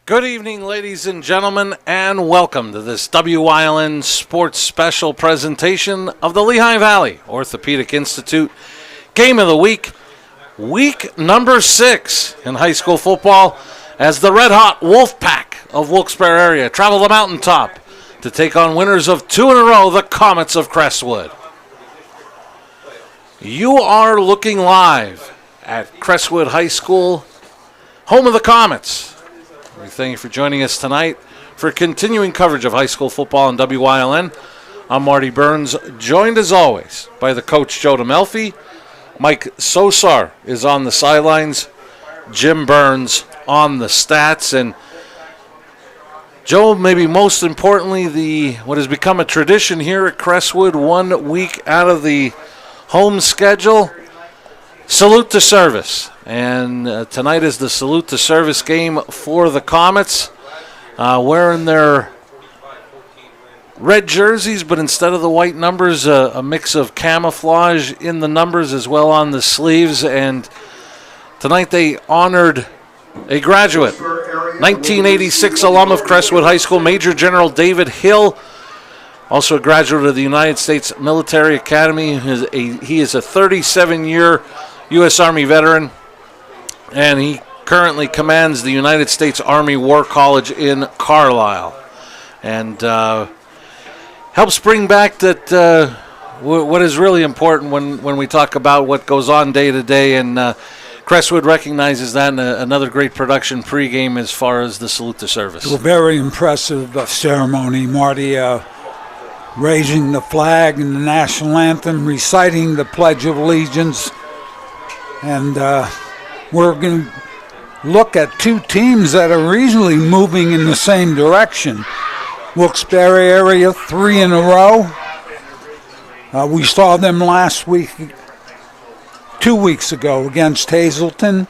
Good evening, ladies and gentlemen, and welcome to this WILN Sports Special presentation of the Lehigh Valley Orthopedic Institute Game of the Week, week number 6 in high school football, as the red-hot Wolfpack of Wilkes-Barre area travel the mountaintop to take on winners of 2 in a row, the Comets of Crestwood. You are looking live at Crestwood High School, home of the Comets. We thank you for joining us tonight for continuing coverage of high school football on WILN. I'm Marty Burns, joined as always by the coach Joe DeMelfi. Mike Sosar is on the sidelines, Jim Burns on the stats, and Joe, maybe most importantly, what has become a tradition here at Crestwood, 1 week out of the home schedule, salute to service. And tonight is the salute to service game for the Comets, wearing their red jerseys, but instead of the white numbers, a mix of camouflage in the numbers as well on the sleeves. And tonight they honored a graduate, 1986 alum of Crestwood High School, Major General David Hill, also a graduate of the United States Military Academy. He is a 37-year U.S. Army veteran, and he currently commands the United States Army War College in Carlisle, and helps bring back that what is really important when we talk about what goes on day to day, and Crestwood recognizes that in another great production pregame as far as the salute to service. Well, very impressive ceremony, Marty, raising the flag and the national anthem, reciting the Pledge of Allegiance, and we're going to look at two teams that are reasonably moving in the same direction. Wilkes-Barre area, 3 in a row. We saw them last week, 2 weeks ago against Hazleton.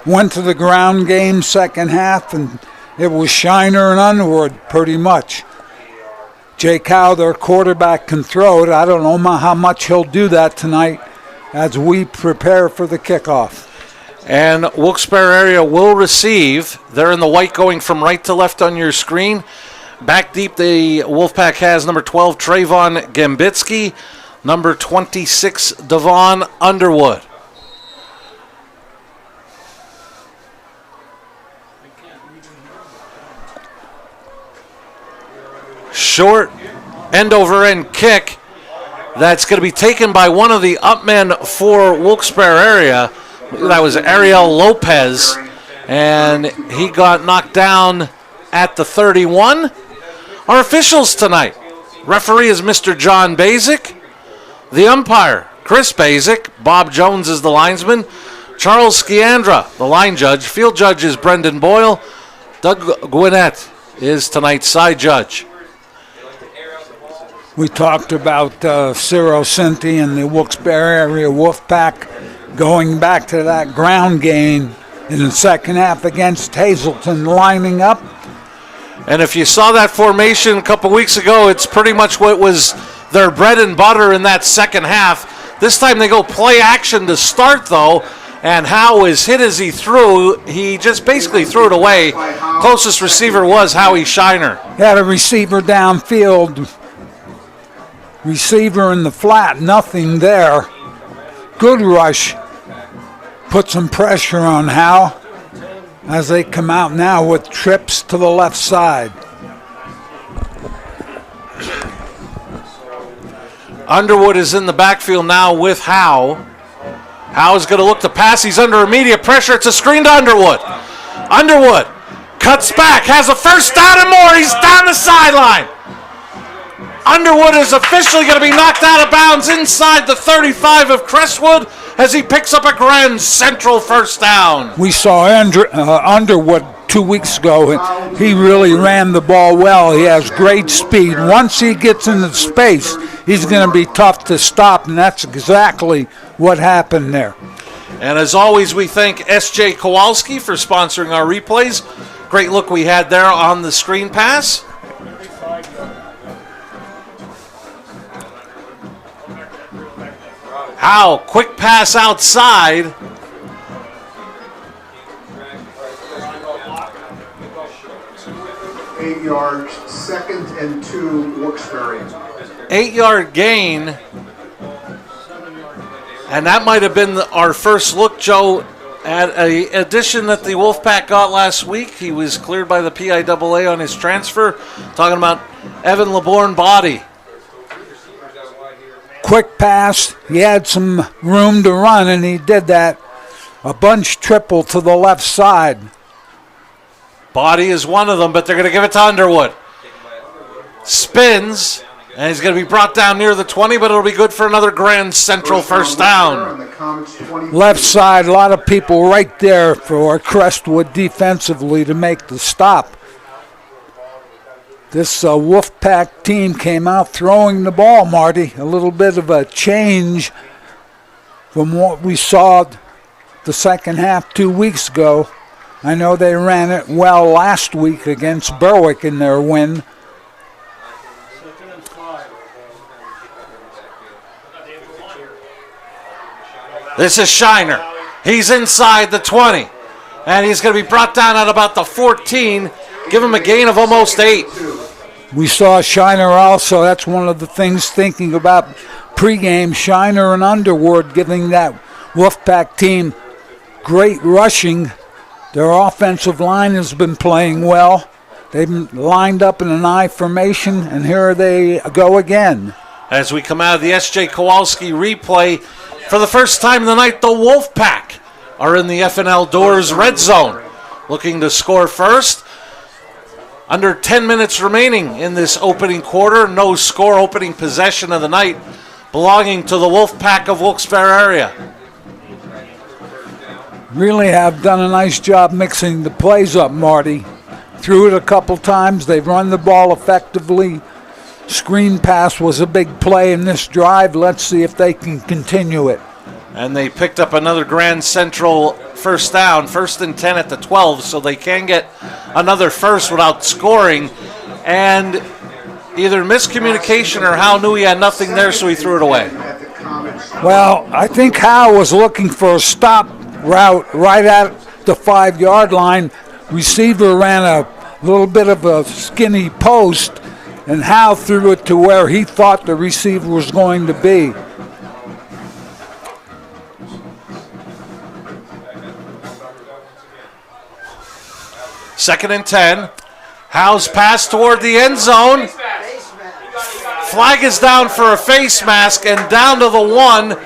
Went to the ground game second half, and it was Shiner and Underwood pretty much. Jake Howe, their quarterback, can throw it. I don't know how much he'll do that tonight as we prepare for the kickoff. And Wilkes-Barre area will receive. They're in the white going from right to left on your screen. Back deep, the Wolfpack has number 12, Trayvon Gambitsky, number 26, Devon Underwood. Short end-over-end kick that's going to be taken by one of the upmen for Wilkes-Barre area. That was Ariel Lopez, and he got knocked down at the 31. Our officials tonight: referee is Mr. John Basic. The umpire, Chris Basic. Bob Jones is the linesman. Charles Sciandra, the line judge. Field judge is Brendan Boyle. Doug Gwinnett is tonight's side judge. We talked about Ciro Cinti and the Wilkes-Barre area Wolfpack going back to that ground game in the second half against Hazleton, lining up. And if you saw that formation a couple weeks ago, it's pretty much what was their bread and butter in that second half. This time they go play action to start, though, and Howe was hit as he threw. He just basically threw it away. Closest receiver was Howie Shiner. Had a receiver downfield. Receiver in the flat, nothing there. Good rush. Put some pressure on Howe as they come out now with trips to the left side. Underwood is in the backfield now with Howe. Howe's going to look to pass. He's under immediate pressure. It's a screen to Underwood. Underwood cuts back, has a first down and more. He's down the sideline. Underwood is officially going to be knocked out of bounds inside the 35 of Crestwood as he picks up a grand central first down. We saw Underwood 2 weeks ago. He really ran the ball well. He has great speed. Once he gets into space, he's going to be tough to stop, and that's exactly what happened there. And as always, we thank S.J. Kowalski for sponsoring our replays. Great look we had there on the screen pass. Howe, quick pass outside. 8 yards, 2nd and 2, Wilkes-Barre. 8-yard gain. And that might have been our first look, Joe, at an addition that the Wolfpack got last week. He was cleared by the PIAA on his transfer. Talking about Evan LeBourne Body. Quick pass. He had some room to run, and he did that. A bunch triple to the left side. Body is one of them, but they're going to give it to Underwood. Spins, and he's going to be brought down near the 20, but it'll be good for another Grand Central first down. Left side, a lot of people right there for Crestwood defensively to make the stop. This Wolfpack team came out throwing the ball, Marty. A little bit of a change from what we saw the second half 2 weeks ago. I know they ran it well last week against Berwick in their win. This is Shiner. He's inside the 20, and he's going to be brought down at about the 14. Give him a gain of almost 8. We saw Shiner also. That's one of the things thinking about pregame. Shiner and Underwood giving that Wolfpack team great rushing. Their offensive line has been playing well. They've been lined up in an I formation, and here they go again. As we come out of the S.J. Kowalski replay, for the first time in the night, the Wolfpack are in the FNL Doors red zone, looking to score first. Under 10 minutes remaining in this opening quarter. No score, opening possession of the night belonging to the Wolfpack of Wilkes-Barre area. Really have done a nice job mixing the plays up, Marty. Threw it a couple times. They've run the ball effectively. Screen pass was a big play in this drive. Let's see if they can continue it. And they picked up another Grand Central first down, 1st and 10 at the 12, so they can get another first without scoring. And either miscommunication or Hal knew he had nothing there, so he threw it away. Well, I think Hal was looking for a stop route right at the 5-yard line. Receiver ran a little bit of a skinny post, and Hal threw it to where he thought the receiver was going to be. Second and 10. Howe's pass toward the end zone. Flag is down for a face mask, and down to the 1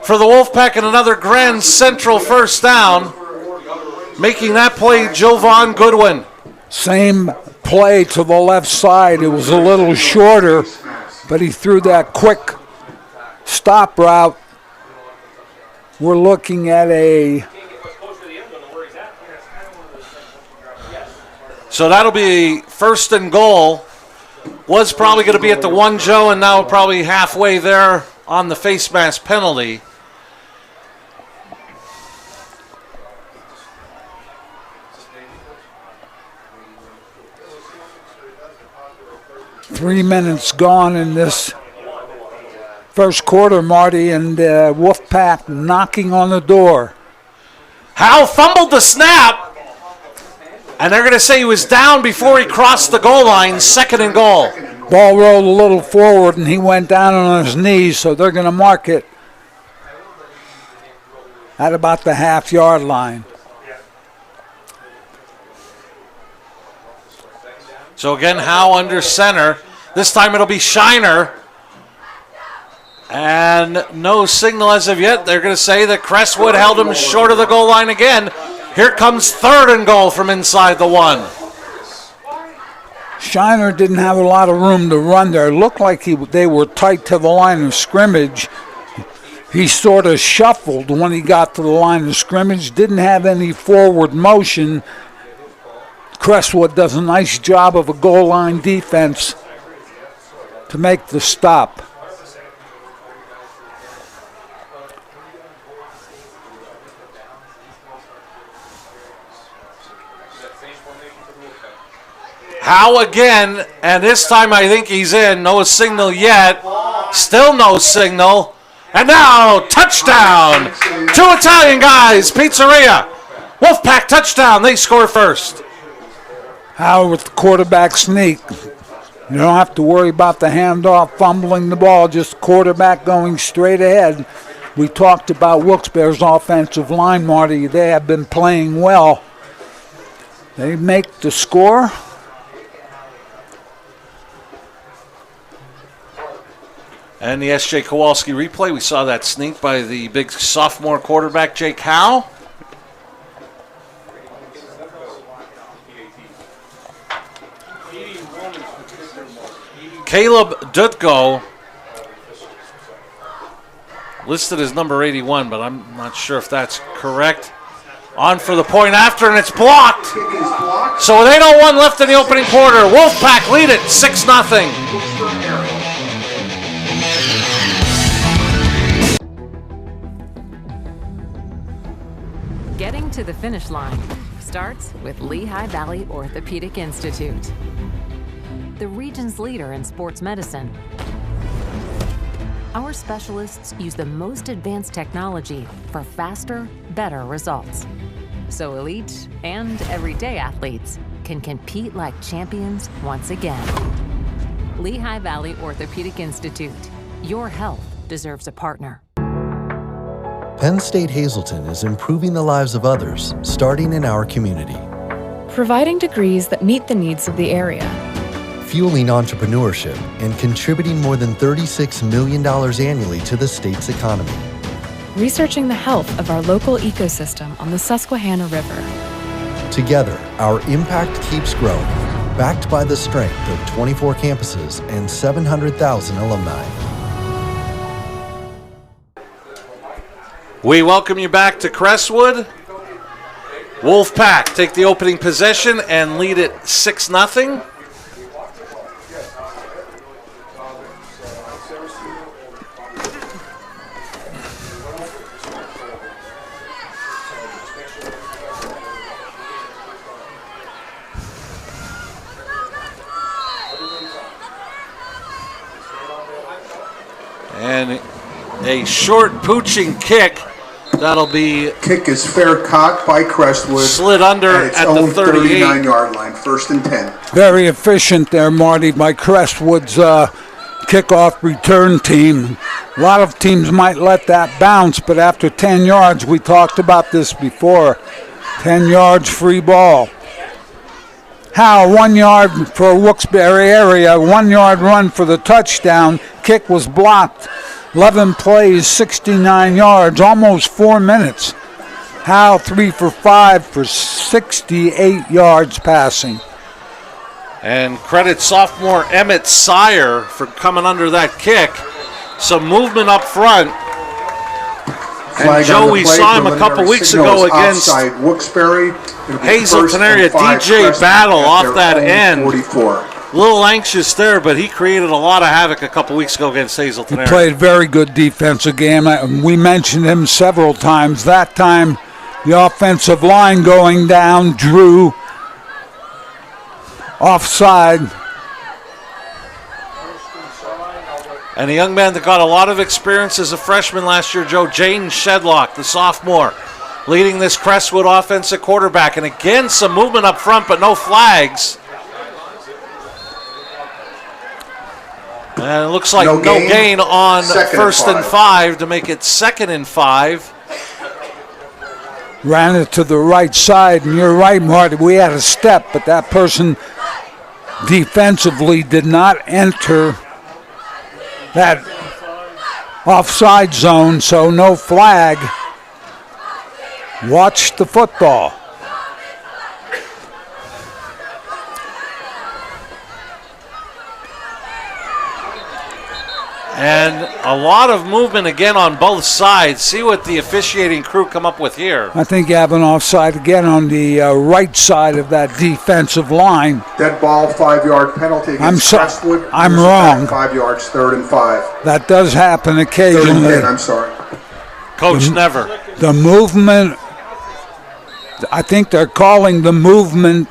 for the Wolfpack, and another Grand Central first down. Making that play, Jovan Goodwin. Same play to the left side. It was a little shorter, but he threw that quick stop route. We're looking at a... So that'll be 1st and goal. Was probably going to be at the 1, Joe, and now probably halfway there on the face mask penalty. Three minutes gone in this first quarter, Marty, and Wolfpack knocking on the door. Hal fumbled the snap. And they're going to say he was down before he crossed the goal line, 2nd and goal. Ball rolled a little forward, and he went down on his knees, so they're going to mark it at about the half-yard line. So again, Howe under center. This time it'll be Shiner. And no signal as of yet. They're going to say that Crestwood held him short of the goal line again. Here comes 3rd and goal from inside the 1. Shiner didn't have a lot of room to run there. It looked like they were tight to the line of scrimmage. He sort of shuffled when he got to the line of scrimmage, didn't have any forward motion. Crestwood does a nice job of a goal line defense to make the stop. Howe again, and this time I think he's in. No signal yet. Still no signal. And now, touchdown! 2 Italian guys, Pizzeria. Wolfpack touchdown, they score first. How with the quarterback sneak. You don't have to worry about the handoff, fumbling the ball, just quarterback going straight ahead. We talked about Wilkes-Barre's offensive line, Marty. They have been playing well. They make the score. And the S.J. Kowalski replay, we saw that sneak by the big sophomore quarterback, Jake Howe. Caleb Dutko, listed as number 81, but I'm not sure if that's correct. On for the point after, and it's blocked. So with 8:01 left in the opening quarter, Wolfpack lead it 6-0. Getting to the finish line starts with Lehigh Valley Orthopedic Institute, the region's leader in sports medicine. Our specialists use the most advanced technology for faster, better results, so elite and everyday athletes can compete like champions once again. Lehigh Valley Orthopedic Institute. Your health deserves a partner. Penn State Hazleton is improving the lives of others, starting in our community. Providing degrees that meet the needs of the area. Fueling entrepreneurship and contributing more than $36 million annually to the state's economy. Researching the health of our local ecosystem on the Susquehanna River. Together, our impact keeps growing, backed by the strength of 24 campuses and 700,000 alumni. We welcome you back to Crestwood. Wolfpack take the opening possession and lead it 6-0. And a short pooching kick. That'll be Kick is fair cock by Crestwood. Slid under at at the its own 38. 39-yard line, 1st and 10. Very efficient there, Marty, by Crestwood's kickoff return team. A lot of teams might let that bounce, but after 10 yards, we talked about this before, 10 yards free ball. Howe, 1 yard for Wilkes-Barre area, 1 yard run for the touchdown. Kick was blocked. 11 plays, 69 yards, almost 4 minutes. Howe 3 for 5 for 68 yards passing. And credit sophomore Emmett Sire for coming under that kick. Some movement up front. And Joe, we saw him a couple weeks ago against Wilkes-Barre. Hazleton area. DJ Battle off that end. 44. A little anxious there, but he created a lot of havoc a couple weeks ago against Hazleton area. Played very good defensive game. We mentioned him several times. That time, the offensive line going down, Drew offside. And a young man that got a lot of experience as a freshman last year, Joe, Jane Shedlock, the sophomore, leading this Crestwood offense at quarterback. And again, some movement up front, but no flags. And it looks like no gain on 1st and 5 to make it 2nd and 5. Ran it to the right side, and you're right, Marty. We had a step, but that person defensively did not enter that offside zone, so no flag. Watch the football. And a lot of movement again on both sides. See what the officiating crew come up with here. I think you have an offside again on the right side of that defensive line. Dead ball, 5-yard penalty against Crestwood. I'm wrong. 5 yards, 3rd and 5. That does happen occasionally. 3rd and 10, I'm sorry. Coach Never. The movement, I think they're calling the movement.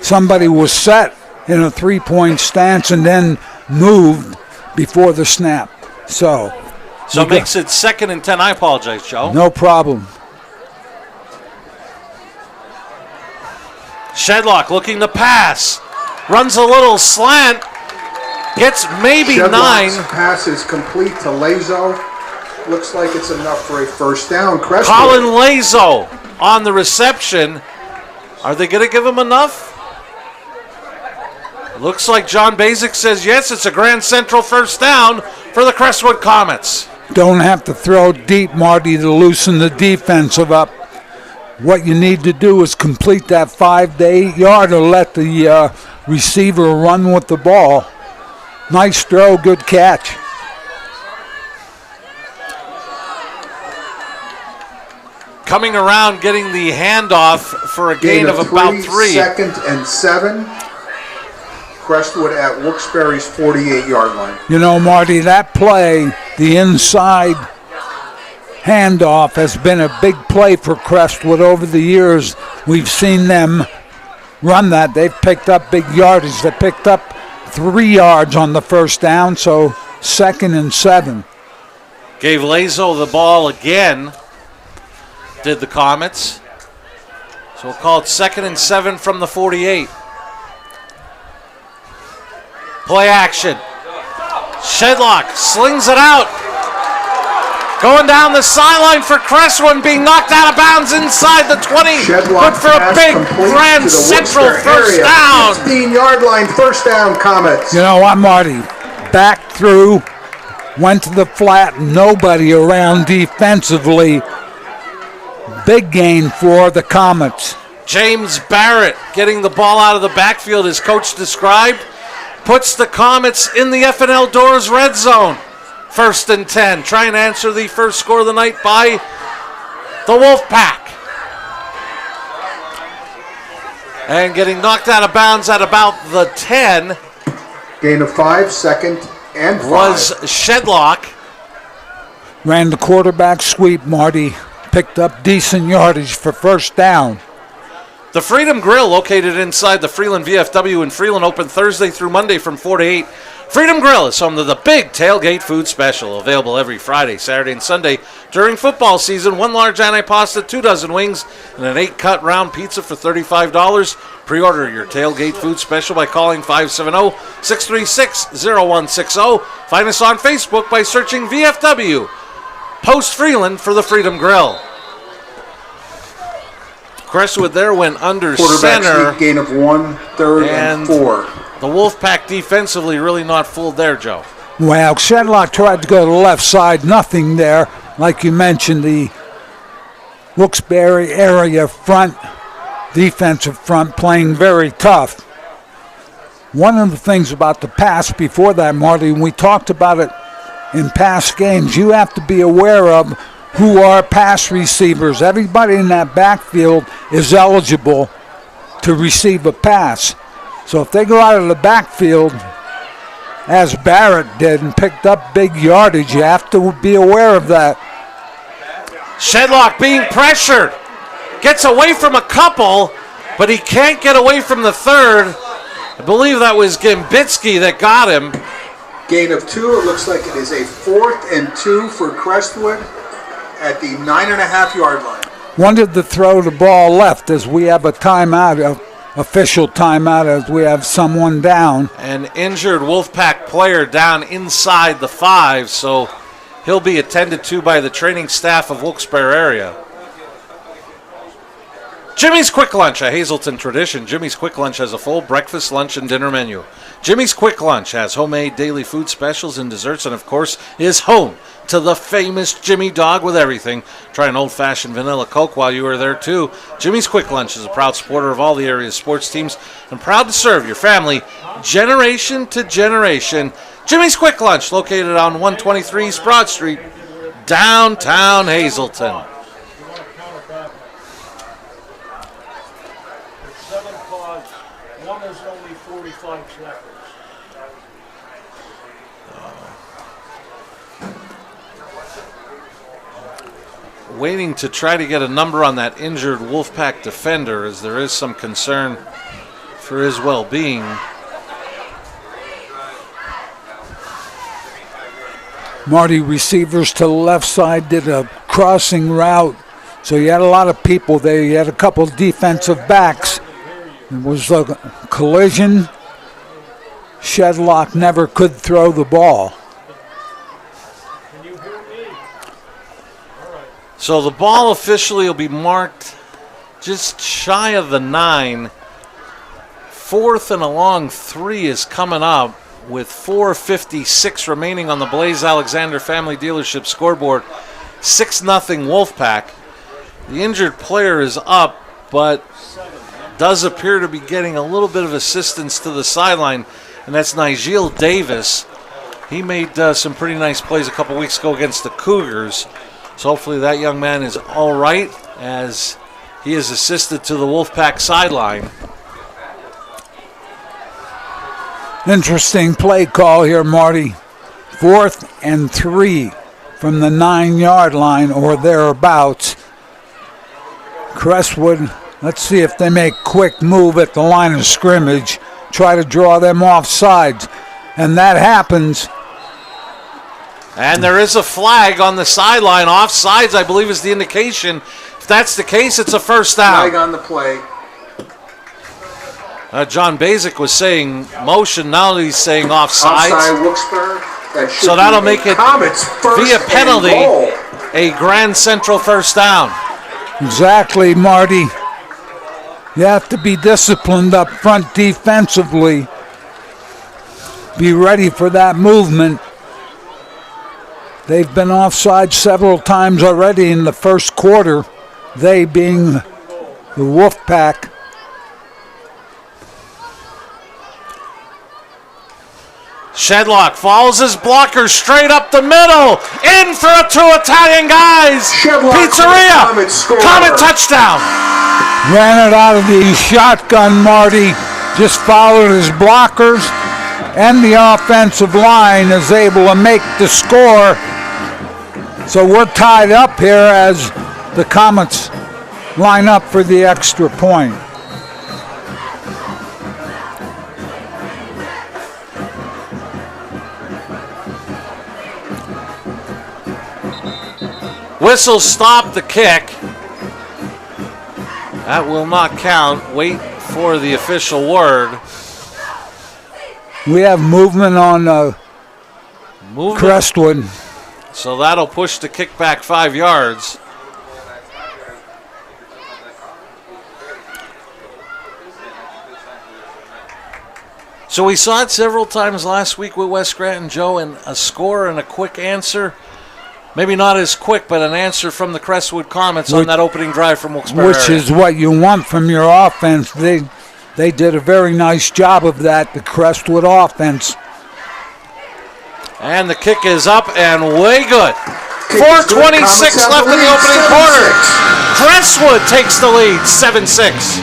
Somebody was set in a 3-point stance and then moved before the snap. So it makes it 2nd and 10. I apologize, Joe. No problem. Shedlock looking to pass. Runs a little slant. Gets maybe Shedlock's 9. pass is complete to Lazo. Looks like it's enough for a first down. Crestwood. Colin Lazo on the reception. Are they going to give him enough? Looks like John Basic says yes. It's a Grand Central first down for the Crestwood Comets. Don't have to throw deep, Marty, to loosen the defensive up. What you need to do is complete that 5 to 8 yard or let the receiver run with the ball. Nice throw, good catch. Coming around, getting the handoff for a gain of about 3. 2nd and 7. Crestwood at Wilkes-Barre's 48-yard line. You know, Marty, that play, the inside handoff, has been a big play for Crestwood over the years. We've seen them run that. They've picked up big yardage. They picked up 3 yards on the first down, so 2nd and 7. Gave Lazo the ball again, did the Comets. So we'll call it 2nd and 7 from the 48. Play action. Shedlock slings it out. Going down the sideline for Crestwood, being knocked out of bounds inside the 20. Shedlock Good for a big Grand Central first down. 15-yard line, first down, Comets. You know what, Marty? Back through, went to the flat, nobody around defensively. Big gain for the Comets. James Barrett getting the ball out of the backfield, as coach described, puts the Comets in the F&L Doors red zone. 1st and 10. Try and answer the first score of the night by the Wolfpack. And getting knocked out of bounds at about the 10 Gain of 5, 2nd and 5. was Shedlock. Ran the quarterback sweep, Marty. Picked up decent yardage for first down. The Freedom Grill, located inside the Freeland VFW in Freeland, open Thursday through Monday from 4 to 8. Freedom Grill is home to the big tailgate food special, available every Friday, Saturday, and Sunday during football season. 1 large antipasta, 2 dozen wings, and an 8-cut round pizza for $35. Pre-order your tailgate food special by calling 570-636-0160. Find us on Facebook by searching VFW Post Freeland for the Freedom Grill. Crestwood there went under Quarterback center. sneak, gain of 1, 3rd and 4. The Wolfpack defensively really not fooled there, Joe. Well, Shedlock tried to go to the left side. Nothing there. Like you mentioned, the Wilkes-Barre area front, defensive front, playing very tough. One of the things about the pass before that, Marty, and we talked about it in past games, you have to be aware of who are pass receivers. Everybody in that backfield is eligible to receive a pass. So if they go out of the backfield, as Barrett did, and picked up big yardage, you have to be aware of that. Shedlock being pressured. Gets away from a couple, but he can't get away from the third. I believe that was Gimbitsky that got him. Gain of 2. It looks like it is a 4th and 2 for Crestwood at the 9.5-yard line. Wanted to throw the ball left as we have a timeout, official timeout, as we have someone down. An injured Wolfpack player down inside the 5, so he'll be attended to by the training staff of Wilkes-Barre area. Jimmy's Quick Lunch, a Hazelton tradition. Jimmy's Quick Lunch has a full breakfast, lunch, and dinner menu. Jimmy's Quick Lunch has homemade daily food specials and desserts, and of course is home to the famous Jimmy Dog with everything. Try an old-fashioned vanilla Coke while you are there too. Jimmy's Quick Lunch is a proud supporter of all the area's sports teams and proud to serve your family generation to generation. Jimmy's Quick Lunch, located on 123 East Broad Street, downtown Hazelton. Waiting to try to get a number on that injured Wolfpack defender, as there is some concern for his well-being. Marty, receivers to the left side did a crossing route, so you had a lot of people there. You had a couple defensive backs It was a collision. Shedlock never could throw the ball. So the ball officially will be marked just shy of the 9. 4th and a long 3 is coming up with 4:56 remaining on the Blaze Alexander Family Dealership scoreboard. 6-0 Wolfpack. The injured player is up, but does appear to be getting a little bit of assistance to the sideline, and that's Nigel Davis. He made some pretty nice plays a couple weeks ago against the Cougars, so hopefully that young man is all right as he is assisted to the Wolfpack sideline. Interesting play call here, Marty. 4th and 3 from the 9-yard line or thereabouts. Crestwood, let's see if they make quick move at the line of scrimmage, try to draw them off sides, and that happens. And there is a flag on the sideline. Offsides, I believe, is the indication. If that's the case, it's a first down. Flag on the play. John Basic was saying motion. Now he's saying offsides. Offside Wilkes-Barre. So that'll make it Comets first via penalty and goal. a Grand Central first down. Exactly, Marty. You have to be disciplined up front defensively. Be ready for that movement. They've been offside several times already in the first quarter, they being the Wolfpack. Shedlock follows his blocker straight up the middle. In for a 2 Italian guys. Shedlock Pizzeria. Comet touchdown. Ran it out of the shotgun, Marty. Just followed his blockers. And the offensive line is able to make the score. So we're tied up here as the Comets line up for the extra point. Whistle stop the kick. That will not count. Wait for the official word. We have movement on Crestwood. So that'll push the kick back 5 yards. So we saw it several times last week with West Scranton, Joe, and a score and a quick answer. Maybe not as quick, but an answer from the Crestwood Comets on that opening drive from Wilkes-Barre Which area. is what you want from your offense. They did a very nice job of that, the Crestwood offense. And the kick is up and way good. 4:26 left in the opening quarter. Crestwood takes the lead, 7-6.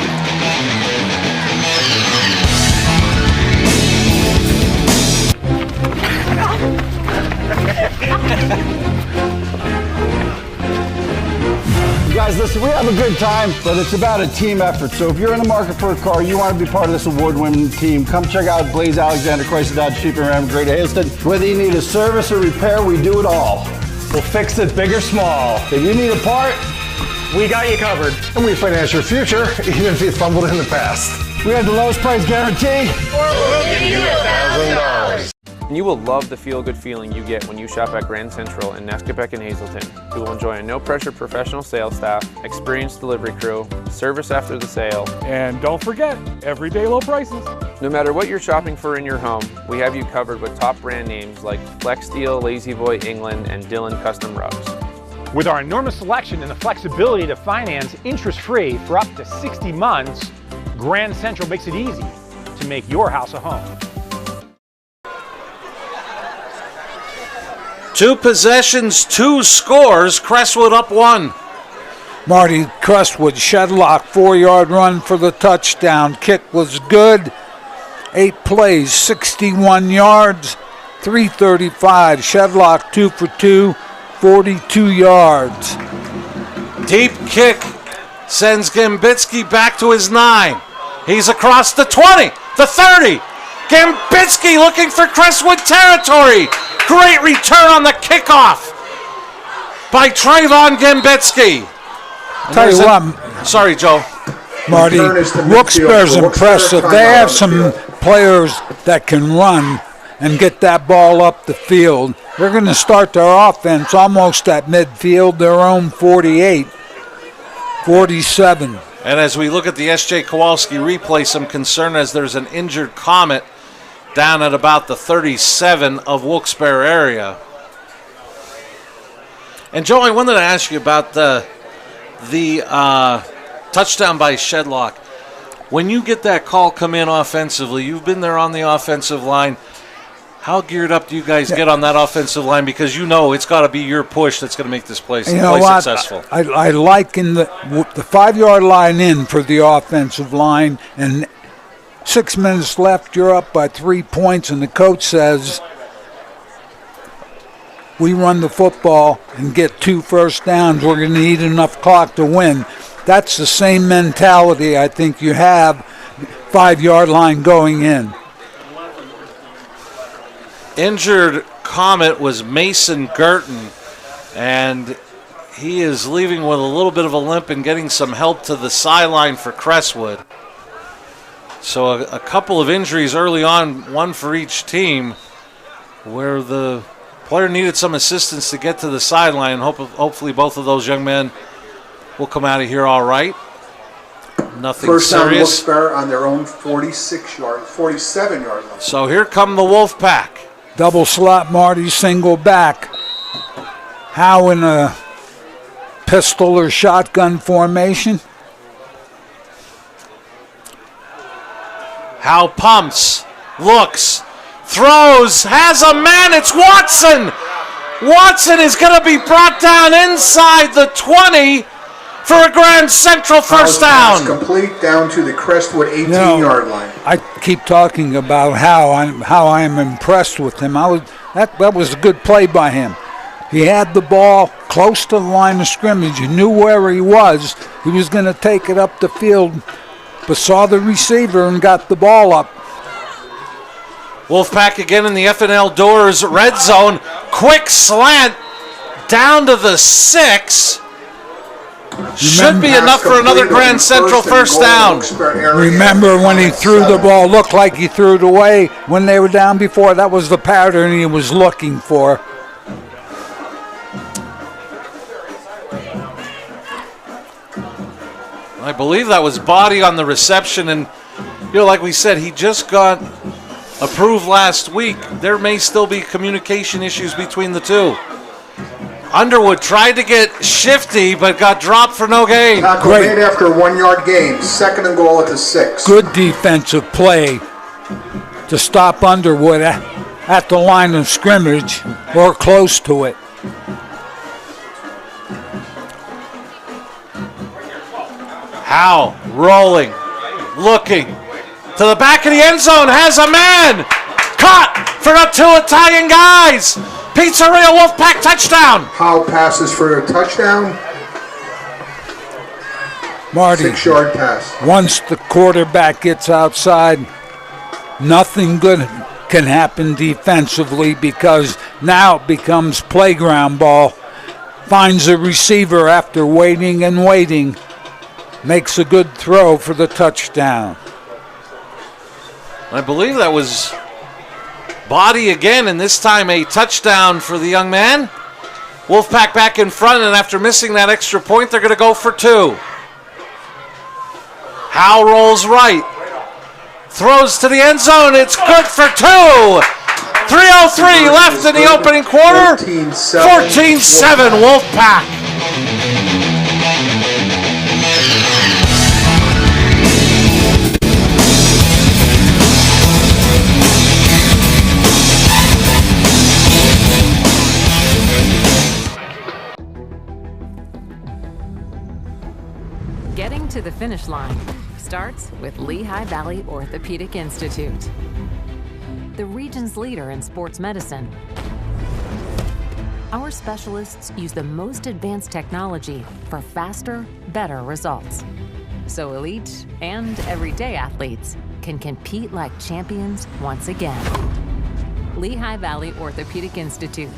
Guys, listen, we have a good time, but it's about a team effort. So if you're in the market for a car, you want to be part of this award-winning team, come check out Blaze Alexander Chrysler Dodge Jeep and Ram Greater Hailston. Whether you need a service or repair, we do it all. We'll fix it big or small. If you need a part, we got you covered. And we finance your future, even if you fumbled in the past. we have the lowest price guarantee. We'll give you $1,000. And you will love the feel-good feeling you get when you shop at Grand Central in Nesquebec and Hazleton. You will enjoy a no-pressure professional sales staff, experienced delivery crew, service after the sale, And don't forget, everyday low prices. no matter what you're shopping for in your home, we have you covered with top brand names like Flex Steel, Lazy Boy England, and Dillon Custom Rugs. With our enormous selection and the flexibility to finance interest-free for up to 60 months, Grand Central makes it easy to make your house a home. 2 possessions, 2 scores. Crestwood up 1. Marty Crestwood, Shedlock, 4-yard run for the touchdown. Kick was good. 8 plays, 61 yards, 335. Shedlock 2 for 2, 42 yards. Deep kick sends Gambitsky back to his 9. He's across the 20, the 30. Gambitsky looking for Crestwood territory. Great return on the kickoff by Trayvon Gambitsky. Tell you what, Sorry, Joe. Marty, Return is to midfield Wilkes-Barre's for Wilkes-Barre. impressive. They Timeout have on the some field. players that can run and get that ball up the field. They're going to start their offense almost at midfield, their own 48, 47. And as we look at the S.J. Kowalski replay, some concern as there's an injured Comet down at about the 37 of Wilkes-Barre area. And Joe, I wanted to ask you about the touchdown by Shedlock. When you get that call come in offensively, you've been there on the offensive line. How geared up do you guys get on that offensive line? Because you know it's got to be your push that's going to make this play successful. I liken the 5-yard line in for the offensive line, and 6 minutes left, you're up by 3 points, and the coach says, we run the football and get 2 first downs. We're going to need enough clock to win. That's the same mentality I think you have 5-yard line going in. Injured Comet was Mason Girton, and he is leaving with a little bit of a limp and getting some help to the sideline for Crestwood. So a couple of injuries early on, one for each team, where the player needed some assistance to get to the sideline. Hopefully both of those young men will come out of here all right. Nothing First down, serious. Wilkes-Barre on their own 47-yard line. So here come the Wolfpack. Double slot Marty, single back. How in a pistol or shotgun formation? Howe pumps, looks, throws, has a man. It's Watson. Watson is going to be brought down inside the 20 for a Grand Central first down. Complete down to the Crestwood 18-yard line. I keep talking about how I'm impressed with him. That was a good play by him. He had the ball close to the line of scrimmage. He knew where he was. He was going to take it up the field, but saw the receiver and got the ball up. Wolfpack again in the FNL Doors red zone. Quick slant down to the 6. Should be enough for another Grand Central first down. Remember when he threw the ball, looked like he threw it away when they were down before? That was the pattern he was looking for. I believe that was body on the reception, and like we said, he just got approved last week. There may still be communication issues between the two. Underwood tried to get shifty, but got dropped for no gain. Great after a 1-yard gain. 2nd and goal at the 6. Good defensive play to stop Underwood at the line of scrimmage or close to it. Howe rolling, looking to the back of the end zone, has a man. Caught for the 2 Italian guys. Pizzeria Wolfpack touchdown. Howe passes for a touchdown. Marty, 6-yard pass. Once the quarterback gets outside, nothing good can happen defensively because now it becomes playground ball. Finds a receiver after waiting and waiting. Makes a good throw for the touchdown. I believe that was body again, and this time a touchdown for the young man. Wolfpack back in front, and after missing that extra point, they're going to go for 2. Howe rolls right. Throws to the end zone. It's good for 2. 3:03 left in the opening quarter. 14-7 Wolfpack. Getting to the finish line starts with Lehigh Valley Orthopedic Institute, the region's leader in sports medicine. Our specialists use the most advanced technology for faster, better results, so elite and everyday athletes can compete like champions once again. Lehigh Valley Orthopedic Institute.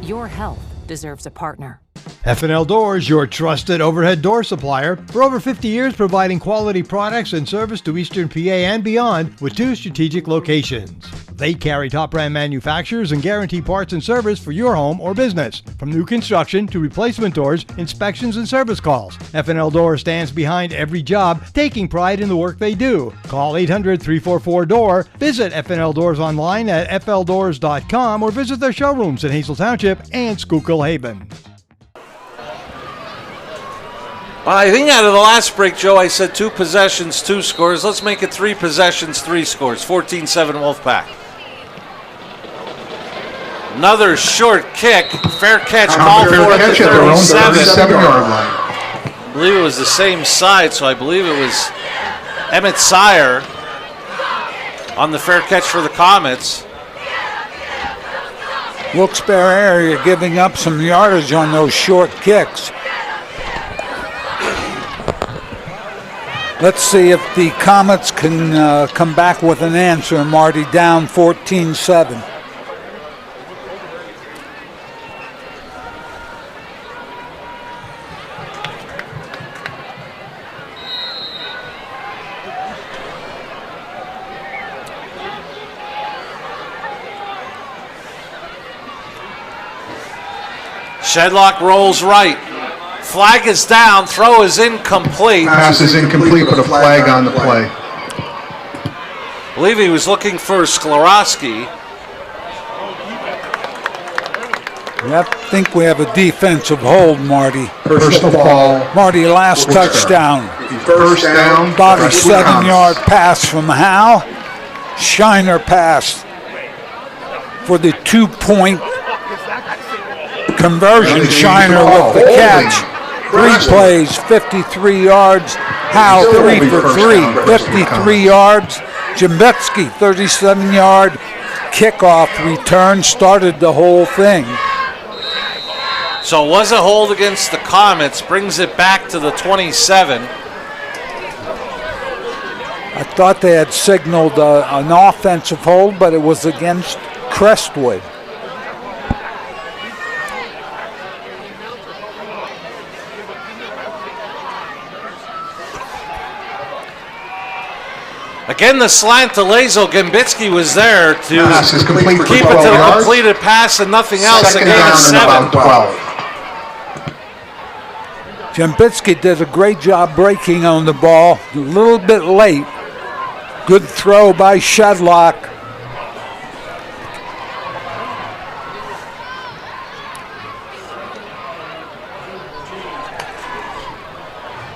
Your health deserves a partner. F&L Doors, your trusted overhead door supplier. For over 50 years, providing quality products and service to Eastern PA and beyond with 2 strategic locations. They carry top brand manufacturers and guarantee parts and service for your home or business. From new construction to replacement doors, inspections and service calls. F&L Doors stands behind every job, taking pride in the work they do. Call 800-344-DOOR. Visit F&L Doors online at fldoors.com or visit their showrooms in Hazel Township and Schuylkill Haven. I think out of the last break, Joe, I said 2 possessions, 2 scores. Let's make it 3 possessions, 3 scores. 14-7 Wolfpack. Another short kick. Fair catch called for at the 37-yard line. I believe it was the same side, so I believe it was Emmett Sire on the fair catch for the Comets. Wilkes-Barre area giving up some yardage on those short kicks. Let's see if the Comets can come back with an answer. Marty down 14-7. Shedlock rolls right. Flag is down. Throw is incomplete. Pass is incomplete, but a flag on the play. I believe he was looking for Sklarowski. I think we have a defensive hold, Marty. Personal foul. Marty, last touchdown. First down. About a 7-yard pass from Howe. Shiner pass for the 2-point conversion. Shiner with the catch. 3 plays, 53 yards. Howe 3 for 3, 53 yards. Jimbetsky, 37-yard kickoff return, started the whole thing. So it was a hold against the Comets, brings it back to the 27. I thought they had signaled an offensive hold, but it was against Crestwood. Again, the slant to Lazo. Gambitsky was there to keep it to the completed pass and nothing else. A gain of 7. Gambitsky did a great job breaking on the ball. A little bit late. Good throw by Shedlock.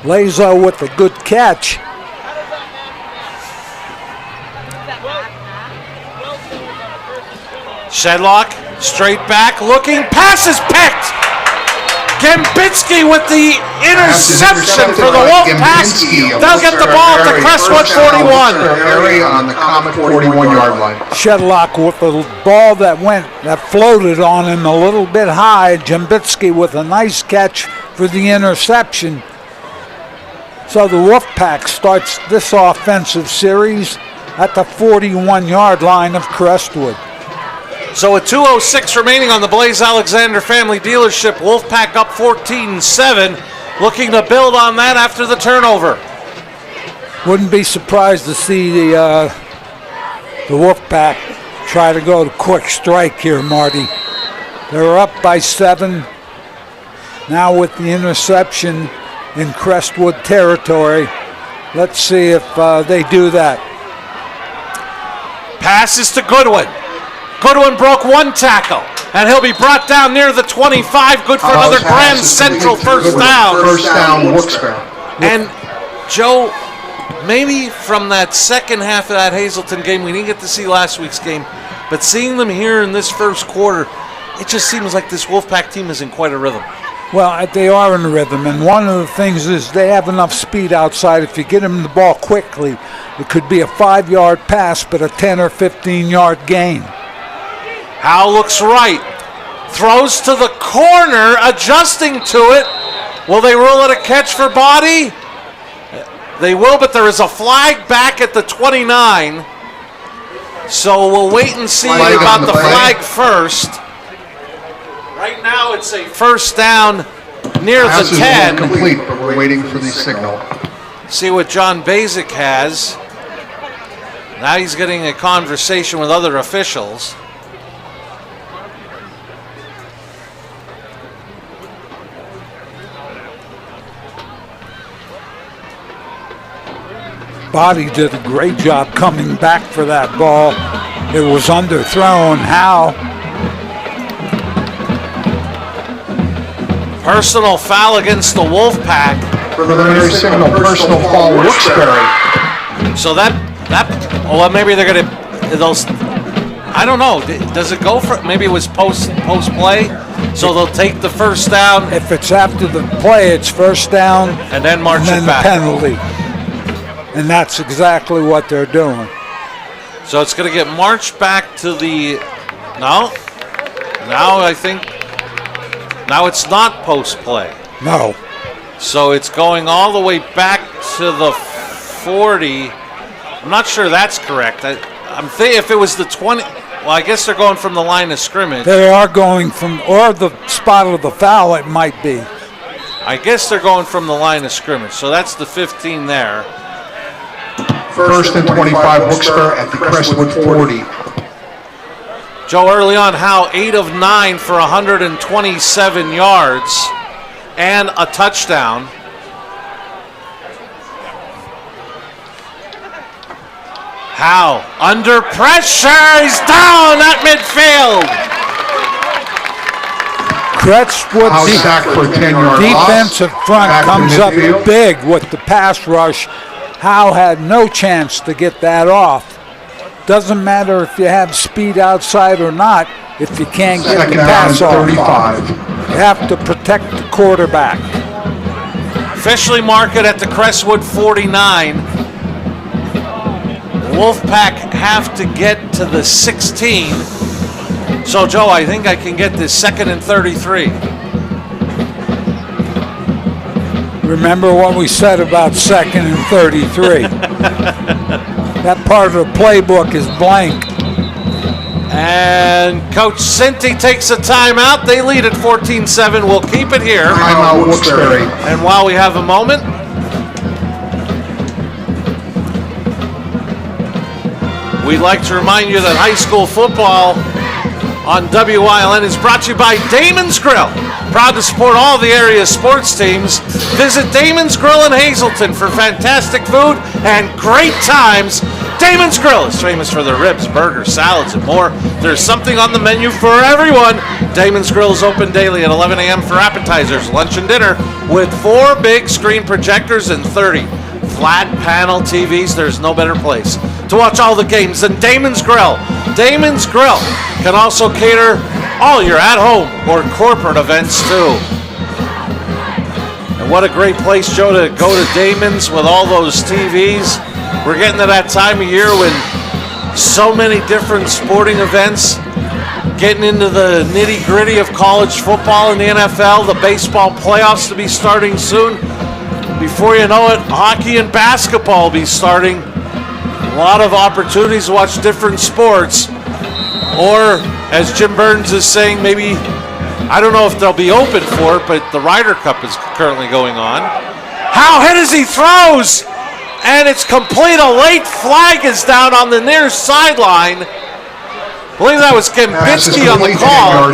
Lazo with a good catch. Shedlock, straight back, looking, pass is picked! Gambitsky with the interception for the Wolfpack. They'll get the ball to Crestwood 41. Area on the Comet 41-yard line. Shedlock with the ball that floated on him a little bit high. Gambitsky with a nice catch for the interception. So the Wolfpack starts this offensive series at the 41-yard line of Crestwood. So with 2:06 remaining on the Blaze Alexander family dealership, Wolfpack up 14-7, looking to build on that after the turnover. Wouldn't be surprised to see the Wolfpack try to go to quick strike here, Marty. They're up by 7. Now with the interception in Crestwood territory. Let's see if they do that. Passes to Goodwin. Goodwin broke 1 tackle, and he'll be brought down near the 25. Good for another Grand Central first down. First down, Wilkes-Barre. And Joe, maybe from that second half of that Hazleton game, we didn't get to see last week's game, but seeing them here in this first quarter, it just seems like this Wolfpack team is in quite a rhythm. Well, they are in rhythm, and one of the things is they have enough speed outside. If you get them the ball quickly, it could be a 5-yard pass, but a 10 or 15-yard gain. Howe looks right, throws to the corner, adjusting to it. Will they rule it a catch for Body? They will, but there is a flag back at the 29. So we'll wait and see about the flag first. Right now it's a first down near Pass the is 10. complete, but we're waiting for the signal. See what John Basic has. Now he's getting a conversation with other officials. Body did a great job coming back for that ball. It was underthrown. How? Personal foul against the Wolfpack. Preliminary signal, personal foul, Wilkes-Barre. So that, well, maybe they're gonna, those, I don't know. Does it go for? Maybe it was post play, so they'll take the first down. If it's after the play, it's first down, and then march and then it back. The penalty. And that's exactly what they're doing. So it's going to get marched back to the, no, now I think, now it's not post play. No. So it's going all the way back to the 40. I'm not sure that's correct. I'm thinking if it was the 20, well, I guess they're going from the line of scrimmage. They are going from, or the spot of the foul it might be. I guess they're going from the line of scrimmage. So that's the 15 there. First and 25, Wilkes-Barre at the Crestwood 40. Joe, early on, Howe, 8 of 9 for 127 yards and a touchdown. Howe, under pressure, he's down at midfield. Crestwood's defensive front comes up big with the pass rush. Howe had no chance to get that off. Doesn't matter if you have speed outside or not, if you can't get the pass off. You have to protect the quarterback. Officially marked at the Crestwood 49. Wolfpack have to get to the 16. So, Joe, I think I can get this 2nd and 33. Remember what we said about 2nd and 33. That part of the playbook is blank. And Coach Cinti takes a timeout. They lead at 14-7. We'll keep it here. Timeout, Wilkes-Barre. And while we have a moment, we'd like to remind you that high school football on WILN is brought to you by Damon's Grill. Proud to support all the area's sports teams. Visit Damon's Grill in Hazleton for fantastic food and great times. Damon's Grill is famous for their ribs, burgers, salads, and more. There's something on the menu for everyone. Damon's Grill is open daily at 11 a.m. for appetizers, lunch, and dinner with 4 big screen projectors and 30 flat panel TVs. There's no better place to watch all the games than Damon's Grill. Damon's Grill can also cater all your at-home or corporate events too. And what a great place, Joe, to go to Damon's with all those TVs. We're getting to that time of year when so many different sporting events, getting into the nitty-gritty of college football and the NFL, the baseball playoffs to be starting soon. Before you know it, hockey and basketball will be starting. A lot of opportunities to watch different sports. Or, as Jim Burns is saying, maybe, I don't know if they'll be open for it, but the Ryder Cup is currently going on. How hit as he throws! And it's complete. A late flag is down on the near sideline. I believe that was Kempinski on the call.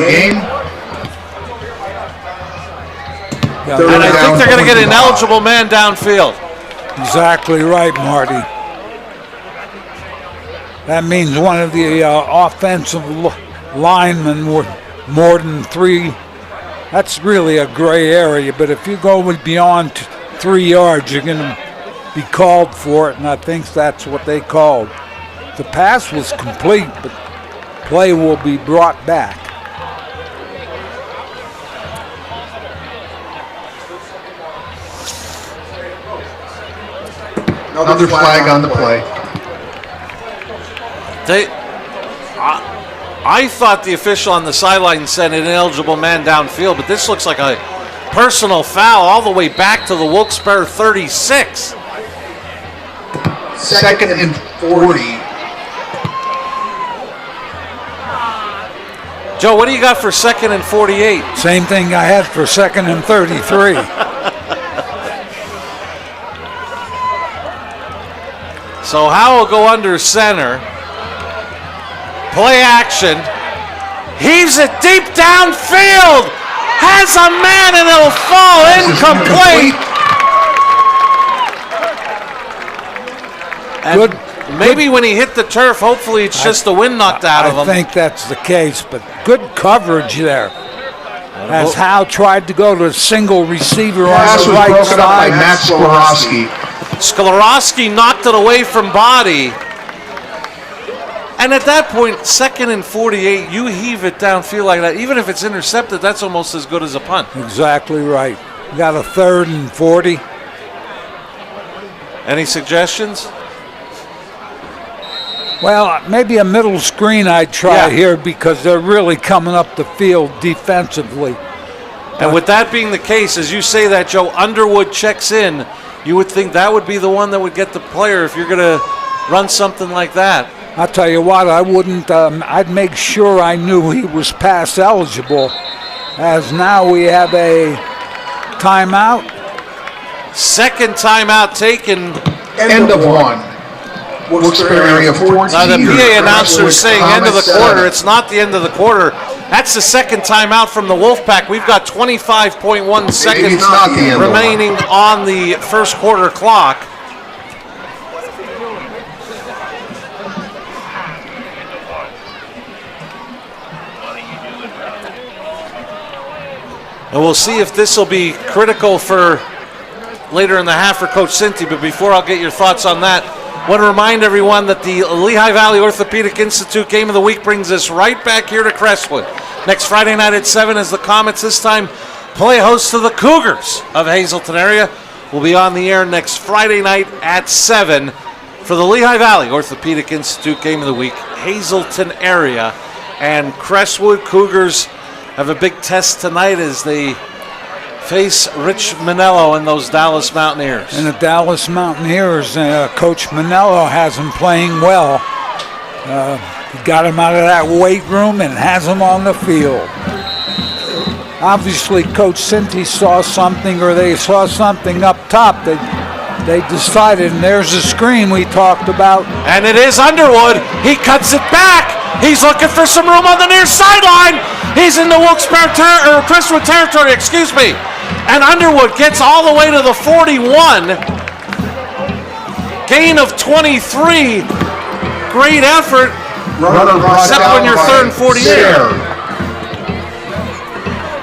And I think they're going to get an eligible man downfield. Exactly right, Marty. That means one of the offensive linemen with more than 3. That's really a gray area, but if you go beyond 3 yards, you're going to be called for it, and I think that's what they called. The pass was complete, but play will be brought back. Another flag on the play. I thought the official on the sideline said an ineligible man downfield, but this looks like a personal foul all the way back to the Wilkes-Barre 36. 2nd and 40. Joe, what do you got for 2nd and 48? Same thing I had for 2nd and 33. So Howe will go under center. Play action. Heaves it deep downfield. Has a man and it'll fall incomplete. And maybe when he hit the turf, hopefully it's just the wind knocked out of him. I think that's the case, but good coverage there. As Howe tried to go to a single receiver on the right broken up by side. Matt Sklarowski. Sklarowski knocked it away from body. And at that point, 2nd and 48, you heave it downfield like that. Even if it's intercepted, that's almost as good as a punt. Exactly right. You got a 3rd and 40. Any suggestions? Well, maybe a middle screen I'd try here because they're really coming up the field defensively. And with that being the case, as you say that, Joe, Underwood checks in, you would think that would be the one that would get the player if you're going to run something like that. I'll tell you what, I wouldn't, I'd make sure I knew he was pass eligible, as now we have a timeout. 2nd timeout taken. End of 1. Wilkes-Barre area 14. Now the PA announcer saying end of the quarter. It's not the end of the quarter. That's the 2nd timeout from the Wolfpack. We've got 25.1 seconds remaining on the 1st quarter clock. And we'll see if this will be critical for later in the half for Coach Cinti. But before I'll get your thoughts on that, I want to remind everyone that the Lehigh Valley Orthopedic Institute Game of the Week brings us right back here to Crestwood. Next Friday night at 7 as the Comets this time play host to the Cougars of Hazleton area. We'll be on the air next Friday night at 7 for the Lehigh Valley Orthopedic Institute Game of the Week, Hazleton area. And Crestwood Cougars have a big test tonight as they face Rich Manello and those Dallas Mountaineers. And the Dallas Mountaineers, Coach Manello has them playing well. He got him out of that weight room and has them on the field. Obviously, Coach Cinti saw something, or they saw something up top. They decided, and there's the screen we talked about. And it is Underwood. He cuts it back. He's looking for some room on the near sideline. He's in the Wilkes-Barre or Crestwood territory, excuse me. And Underwood gets all the way to the 41. Gain of 23. Great effort. Except when you're 3rd and 48.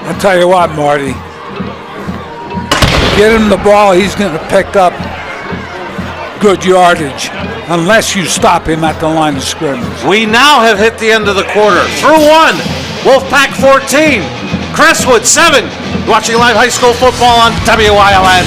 I'll tell you what, Marty. Get him the ball, he's going to pick up good yardage, unless you stop him at the line of scrimmage. We now have hit the end of the quarter. Through 1, Wolfpack 14, Crestwood 7. You're watching live high school football on WYLN.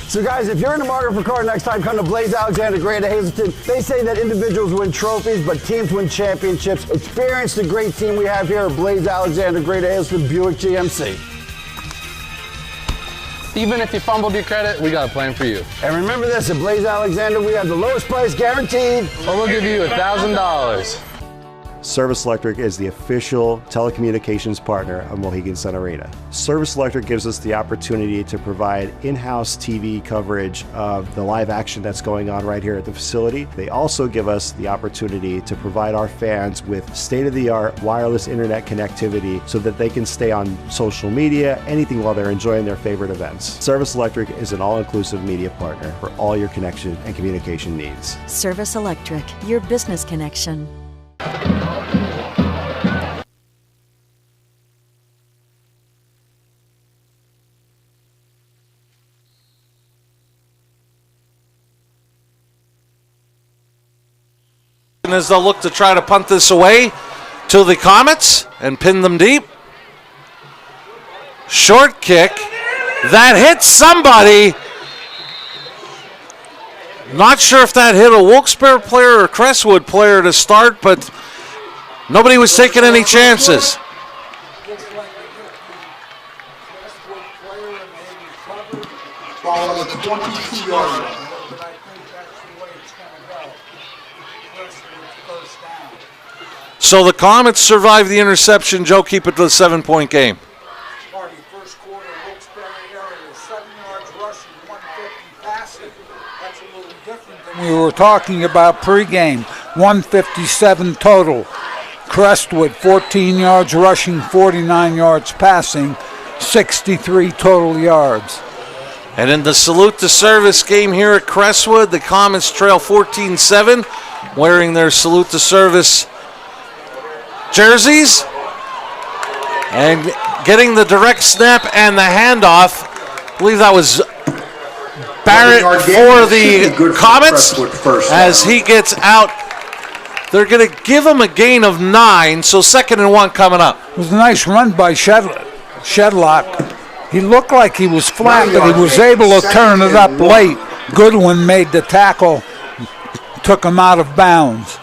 So guys, if you're in the market for a car next time, come to Blaze Alexander Gray at Hazleton. They say that individuals win trophies, but teams win championships. Experience the great team we have here at Blaze Alexander Gray at Hazleton Buick GMC. Even if you fumbled your credit, we got a plan for you. And remember this, at Blaze Alexander, we have the lowest price guaranteed. Or we'll give you $1,000. Service Electric is the official telecommunications partner of Mohegan Sun Arena. Service Electric gives us the opportunity to provide in-house TV coverage of the live action that's going on right here at the facility. They also give us the opportunity to provide our fans with state-of-the-art wireless internet connectivity so that they can stay on social media, anything while they're enjoying their favorite events. Service Electric is an all-inclusive media partner for all your connection and communication needs. Service Electric, your business connection. As they'll look to try to punt this away to the Comets and pin them deep. Short kick that hits somebody. Not sure if that hit a Wilkes-Barre player or a Crestwood player to start, but nobody was taking any chances. 22-yard line. So the Comets survive the interception. Joe, keep it to the 7-point game. First quarter, Wilkes-Barre area, 7 yards rushing, 150 passing. That's a little different than we were talking about pregame. 157 total. Crestwood, 14 yards rushing, 49 yards passing, 63 total yards. And in the salute to service game here at Crestwood, the Comets trail 14-7, wearing their salute to service jerseys. And getting the direct snap and the handoff, I believe that was Barrett for the Comets as he gets out. They're going to give him a gain of 9, so 2nd and 1 coming up. It was a nice run by Shedlock. He looked like he was flat, but he was able to turn it up late. Goodwin made the tackle, took him out of bounds.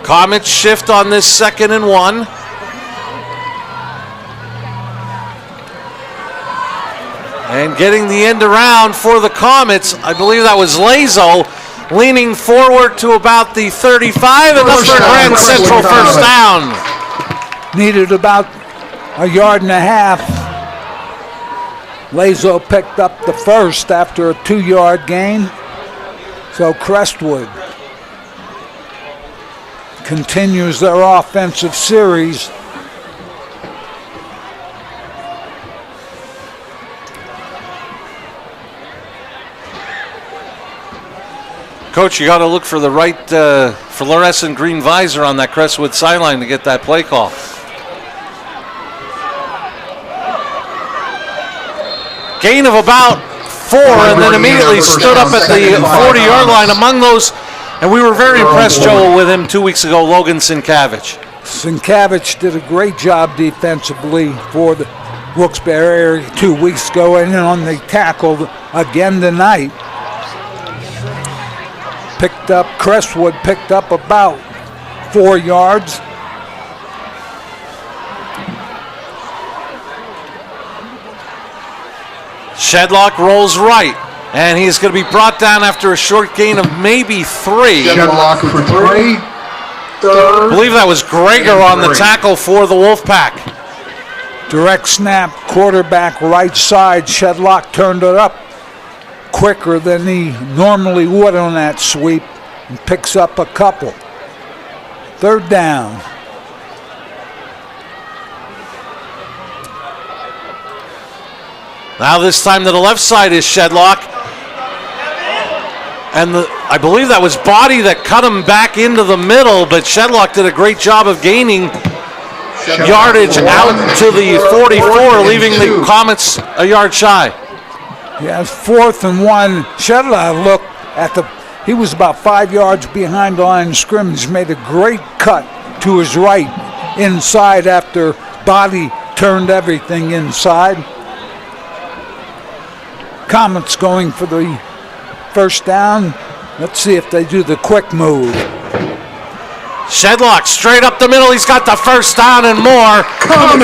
Comets shift on this 2nd and 1. And getting the end around for the Comets, I believe that was Lazo, leaning forward to about the 35, and that's for Grand Central first down. Needed about a yard and a half. Lazo picked up the first after a 2-yard gain. So Crestwood continues their offensive series. Coach, you got to look for the right fluorescent green visor on that Crestwood sideline to get that play call. Gain of about 4, and then immediately stood up at the 40-yard line. Among those, and we were very impressed, Joel, with him 2 weeks ago, Logan Sienkiewicz. Sienkiewicz did a great job defensively for the Wilkes-Barre area 2 weeks ago, and on the tackle again tonight. Crestwood picked up about 4 yards. Shedlock rolls right, and he's going to be brought down after a short gain of maybe 3. Shedlock for 3. I believe that was Gregor on the tackle for the Wolfpack. Direct snap, quarterback right side. Shedlock turned it up quicker than he normally would on that sweep and picks up a couple. 3rd down. Now this time to the left side is Shedlock. And I believe that was Body that cut him back into the middle, but Shedlock did a great job of gaining yardage out to the 44, leaving the Comets a yard shy. Yeah, 4th and 1. Shedlock looked at he was about 5 yards behind the line of scrimmage, made a great cut to his right inside after Body turned everything inside. Comets going for the first down. Let's see if they do the quick move. Shedlock straight up the middle. He's got the first down and more.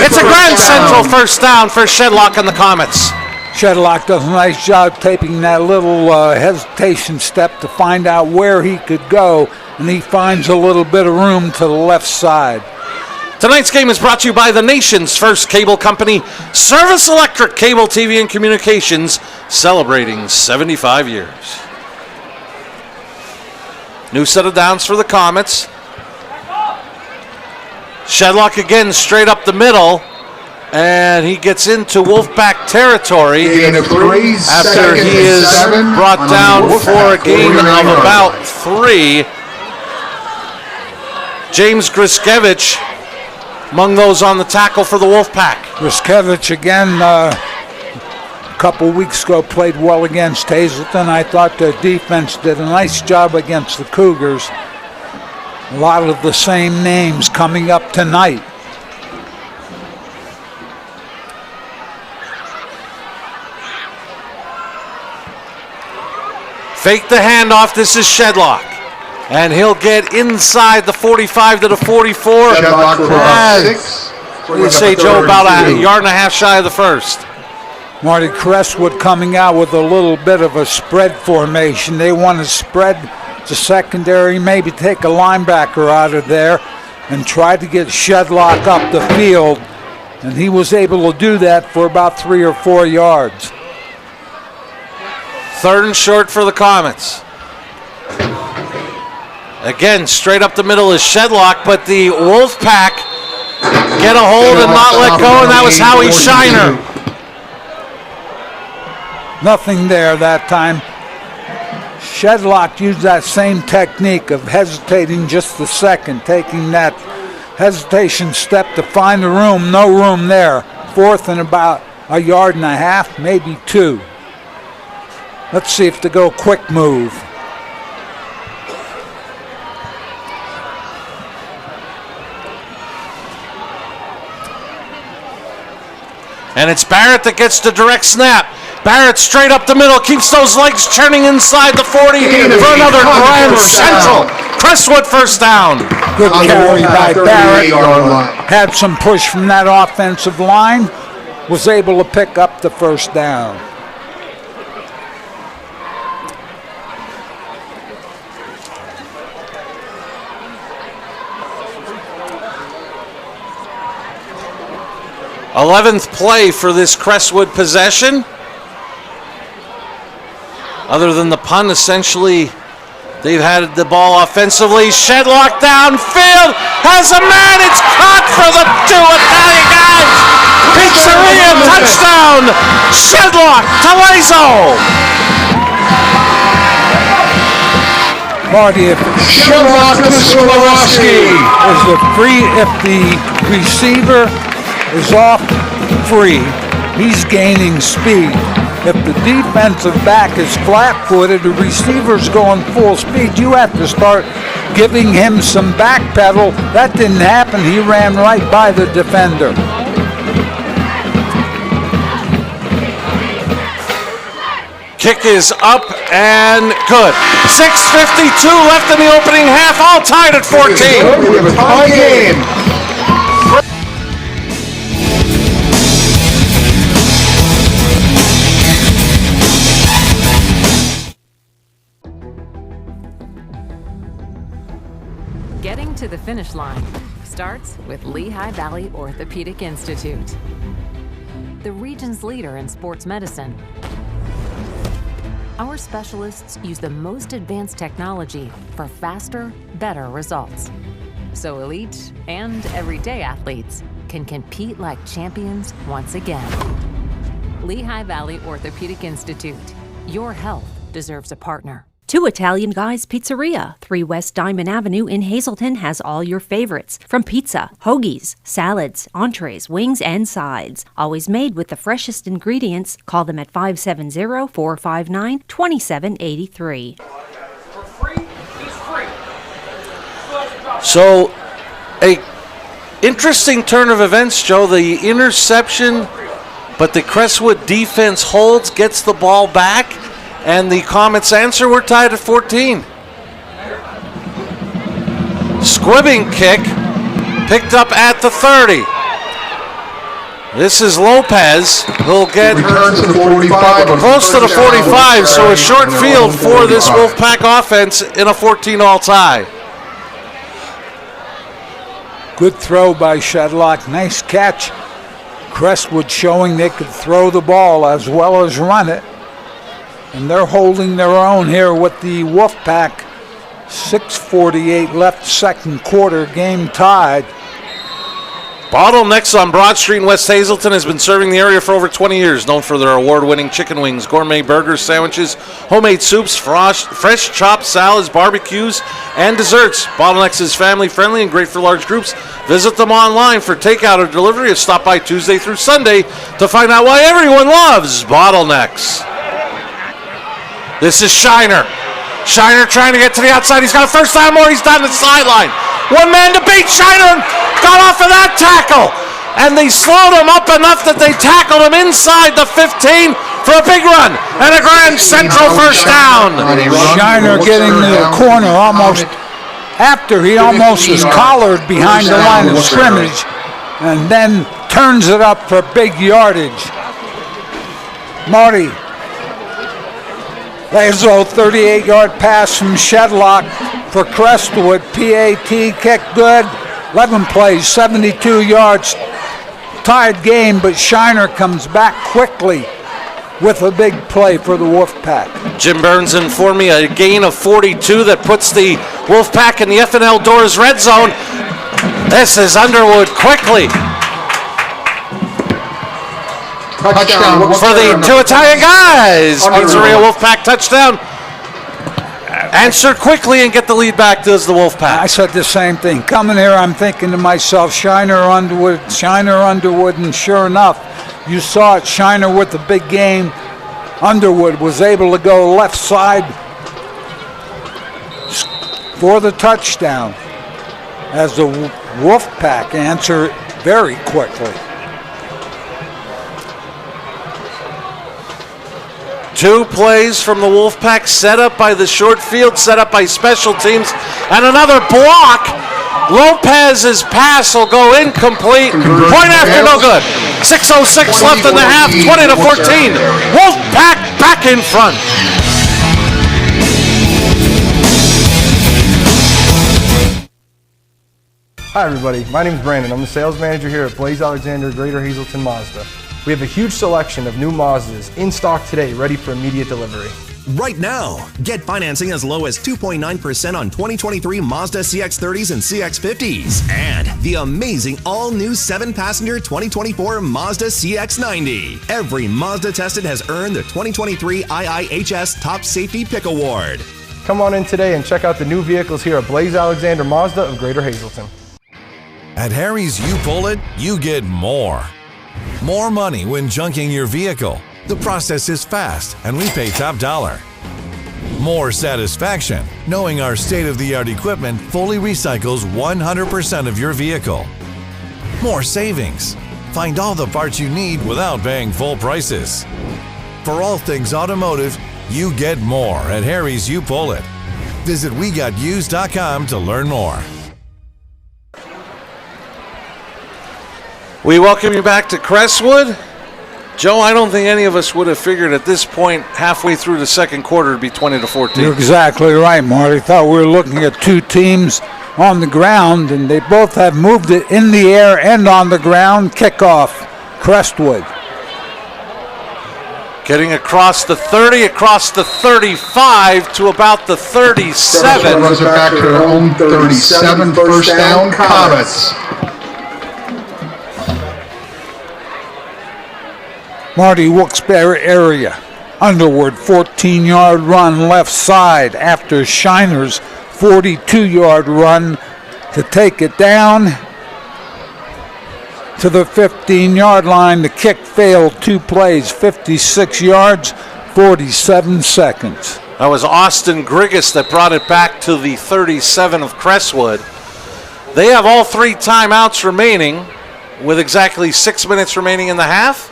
It's a Grand Central first down for Shedlock and the Comets. Shedlock does a nice job taking that little hesitation step to find out where he could go, and he finds a little bit of room to the left side. Tonight's game is brought to you by the nation's first cable company, Service Electric Cable TV and Communications, celebrating 75 years. New set of downs for the Comets. Shedlock again straight up the middle, and he gets into Wolfpack territory after he is brought down for a gain of about 3. James Griskevich among those on the tackle for the Wolfpack. Griskevich again, a couple weeks ago, played well against Hazleton. I thought the defense did a nice job against the Cougars. A lot of the same names coming up tonight. Fake the handoff. This is Shedlock. And he'll get inside the 45 to the 44. Shedlock for 6. What do you say, Joe? About a yard and a half shy of the first. Marty Crestwood coming out with a little bit of a spread formation. They want to spread the secondary, maybe take a linebacker out of there and try to get Shedlock up the field. And he was able to do that for about 3 or 4 yards. 3rd and short for the Comets. Again, straight up the middle is Shedlock, but the Wolfpack get a hold and not let go, and that was Howie Shiner. Nothing there that time. Shedlock used that same technique of hesitating just a second, taking that hesitation step to find the room. No room there. 4th and about 1.5 yards, maybe 2. Let's see if they go quick move. And it's Barrett that gets the direct snap. Barrett straight up the middle, keeps those legs churning inside the 40 for another Grand Central. Crestwood first down. Good carry by Barrett. Had some push from that offensive line. Was able to pick up the first down. th play for this Crestwood possession. Other than the punt, essentially, they've had the ball offensively. Shedlock downfield, has a man, it's caught for the 2 Italian guys. Pizzeria touchdown, Shedlock to Lazo. Marty, if Shedlock to Swarovski. If the receiver is off free, he's gaining speed. If the defensive back is flat-footed, the receiver's going full speed, you have to start giving him some back pedal. That didn't happen. He ran right by the defender. Kick is up and good. 6:52 left in the opening half, all tied at 14. We have a tie game. Getting to the finish line starts with Lehigh Valley Orthopedic Institute, the region's leader in sports medicine. Our specialists use the most advanced technology for faster, better results, so elite and everyday athletes can compete like champions once again. Lehigh Valley Orthopedic Institute. Your health deserves a partner. 2 Italian Guys Pizzeria, 3 West Diamond Avenue in Hazleton has all your favorites, from pizza, hoagies, salads, entrees, wings, and sides. Always made with the freshest ingredients. Call them at 570-459-2783. So, a interesting turn of events, Joe. The interception, but the Crestwood defense holds, gets the ball back. And the Comets answer, we're tied at 14. Squibbing kick, picked up at the 30. This is Lopez, who'll get Return to the 45. close to the 45, so a short field for this Wolfpack offense in a 14-all tie. Good throw by Shedlock, nice catch. Crestwood showing they could throw the ball as well as run it. And they're holding their own here with the Wolfpack. 6:48 left, second quarter, game tied. Bottlenecks on Broad Street in West Hazleton has been serving the area for over 20 years. Known for their award-winning chicken wings, gourmet burgers, sandwiches, homemade soups, fresh chopped salads, barbecues, and desserts. Bottlenecks is family-friendly and great for large groups. Visit them online for takeout or delivery, or stop by Tuesday through Sunday to find out why everyone loves Bottlenecks. This is Shiner. Shiner trying to get to the outside. He's got a first down more. He's down the sideline. One man to beat. Shiner got off of that tackle. And they slowed him up enough that they tackled him inside the 15 for a big run. And a Grand Central first down. Shiner getting to the corner almost after he almost was collared behind the line of scrimmage. And then turns it up for big yardage. Marty. There's a 38-yard pass from Shedlock for Crestwood. PAT kick good. 11 plays, 72 yards. Tied game, but Shiner comes back quickly with a big play for the Wolfpack. Jim Burns informed me a gain of 42 that puts the Wolfpack in the FNL Doors red zone. This is Underwood quickly. Touchdown for the two Italian guys. Pizzeria Wolfpack touchdown. Answer quickly and get the lead back, does the Wolfpack. I said the same thing. Coming here, I'm thinking to myself, Shiner, Underwood, and sure enough, you saw it, Shiner with the big game. Underwood was able to go left side for the touchdown as the Wolfpack answer very quickly. 2 plays from the Wolfpack, set up by the short field, set up by special teams, and another block. Lopez's pass will go incomplete. Point after, no good. 6:06 left in the half, 20-14. Wolfpack back in front. Hi everybody, my name is Brandon. I'm the sales manager here at Blaze Alexander Greater Hazelton Mazda. We have a huge selection of new Mazdas in stock today, ready for immediate delivery. Right now, get financing as low as 2.9% on 2023 Mazda CX-30s and CX-50s. And the amazing all-new 7-passenger 2024 Mazda CX-90. Every Mazda tested has earned the 2023 IIHS Top Safety Pick Award. Come on in today and check out the new vehicles here at Blaze Alexander Mazda of Greater Hazelton. At Harry's You Pull It, you get more. More money when junking your vehicle. The process is fast and we pay top dollar. More satisfaction knowing our state-of-the-art equipment fully recycles 100% of your vehicle. More savings. Find all the parts you need without paying full prices. For all things automotive, you get more at Harry's You Pull It. Visit WeGotUsed.com to learn more. We welcome you back to Crestwood. Joe, I don't think any of us would have figured at this point, halfway through the second quarter, it'd be 20-14. You're exactly right, Marty. Thought we were looking at 2 teams on the ground, and they both have moved it in the air and on the ground. Kickoff, Crestwood. Getting across the 30, across the 35 to about the 37. Runs it back to their own 37. First down, Comets. Marty, Wilkes-Barre area. Underwood, 14-yard run left side after Shiner's 42-yard run to take it down to the 15-yard line. The kick failed 2 plays, 56 yards, 47 seconds. That was Austin Grigas that brought it back to the 37 of Crestwood. They have all 3 timeouts remaining with exactly 6 minutes remaining in the half.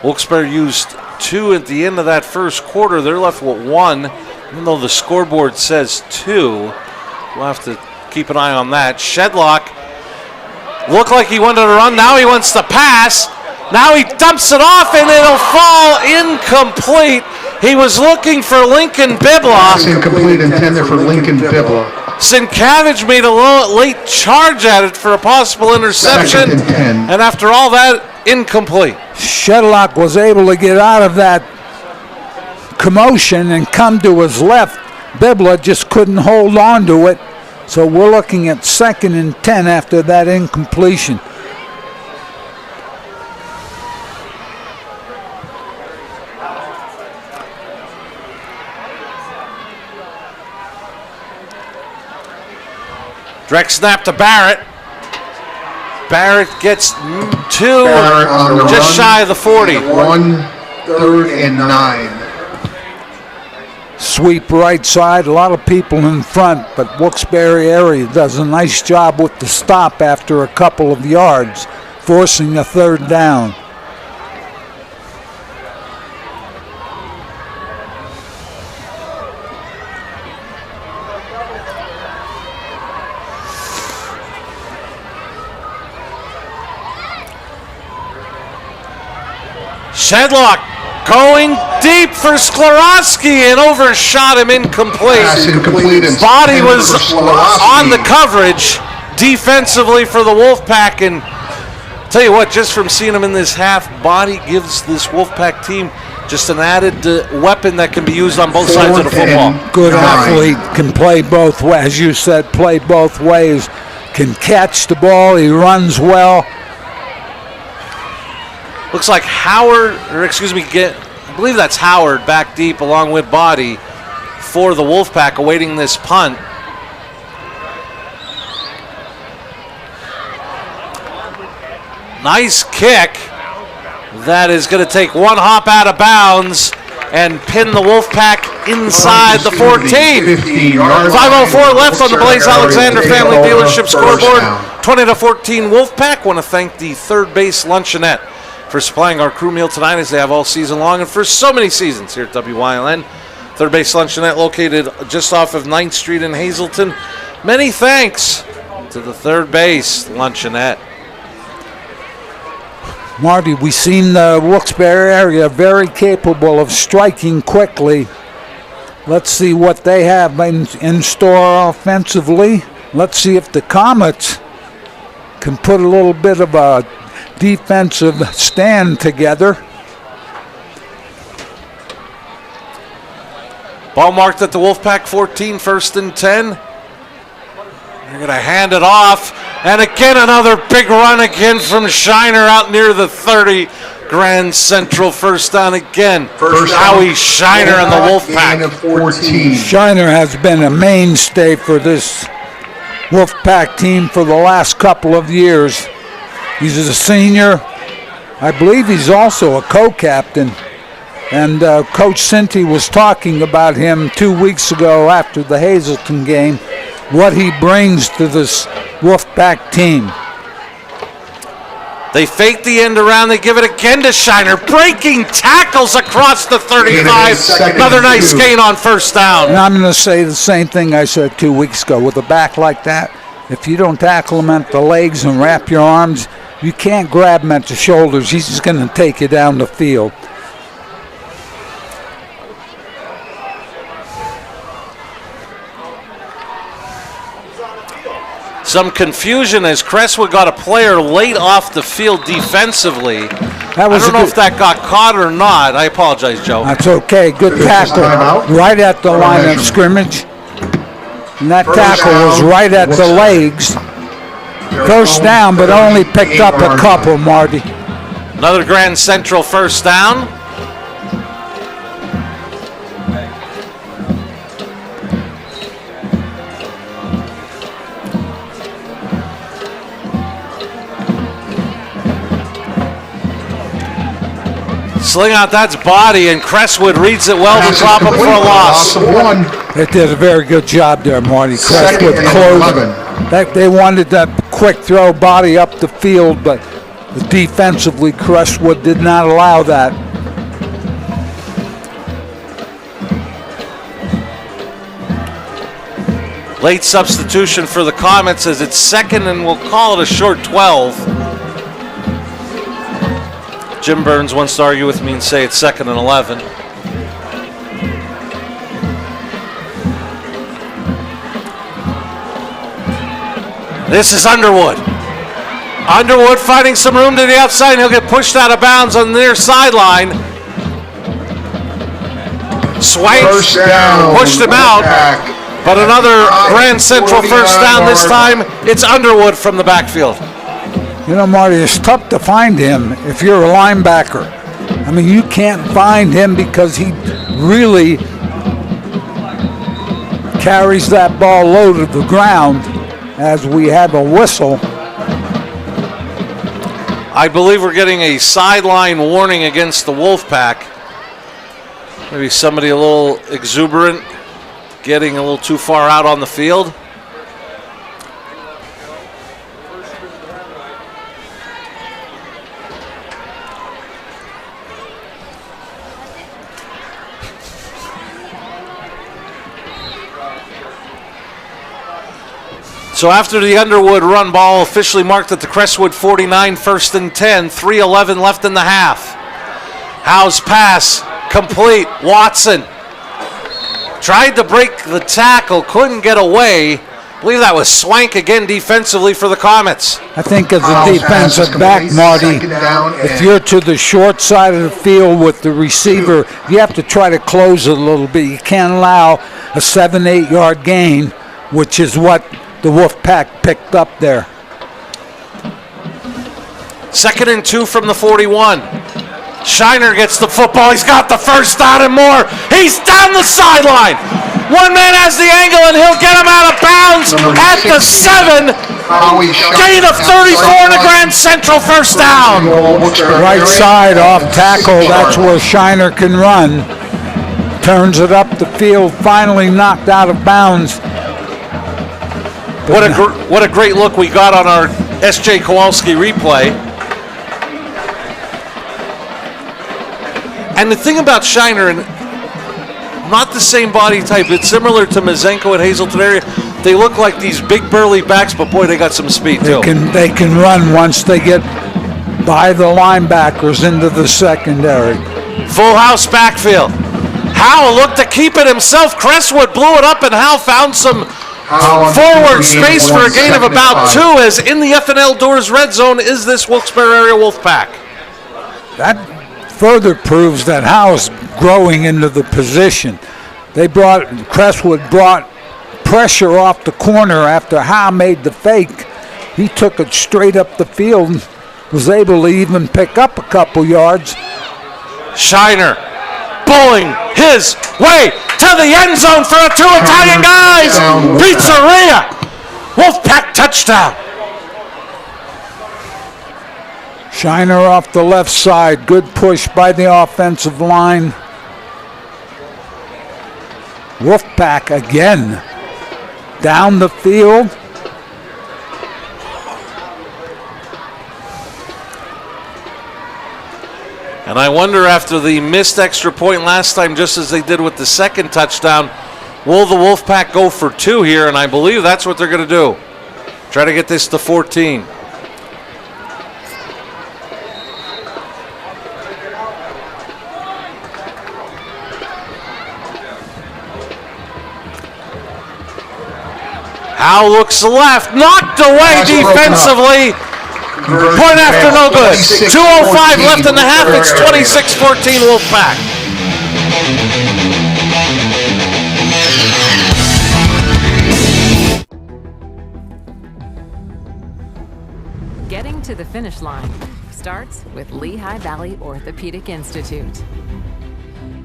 Wilkes-Barre used 2 at the end of that first quarter. They're left with 1, even though the scoreboard says 2. We'll have to keep an eye on that. Shedlock looked like he wanted to run. Now he wants to pass. Now he dumps it off, and it'll fall incomplete. He was looking for Lincoln Bibla. It's incomplete, intended for Lincoln Bibla. Sienkiewicz made a late charge at it for a possible interception. And after all that, incomplete. Shedlock was able to get out of that commotion and come to his left. Bibla just couldn't hold on to it. So we're looking at 2nd and 10 after that incompletion. Direct snap to Barrett. Barrett gets 2, Barrett just shy of the 40. 1, 3rd and 9. Sweep right side, a lot of people in front, but Wilkes-Barre area does a nice job with the stop after a couple of yards, forcing a 3rd down. Shedlock going deep for Sklarowski and overshot him, incomplete. Pass incomplete. Body was on the coverage defensively for the Wolfpack, and tell you what, just from seeing him in this half, Body gives this Wolfpack team just an added weapon that can be used on both sides of the football. Good athlete, can play both ways, as you said, play both ways, can catch the ball, he runs well. Looks like Howard, I believe that's Howard back deep along with Body for the Wolfpack awaiting this punt. Nice kick. That is going to take one hop out of bounds and pin the Wolfpack inside the 14. 5:04 left on the Blaze Alexander Family Dealership scoreboard. 20-14 Wolfpack. Want to thank the Third Base Luncheonette for supplying our crew meal tonight, as they have all season long and for so many seasons here at WYLN. Third Base Luncheonette located just off of 9th Street in Hazleton. Many thanks to the Third Base Luncheonette. Marty, we've seen the Wilkes-Barre area very capable of striking quickly. Let's see what they have in store offensively. Let's see if the Comets can put a little bit of a defensive stand together. Ball marked at the Wolfpack 14, 1st and 10. They're going to hand it off. And again, another big run again from Shiner out near the 30. Grand Central first down again. Howie Shiner and the Wolfpack. Shiner has been a mainstay for this Wolfpack team for the last couple of years. He's a senior. I believe he's also a co-captain. And Coach Cinti was talking about him 2 weeks ago after the Hazleton game, what he brings to this Wolfpack team. They fake the end around. They give it again to Shiner. Breaking tackles across the 35. Another nice gain on first down. And I'm going to say the same thing I said 2 weeks ago. With a back like that, if you don't tackle him at the legs and wrap your arms, you can't grab him at the shoulders. He's just going to take you down the field. Some confusion as Crestwood got a player late off the field defensively. I don't know if that got caught or not. I apologize, Joe. That's okay. Good tackle right at the line of scrimmage. And that tackle was right at the legs. First down, but only picked up a couple, Marty. Another Grand Central first down. Sling out, that's Body, and Crestwood reads it well to drop him for a loss. They did a very good job there, Marty. Crestwood closed. They wanted that quick throw, Body up the field, but defensively, Crestwood did not allow that. Late substitution for the Comets as it's second, and we'll call it a short 12. Jim Burns wants to argue with me and say it's 2nd and 11. This is Underwood. Underwood finding some room to the outside. He'll get pushed out of bounds on the near sideline. Swipes, pushed him out. But another Grand Central first down. This time it's Underwood from the backfield. You know, Marty, it's tough to find him if you're a linebacker. I mean, you can't find him because he really carries that ball low to the ground as we have a whistle. I believe we're getting a sideline warning against the Wolfpack. Maybe somebody a little exuberant, getting a little too far out on the field. So after the Underwood run, ball officially marked at the Crestwood 49, 1st and 10, 3:11 left in the half. Howe's pass complete. Watson tried to break the tackle, couldn't get away. I believe that was Swank again defensively for the Comets. I think as a defensive back, Marty, if you're to the short side of the field with the receiver, you have to try to close it a little bit. You can't allow a 7-8 yard gain, which is what the Wolfpack picked up there. 2nd and 2 from the 41. Shiner gets the football. He's got the first down and more. He's down the sideline. One man has the angle, and he'll get him out of bounds at the 7. Gain of 34 to Grand Central, first down. Right side off tackle. That's where Shiner can run. Turns it up the field. Finally knocked out of bounds. What a great look we got on our S.J. Kowalski replay. And the thing about Shiner, and not the same body type, it's similar to Mazenko at Hazelton area. They look like these big burly backs, but boy, they got some speed too. They can run once they get by the linebackers into the secondary. Full house backfield. Howell looked to keep it himself. Crestwood blew it up, and Howell found some forward space for a gain of about 2, as in the FNL Doors red zone is this Wilkes-Barre area Wolfpack. That further proves that Howe's growing into the position. Crestwood brought pressure off the corner after Howe made the fake. He took it straight up the field, was able to even pick up a couple yards. Shiner bowling his way to the end zone for a 2 Italian guys. Pizzeria. Wolfpack touchdown. Shiner off the left side. Good push by the offensive line. Wolfpack again. Down the field. And I wonder, after the missed extra point last time, just as they did with the second touchdown, will the Wolfpack go for 2 here? And I believe that's what they're going to do. Try to get this to 14. Howe looks left, knocked away defensively. Point after no good. 2:05 left in the half. It's 26-14 Wolfpack. Getting to the finish line starts with Lehigh Valley Orthopedic Institute,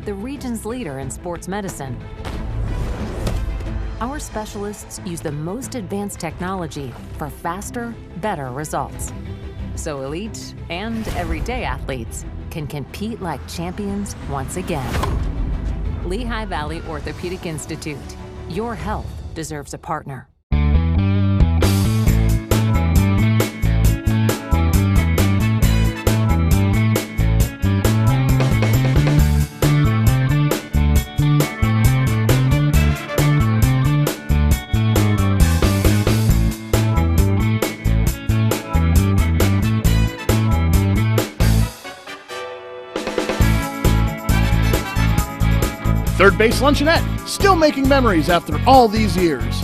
the region's leader in sports medicine. Our specialists use the most advanced technology for faster, better results, so elite and everyday athletes can compete like champions once again. Lehigh Valley Orthopedic Institute. Your health deserves a partner. Third Base Luncheonette, still making memories after all these years.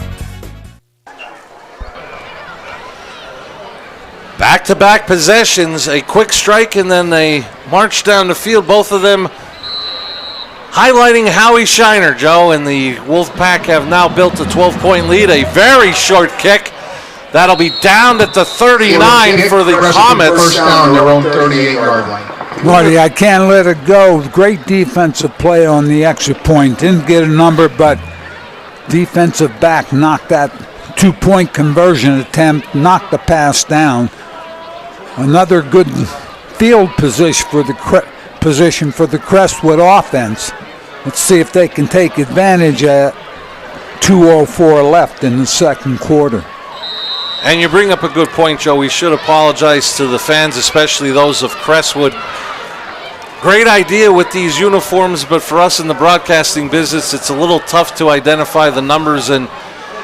Back-to-back possessions, a quick strike, and then they march down the field, both of them highlighting Howie Shiner, Joe, and the Wolfpack have now built a 12-point lead. A very short kick. That'll be down at the 39 for the Comets. First down, their own 38-yard line. Marty, I can't let it go. Great defensive play on the extra point. Didn't get a number, but defensive back knocked that 2-point conversion attempt, knocked the pass down. Another good field position for the Crestwood offense. Let's see if they can take advantage at 2:04 left in the second quarter. And you bring up a good point, Joe. We should apologize to the fans, especially those of Crestwood. Great idea with these uniforms, but for us in the broadcasting business, it's a little tough to identify the numbers, and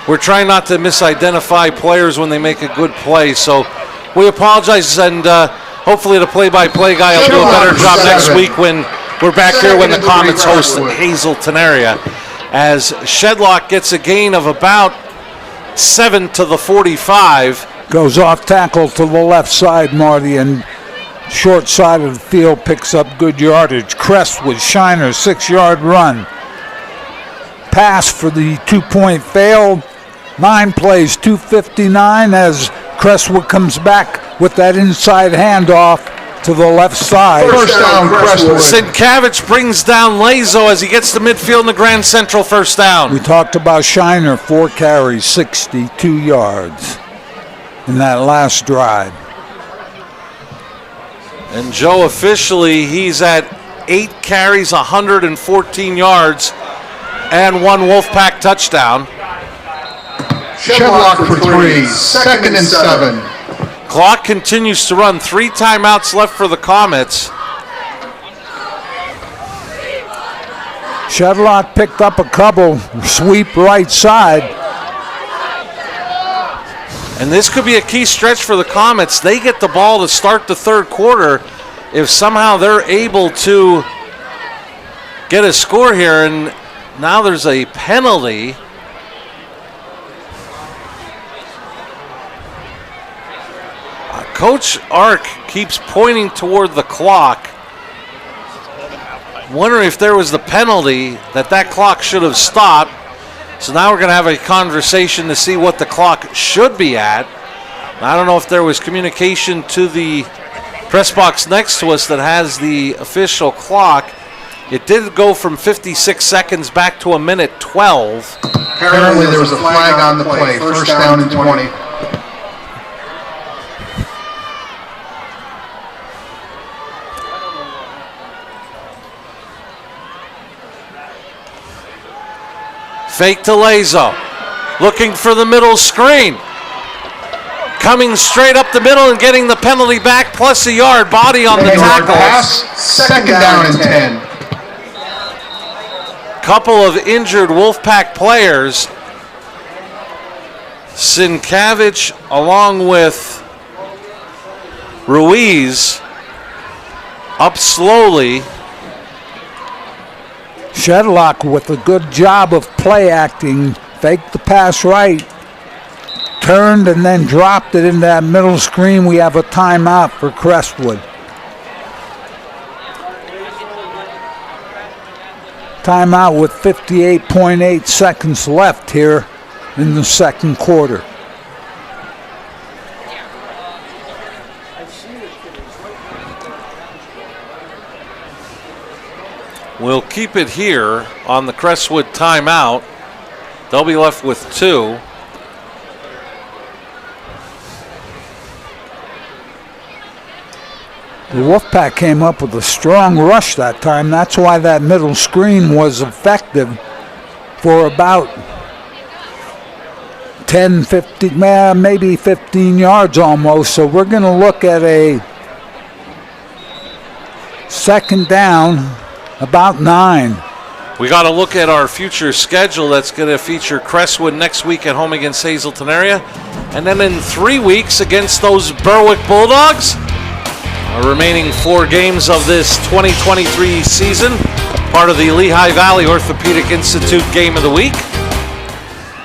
we're trying not to misidentify players when they make a good play. So we apologize, and hopefully the play-by-play guy will do a better job next week when we're back here when the Comets host Hazleton area. As Shedlock gets a gain of about 7 to the 45. Goes off tackle to the left side, Marty, and short side of the field picks up good yardage. Crestwood, Shiner, 6-yard run. Pass for the 2-point fail. 9 plays, 259 as Crestwood comes back with that inside handoff to the left side. First down, Crestwood. Sienkiewicz brings down Lazo as he gets to midfield in the Grand Central first down. We talked about Shiner, 4 carries, 62 yards in that last drive. And Joe, officially, he's at 8 carries, 114 yards, and 1 Wolfpack touchdown. Shedlock for 3, 2nd and 7. Clock continues to run. 3 timeouts left for the Comets. Shedlock picked up a couple, sweep right side. And this could be a key stretch for the Comets. They get the ball to start the third quarter. If somehow they're able to get a score here, and now there's a penalty. Coach Ark keeps pointing toward the clock. Wondering if there was the penalty that clock should have stopped. So now we're going to have a conversation to see what the clock should be at. I don't know if there was communication to the press box next to us that has the official clock. It did go from 56 seconds back to 1:12. Apparently there was a flag on the play. First down and 20. Fake to Lazo. Looking for the middle screen. Coming straight up the middle and getting the penalty back, plus a yard. Body on the tackle. Pass, 2nd down and 10. Couple of injured Wolfpack players. Sienkiewicz along with Ruiz up slowly. Shedlock with a good job of play acting, faked the pass right, turned and then dropped it in that middle screen. We have a timeout for Crestwood. Timeout with 58.8 seconds left here in the second quarter. We'll keep it here on the Crestwood timeout. They'll be left with 2. The Wolfpack came up with a strong rush that time. That's why that middle screen was effective for about 10, 15, maybe 15 yards almost. So we're going to look at a second down, about 9. We got to look at our future schedule. That's going to feature Crestwood next week at home against Hazleton area. And then in 3 weeks against those Berwick Bulldogs. Our remaining 4 games of this 2023 season. Part of the Lehigh Valley Orthopedic Institute Game of the Week.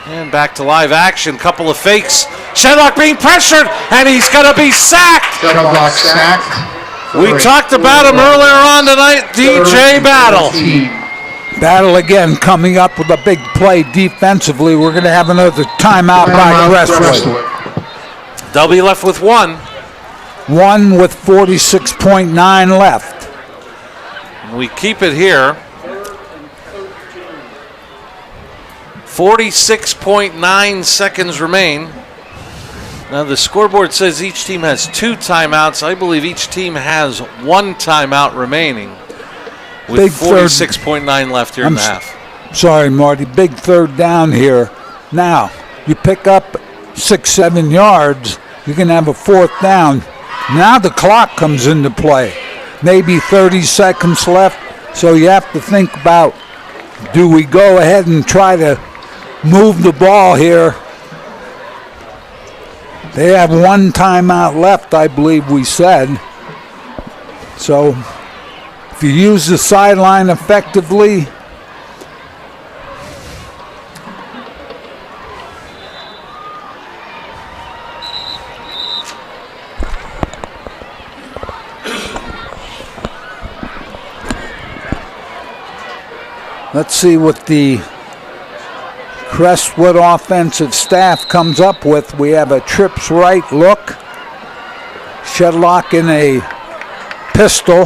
And back to live action. Couple of fakes. Shedlock being pressured, and he's going to be sacked. Shedlock sacked. We talked about him earlier on tonight, DJ Battle. Battle again coming up with a big play defensively. We're going to have another timeout by Crestwood. They'll be left with 1. 1 with 46.9 left. We keep it here. 46.9 seconds remain. Now the scoreboard says each team has 2 timeouts. I believe each team has 1 timeout remaining with 46.9 left here in the half. Sorry, Marty. Big third down here. Now, you pick up 6-7 yards, you can have a 4th down. Now the clock comes into play. Maybe 30 seconds left, so you have to think about, do we go ahead and try to move the ball here? They have 1 timeout left, I believe we said. So if you use the sideline effectively, let's see what the Crestwood offensive staff comes up with. We have a trips right look. Shedlock in a pistol.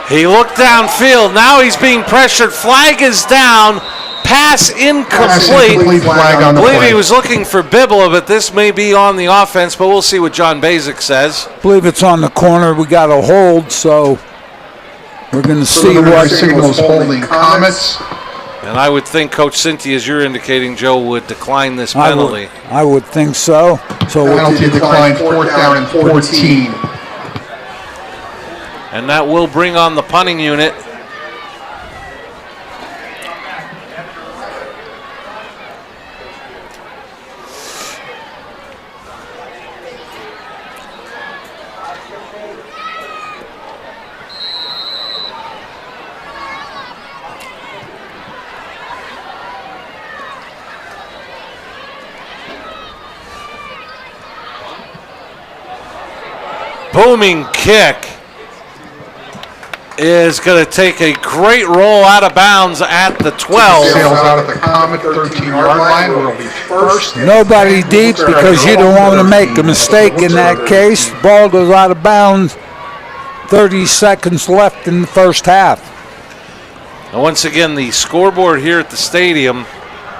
He looked downfield. Now he's being pressured. Flag is down. Pass incomplete. Flag on I the believe play. he was looking for Bibla, but this may be on the offense, but we'll see what John Basic says. I believe it's on the corner. We got a hold, so we're going to see what signals holding Comets. And I would think Coach Cinti, as you're indicating, Joe, would decline this penalty. I would think so. So Penalty declined, 4th down and 14. And that will bring on the punting unit. Booming kick is going to take a great roll out of bounds at the 12. Sails out at the Comet 13-yard line. Will be first. Nobody deep because you don't want to make a mistake in that case. Ball goes out of bounds. 30 seconds left in the first half. And once again, the scoreboard here at the stadium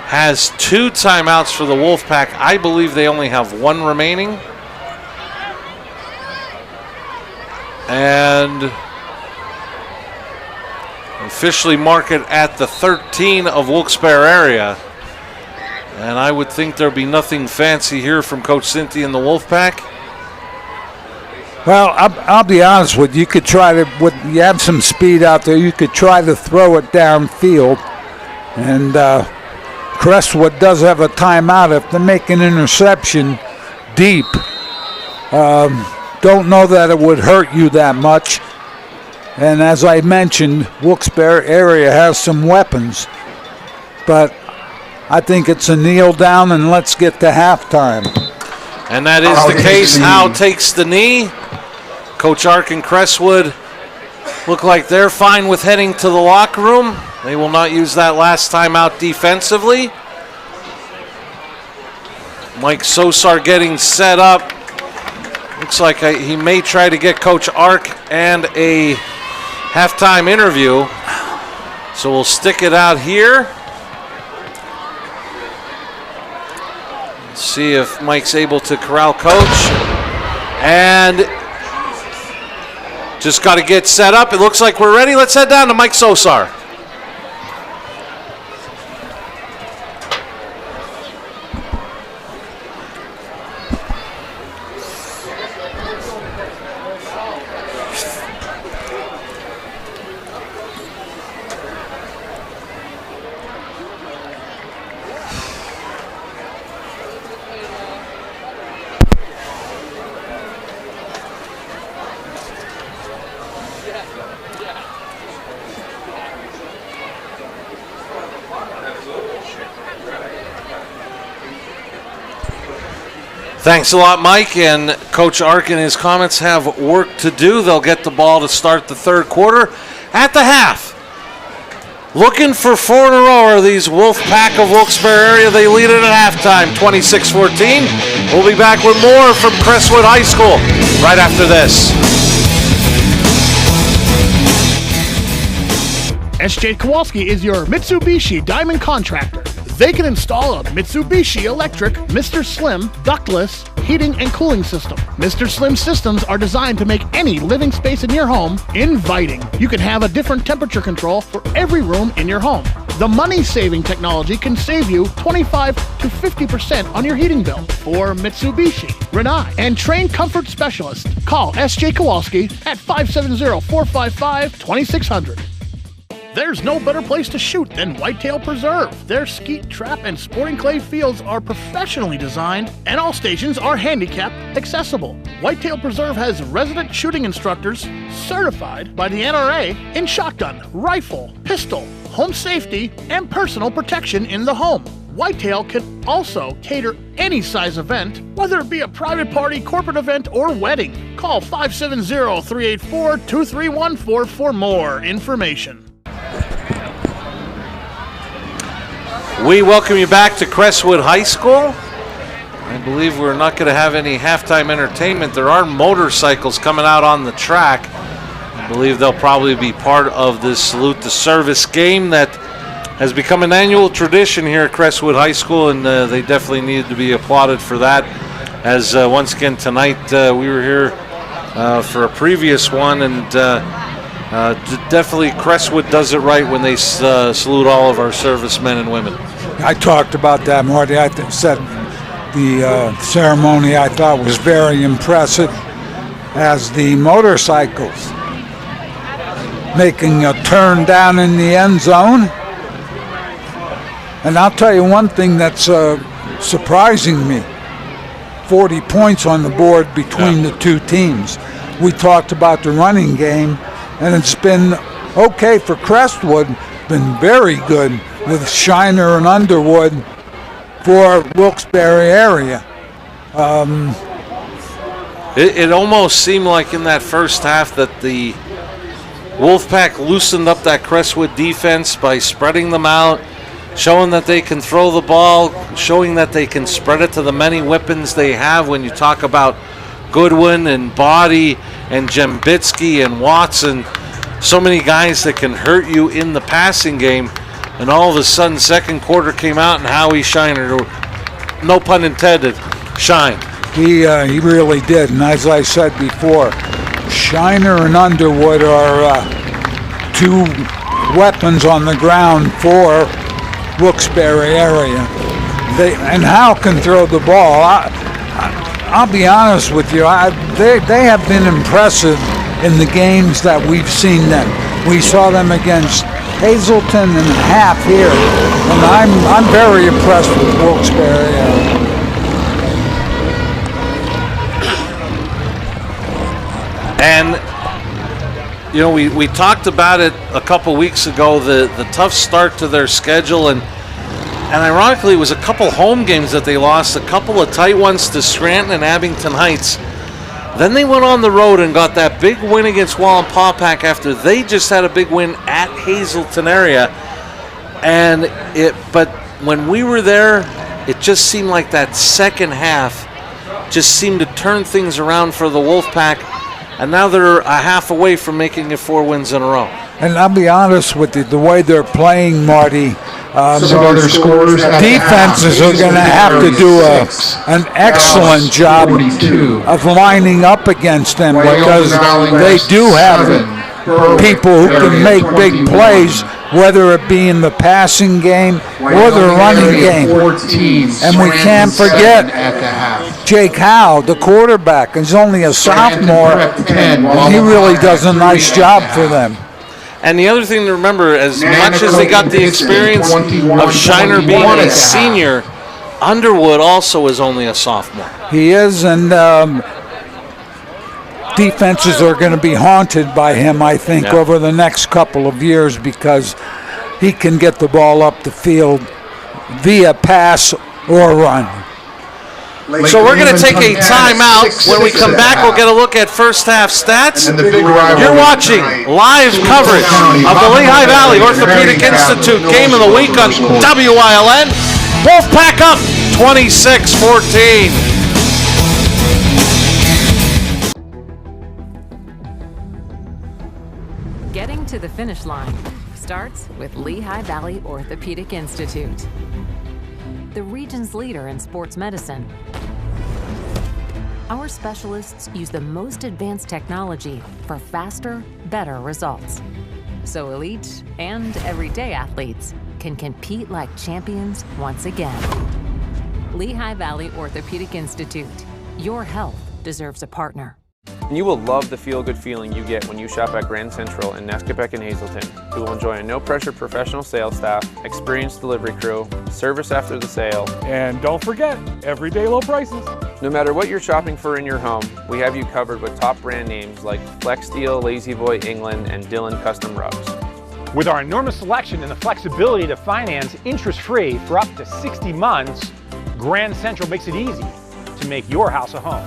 has 2 timeouts for the Wolfpack. I believe they only have 1 remaining. And officially mark it at the 13 of Wilkes-Barre area. And I would think there'll be nothing fancy here from Coach Cinti and the Wolfpack. Well, I'll be honest with you. You could try to, you have some speed out there, you could try to throw it downfield. And Crestwood does have a timeout if they make an interception deep. Don't know that it would hurt you that much. And as I mentioned, Wilkes-Barre area has some weapons. But I think it's a kneel down and let's get to halftime. And that is the case. Howe takes the knee. Coach Ark and Crestwood look like they're fine with heading to the locker room. They will not use that last time out defensively. Mike Sosar getting set up. Looks like he may try to get Coach Ark and a halftime interview. So we'll stick it out here. Let's see if Mike's able to corral Coach. And just got to get set up. It looks like we're ready. Let's head down to Mike Sosar. Thanks a lot, Mike. And Coach Ark and his Comets have work to do. They'll get the ball to start the third quarter. At the half, looking for 4 in a row are these Wolfpack of Wilkes-Barre area. They lead it at halftime, 26-14. We'll be back with more from Crestwood High School right after this. SJ Kowalski is your Mitsubishi Diamond contractor. They can install a Mitsubishi electric Mr. Slim ductless heating and cooling system. Mr. Slim systems are designed to make any living space in your home inviting. You can have a different temperature control for every room in your home. The money-saving technology can save you 25 to 50% on your heating bill. For Mitsubishi, Rinnai, and trained comfort specialists, call SJ Kowalski at 570-455-2600. There's no better place to shoot than Whitetail Preserve. Their skeet, trap, and sporting clay fields are professionally designed, and all stations are handicap accessible. Whitetail Preserve has resident shooting instructors certified by the NRA in shotgun, rifle, pistol, home safety, and personal protection in the home. Whitetail can also cater any size event, whether it be a private party, corporate event, or wedding. Call 570-384-2314 for more information. We welcome you back to Crestwood High School. I believe we're not going to have any halftime entertainment. There are motorcycles coming out on the track. I believe they'll probably be part of this salute to service game that has become an annual tradition here at Crestwood High School, and they definitely needed to be applauded for that. As once again tonight we were here for a previous one, and definitely Crestwood does it right when they salute all of our servicemen and women. I talked about that, Marty. I said the ceremony I thought was very impressive, as the motorcycles making a turn down in the end zone. And I'll tell you one thing that's surprising me. 40 points on the board between the two teams. We talked about the running game, and it's been okay for Crestwood, been very good with Shiner and Underwood for Wilkes-Barre area. It almost seemed like in that first half that the Wolfpack loosened up that Crestwood defense by spreading them out, showing that they can throw the ball, showing that they can spread it to the many weapons they have. When you talk about Goodwin and Body and Jembitsky and Watson, so many guys that can hurt you in the passing game, and all of a sudden second quarter came out and Howie Shiner, no pun intended, shined. He really did, and as I said before, Shiner and Underwood are two weapons on the ground for Wilkes-Barre area. And Hal can throw the ball. I'll be honest with you, they have been impressive in the games that we've seen them. We saw them against Hazleton and Half here, and I'm very impressed with Wilkes-Barre area. And you know, we talked about it a couple weeks ago, the tough start to their schedule, and ironically it was a couple home games that they lost, a couple of tight ones to Scranton and Abington Heights. Then they went on the road and got that big win against Wallenpaupack after they just had a big win at Hazleton area. But when we were there, it just seemed like that second half just seemed to turn things around for the Wolfpack. And now they're a half away from making it 4 wins in a row. And I'll be honest with you, the way they're playing, Marty, defenses are going to have to do an excellent job of lining up against them, because they do have people who can make big plays, whether it be in the passing game or the running game. And we can't forget Jake Howe, the quarterback, is only a sophomore, and he really does a nice job for them. And the other thing to remember, as much as they got the experience of Shiner being a senior, Underwood also is only a sophomore. He is, and defenses are going to be haunted by him, I think, over the next couple of years, because he can get the ball up the field via pass or run. So we're going to take a timeout. When we come back, we'll get a look at first half stats. You're watching live coverage of the Lehigh Valley Orthopedic Institute Game of the Week on WILN. Wolfpack up 26-14. Getting to the finish line starts with Lehigh Valley Orthopedic Institute, the region's leader in sports medicine. Our specialists use the most advanced technology for faster, better results, so elite and everyday athletes can compete like champions once again. Lehigh Valley Orthopedic Institute. Your health deserves a partner. And you will love the feel-good feeling you get when you shop at Grand Central in Nescopeck and Hazleton. You will enjoy a no-pressure professional sales staff, experienced delivery crew, service after the sale, And don't forget, everyday low prices. no matter what you're shopping for in your home, we have you covered with top brand names like Flex Steel, Lazy Boy, England, and Dillon Custom Rugs. With our enormous selection and the flexibility to finance interest-free for up to 60 months, Grand Central makes it easy to make your house a home.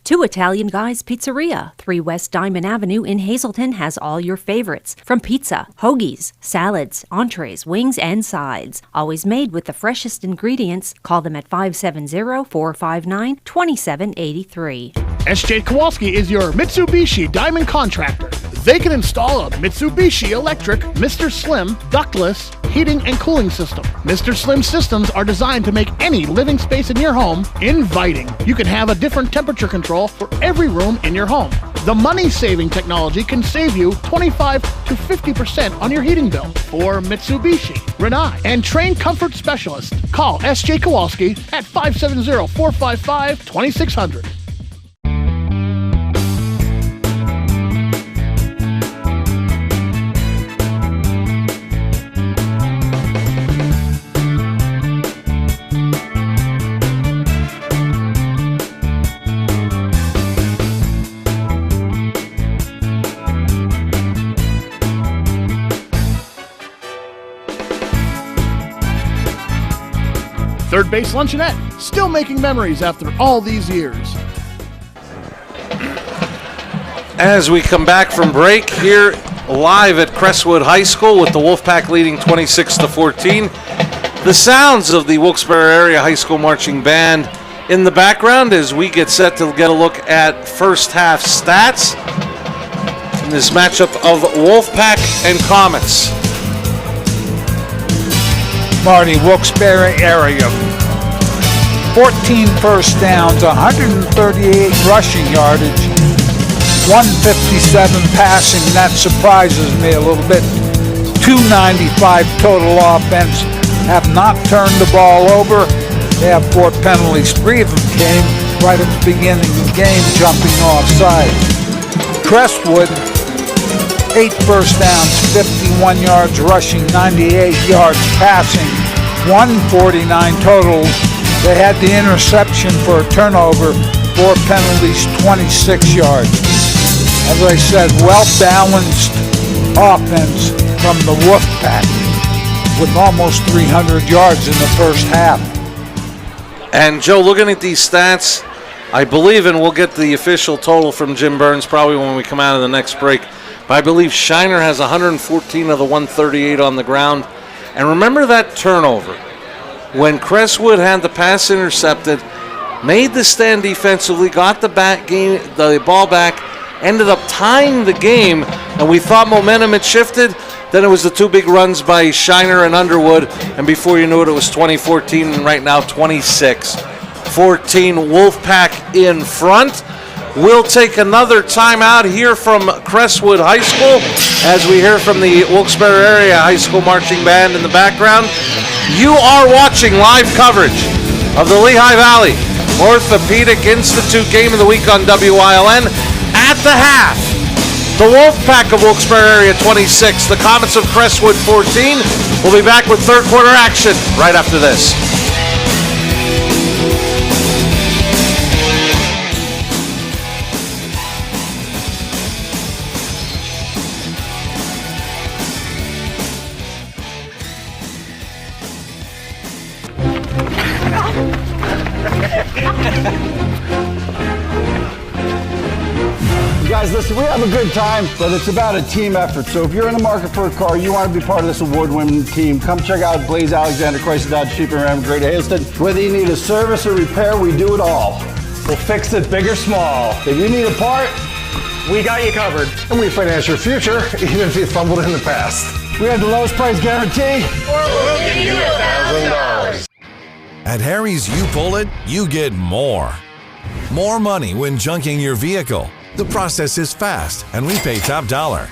Two Italian Guys Pizzeria, 3 West Diamond Avenue in Hazleton has all your favorites, from pizza, hoagies, salads, entrees, wings, and sides. Always made with the freshest ingredients. Call them at 570-459-2783. SJ Kowalski is your Mitsubishi Diamond Contractor. They can install a Mitsubishi electric Mr. Slim ductless heating and cooling system. Mr. Slim systems are designed to make any living space in your home inviting. You can have a different temperature control for every room in your home. The money-saving technology can save you 25 to 50% on your heating bill. For Mitsubishi, Rinnai, and trained comfort specialists, call SJ Kowalski at 570-455-2600. Third Base Luncheonette, still making memories after all these years. As we come back from break here live at Crestwood High School with the Wolfpack leading 26-14. The sounds of the Wilkes-Barre Area High School Marching Band in the background as we get set to get a look at first half stats in this matchup of Wolfpack and Comets. Marty, Wilkes-Barre area. 14 first downs, 138 rushing yardage, 157 passing. That surprises me a little bit. 295 total offense. Have not turned the ball over. They have 4 penalties. 3 of them came right at the beginning of the game, jumping offside. Crestwood, 8 first downs, 51 yards rushing, 98 yards passing, 149 total. They had the interception for a turnover, 4 penalties, 26 yards. As I said, well-balanced offense from the Wolfpack with almost 300 yards in the first half. And Joe, looking at these stats, I believe, and we'll get the official total from Jim Burns probably when we come out of the next break, but I believe Shiner has 114 of the 138 on the ground. And remember that turnover. When Crestwood had the pass intercepted, made the stand defensively, got the ball back, ended up tying the game, and we thought momentum had shifted. Then it was the 2 big runs by Shiner and Underwood, and before you knew it, it was 20-14, and right now 26-14. Wolfpack in front. We'll take another timeout here from Crestwood High School as we hear from the Wilkes-Barre Area High School Marching Band in the background. You are watching live coverage of the Lehigh Valley Orthopedic Institute Game of the Week on WILN. At the half, the Wolfpack of Wilkes-Barre Area 26, the Comets of Crestwood 14. We'll be back with third quarter action right after this. Guys, listen, we have a good time, but it's about a team effort. So if you're in the market for a car, you want to be part of this award-winning team, come check out Blaze Alexander Chrysler Dodge Jeep Ram Greater Hazleton. Whether you need a service or repair, we do it all. We'll fix it big or small. If you need a part, we got you covered. And we finance your future, even if you fumbled in the past. We have the lowest price guarantee. Or we'll give you $1,000. At Harry's You Pull It, you get more. More money when junking your vehicle. The process is fast, and we pay top dollar.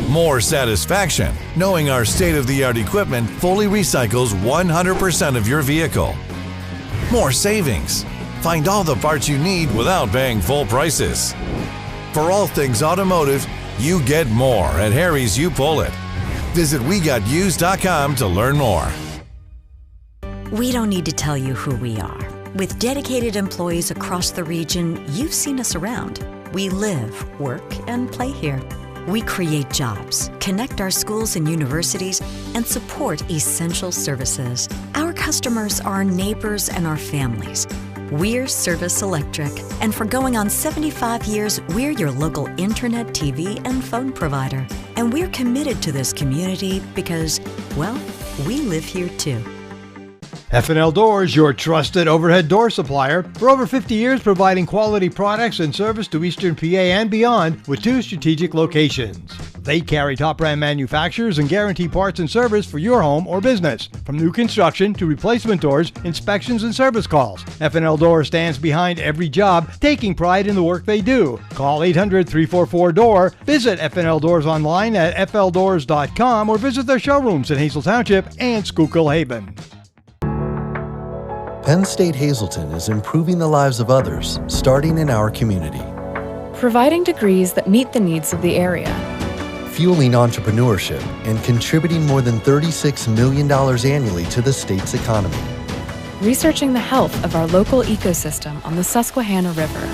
More satisfaction, knowing our state-of-the-art equipment fully recycles 100% of your vehicle. More savings. Find all the parts you need without paying full prices. For all things automotive, you get more at Harry's You Pull It. Visit WeGotUsed.com to learn more. We don't need to tell you who we are. With dedicated employees across the region, you've seen us around. We live, work, and play here. We create jobs, connect our schools and universities, and support essential services. Our customers are our neighbors and our families. We're Service Electric, and for going on 75 years, we're your local internet, TV, and phone provider. And we're committed to this community because, well, we live here too. F&L Doors, your trusted overhead door supplier. For over 50 years, providing quality products and service to Eastern PA and beyond with 2 strategic locations. They carry top brand manufacturers and guarantee parts and service for your home or business. From new construction to replacement doors, inspections and service calls. F&L Doors stands behind every job, taking pride in the work they do. Call 800-344-DOOR. Visit F&L Doors online at fldoors.com or visit their showrooms in Hazel Township and Schuylkill Haven. Penn State Hazleton is improving the lives of others, starting in our community. Providing degrees that meet the needs of the area. Fueling entrepreneurship and contributing more than $36 million annually to the state's economy. Researching the health of our local ecosystem on the Susquehanna River.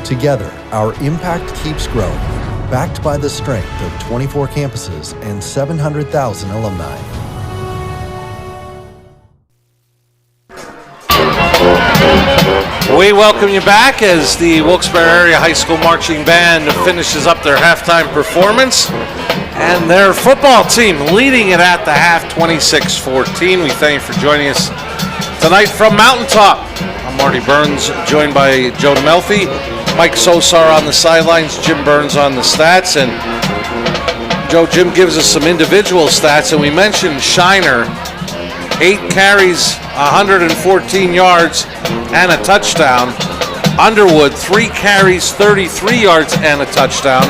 Together, our impact keeps growing, backed by the strength of 24 campuses and 700,000 alumni. We welcome you back as the Wilkes-Barre Area High School Marching Band finishes up their halftime performance. And their football team leading it at the half, 26-14. We thank you for joining us tonight from Mountaintop. I'm Marty Burns, joined by Joe DeMelfi, Mike Sosar on the sidelines, Jim Burns on the stats. And Jim gives us some individual stats, and we mentioned Shiner, 8 carries, 114 yards, and a touchdown. Underwood, 3 carries, 33 yards, and a touchdown.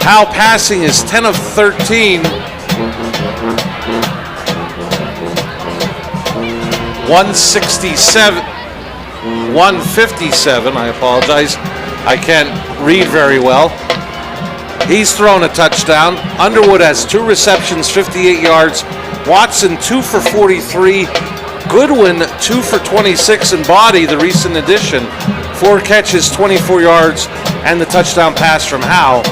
Howe passing is 10 of 13. 157, I apologize. I can't read very well. He's thrown a touchdown. Underwood has 2 receptions, 58 yards. Watson, 2 for 43. Goodwin, 2 for 26, and Body, the recent addition, 4 catches, 24 yards, and the touchdown pass from Howe.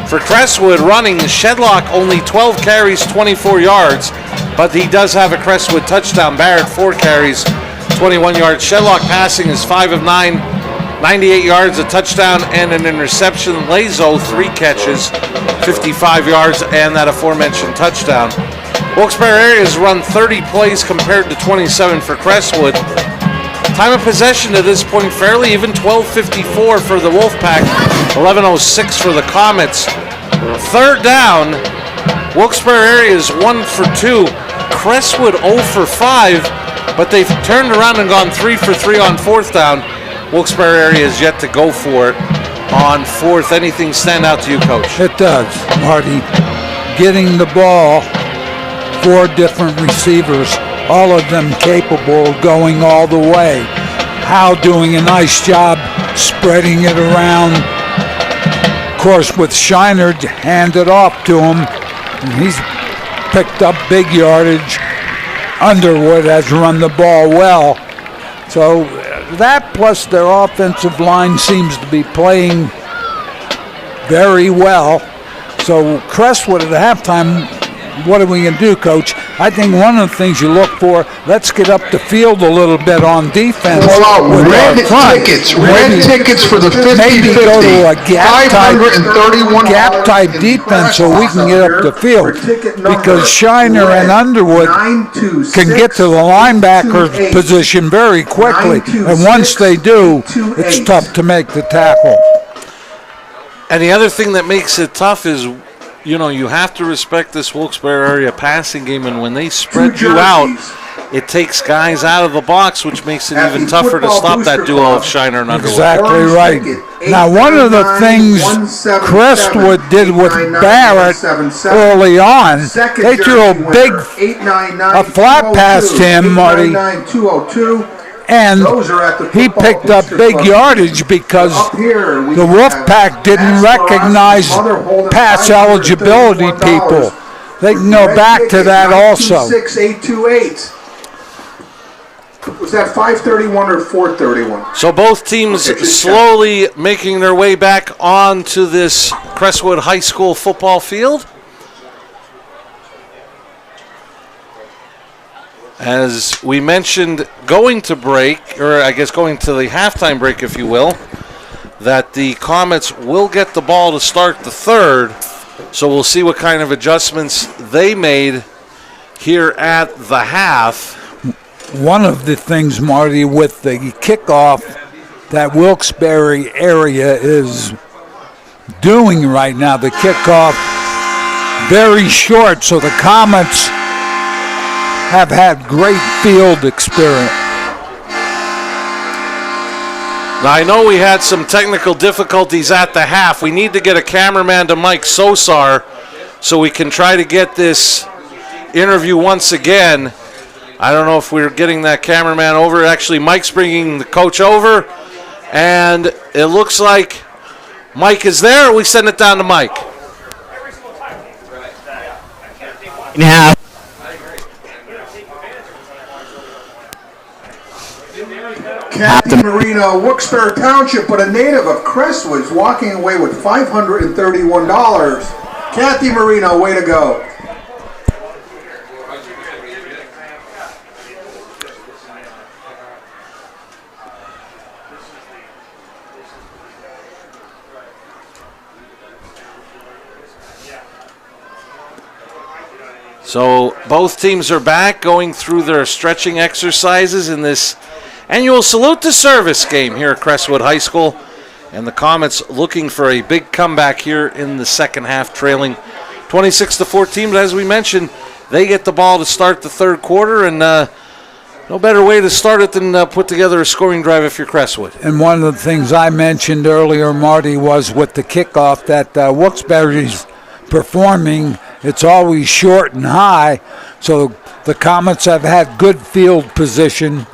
For Crestwood running, Shedlock only 12 carries, 24 yards, but he does have a Crestwood touchdown. Barrett, 4 carries, 21 yards. Shedlock passing is 5 of 9, 98 yards, a touchdown, and an interception. Lazo, 3 catches, 55 yards, and that aforementioned touchdown. Wilkes-Barre area has run 30 plays compared to 27 for Crestwood. Time of possession to this point fairly even, 12:54 for the Wolfpack, 11:06 for the Comets. Third down, Wilkes-Barre area is 1 for 2. Crestwood 0 for 5, but they've turned around and gone 3 for 3 on 4th down. Wilkes-Barre area is yet to go for it on 4th. Anything stand out to you, Coach? It does, Marty. Getting the ball, 4 different receivers, all of them capable of going all the way. Howe doing a nice job spreading it around. Of course, with Shiner handed off to him, and he's picked up big yardage. Underwood has run the ball well. So that plus their offensive line seems to be playing very well. So Crestwood at halftime, what are we going to do, Coach? I think one of the things you look for, let's get up the field a little bit on defense. Roll out red tickets for the 50-50. Maybe go to a gap-type defense so we can get up the field. Because Shiner and Underwood can get to the linebacker's position very quickly. And once they do, it's tough to make the tackle. And the other thing that makes it tough is, you know, you have to respect this Wilkes-Barre area passing game, and when they spread you out, it takes guys out of the box, which makes it even tougher to stop that duo of Shiner and Underwood. Exactly right. Now, one of the things Crestwood did with Barrett early on, they threw a flat pass to him, Marty, And Those are at the he football picked up booster big club. yardage because Up here, we the have Wolfpack didn't Ascot, recognize Mother Holden, pass eligibility $531. people. They can go Red back to ticket, that also. 926,828. Was that 531 or 431? So both teams slowly making their way back onto this Crestwood High School football field. As we mentioned, going to break, or I guess going to the halftime break, if you will, that the Comets will get the ball to start the third. So we'll see what kind of adjustments they made here at the half. One of the things, Marty, with the kickoff that Wilkes-Barre area is doing right now, the kickoff very short, so the Comets have had great field experience. Now, I know we had some technical difficulties at the half. We need to get a cameraman to Mike Sosar so we can try to get this interview once again. I don't know if we're getting that cameraman over. Actually, Mike's bringing the coach over, and it looks like Mike is there. We send it down to Mike. Now. Kathy Marino, Wilkes-Barre Township, but a native of Crestwood, is walking away with $531. Kathy Marino, way to go. So both teams are back going through their stretching exercises in this annual salute to service game here at Crestwood High School. And the Comets looking for a big comeback here in the second half, trailing 26-14. But as we mentioned, they get the ball to start the third quarter, and no better way to start it than put together a scoring drive if you're Crestwood. And one of the things I mentioned earlier, Marty, was with the kickoff that Wilkes-Barre's performing. It's always short and high, so the Comets have had good field position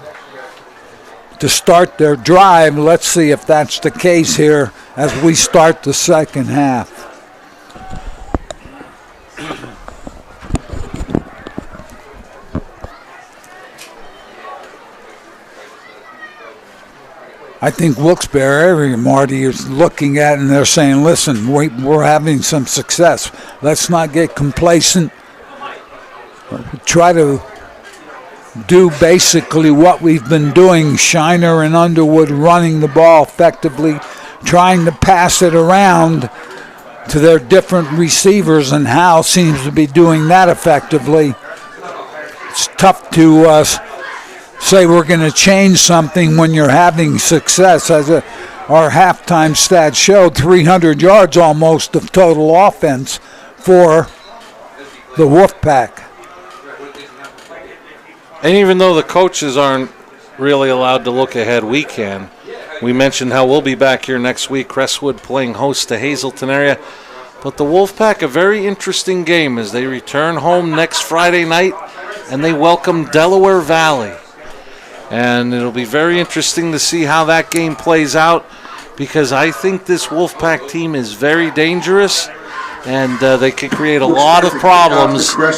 to start their drive. Let's see if that's the case here as we start the second half. I think Wilkes-Barre, Marty, is looking at it and they're saying, listen, we're having some success. Let's not get complacent. Try to do basically what we've been doing, Shiner and Underwood running the ball effectively, trying to pass it around to their different receivers, and Howe seems to be doing that effectively. It's tough to say we're going to change something when you're having success. As our halftime stats showed, 300 yards almost of total offense for the Wolfpack. And even though the coaches aren't really allowed to look ahead, we can. We mentioned how we'll be back here next week, Crestwood playing host to Hazleton area. But the Wolfpack, a very interesting game as they return home next Friday night and they welcome Delaware Valley. And it'll be very interesting to see how that game plays out, because I think this Wolfpack team is very dangerous, and they can create a lot of problems for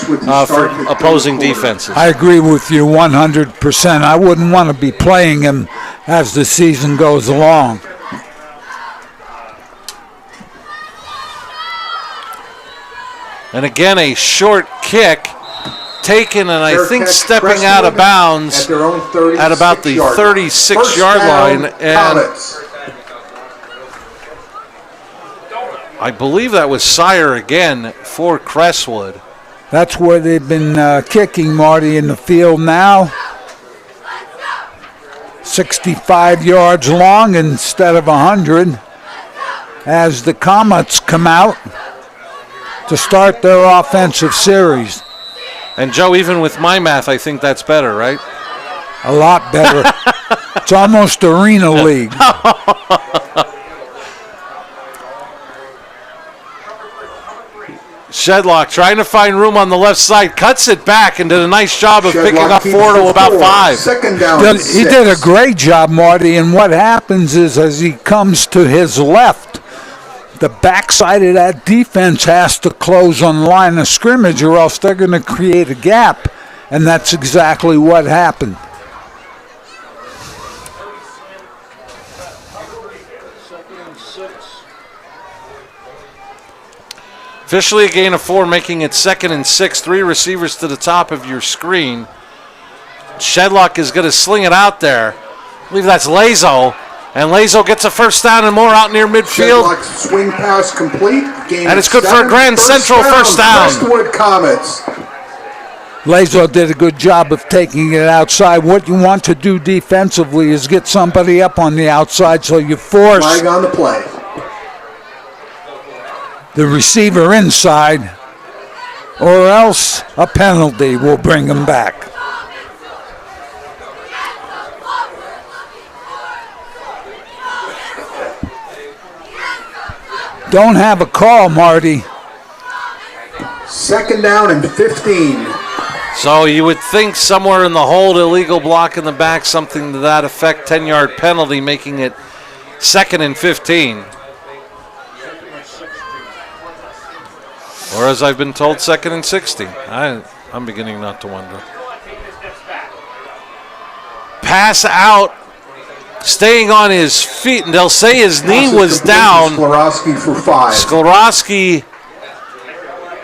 opposing defenses. I agree with you 100%. I wouldn't want to be playing him as the season goes along. And again, a short kick taken, and I think stepping out of bounds at about the 36-yard line. And I believe that was Sire again for Crestwood. That's where they've been kicking, Marty, in the field now. 65 yards long instead of 100 as the Comets come out to start their offensive series. And Joe, even with my math, I think that's better, right? A lot better. It's almost Arena League. Shedlock trying to find room on the left side, cuts it back and did a nice job of Shedlock picking up keeps 4 to the about 4. 5. Second down. He did a great job, Marty, and what happens is as he comes to his left, the backside of that defense has to close on the line of scrimmage or else they're going to create a gap, and that's exactly what happened. Officially a gain of 4, making it 2nd and 6. 3 receivers to the top of your screen. Shedlock is going to sling it out there. I believe that's Lazo. And Lazo gets a first down and more out near midfield. Shedlock's swing pass complete. Gain And it's good 7. for a Grand Central first down. Crestwood Comets. Lazo did a good job of taking it outside. What you want to do defensively is get somebody up on the outside so you force Flag on the play. the receiver inside, or else a penalty will bring him back. Don't have a call, Marty. Second down and 15. So you would think somewhere in the hold, illegal block in the back, something to that effect, 10-yard penalty, making it 2nd and 15. Or as I've been told, 2nd and 60. I'm beginning not to wonder. Pass out, staying on his feet, and they'll say his knee was down. Sklarowski for 5. Sklarowski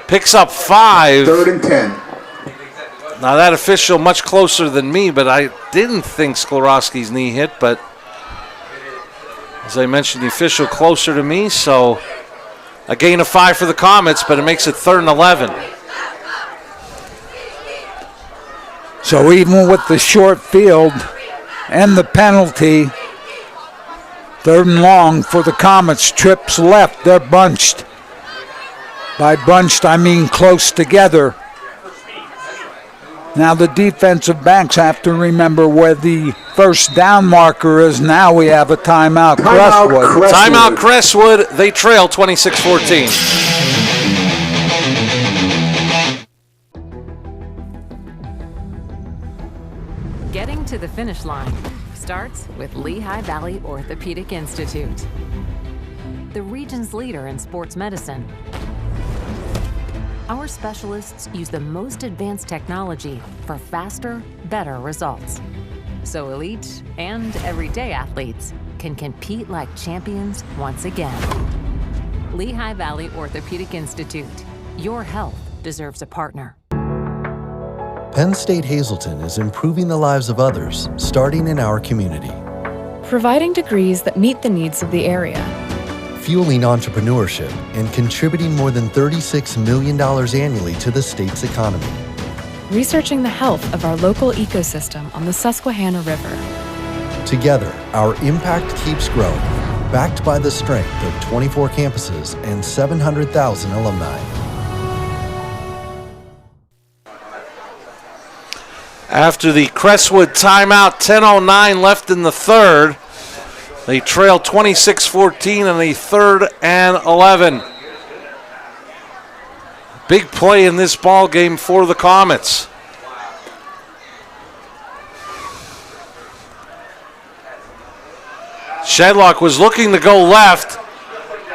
picks up 5. 3rd and 10. Now that official much closer than me, but I didn't think Sklarowski's knee hit, but as I mentioned, the official closer to me, so a gain of 5 for the Comets, but it makes it 3rd and 11. So even with the short field and the penalty, 3rd and long for the Comets. Trips left. They're bunched. By bunched, I mean close together. Now the defensive backs have to remember where the first down marker is. Now we have a timeout. Crestwood. Timeout Crestwood. They trail 26-14. Getting to the finish line starts with Lehigh Valley Orthopedic Institute, the region's leader in sports medicine. Our specialists use the most advanced technology for faster, better results. So elite and everyday athletes can compete like champions once again. Lehigh Valley Orthopedic Institute. Your health deserves a partner. Penn State Hazleton is improving the lives of others, starting in our community. Providing degrees that meet the needs of the area. Fueling entrepreneurship and contributing more than $36 million annually to the state's economy. Researching the health of our local ecosystem on the Susquehanna River. Together, our impact keeps growing, backed by the strength of 24 campuses and 700,000 alumni. After the Crestwood timeout, 10:09 left in the 3rd. They trail 26-14 on the 3rd and 11. Big play in this ball game for the Comets. Shedlock was looking to go left,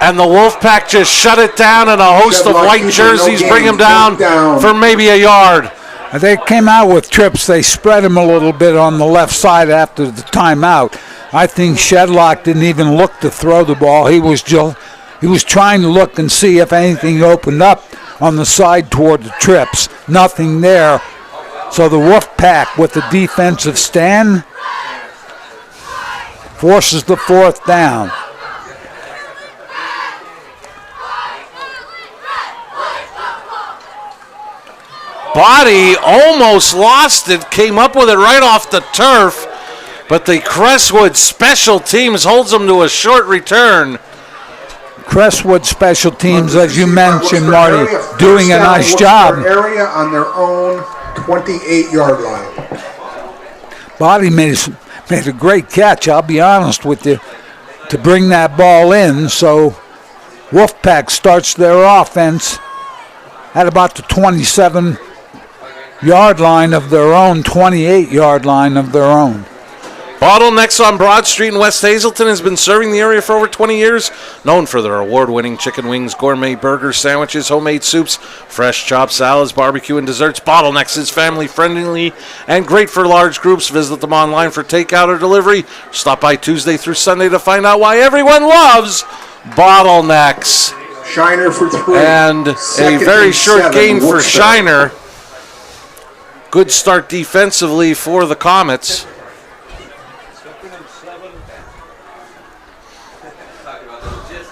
and the Wolfpack just shut it down, and a host of white jerseys bring him down for maybe a yard. They came out with trips. They spread him a little bit on the left side after the timeout. I think Shedlock didn't even look to throw the ball. He was trying to look and see if anything opened up on the side toward the trips. Nothing there. So the Wolfpack with the defensive stand forces the 4th down. Body almost lost it, came up with it right off the turf, but the Crestwood special teams holds them to a short return. Crestwood special teams, as you mentioned, Marty, doing a nice job. Area on their own 28-yard line. Body made a great catch, I'll be honest with you, to bring that ball in. So Wolfpack starts their offense at about the 27-yard line of their own, 28-yard line of their own. Bottlenecks on Broad Street in West Hazleton has been serving the area for over 20 years. Known for their award-winning chicken wings, gourmet burgers, sandwiches, homemade soups, fresh chopped salads, barbecue, and desserts. Bottlenecks is family-friendly and great for large groups. Visit them online for takeout or delivery. Stop by Tuesday through Sunday to find out why everyone loves Bottlenecks. Shiner for 3. And a very short gain for Shiner. Good start defensively for the Comets.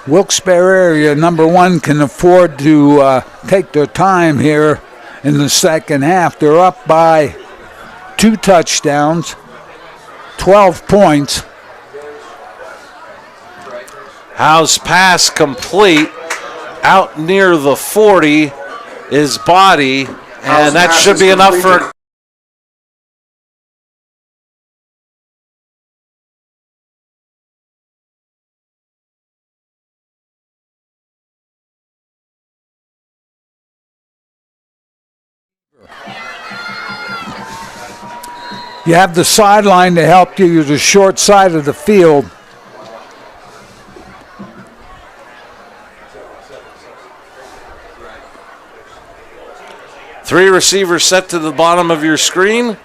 Wilkes-Barre area, number 1, can afford to take their time here in the second half. They're up by 2 touchdowns, 12 points. Howe's pass complete out near the 40 is Body, and that should be enough for... You have the sideline to help you. You're the short side of the field. Three receivers set to the bottom of your screen,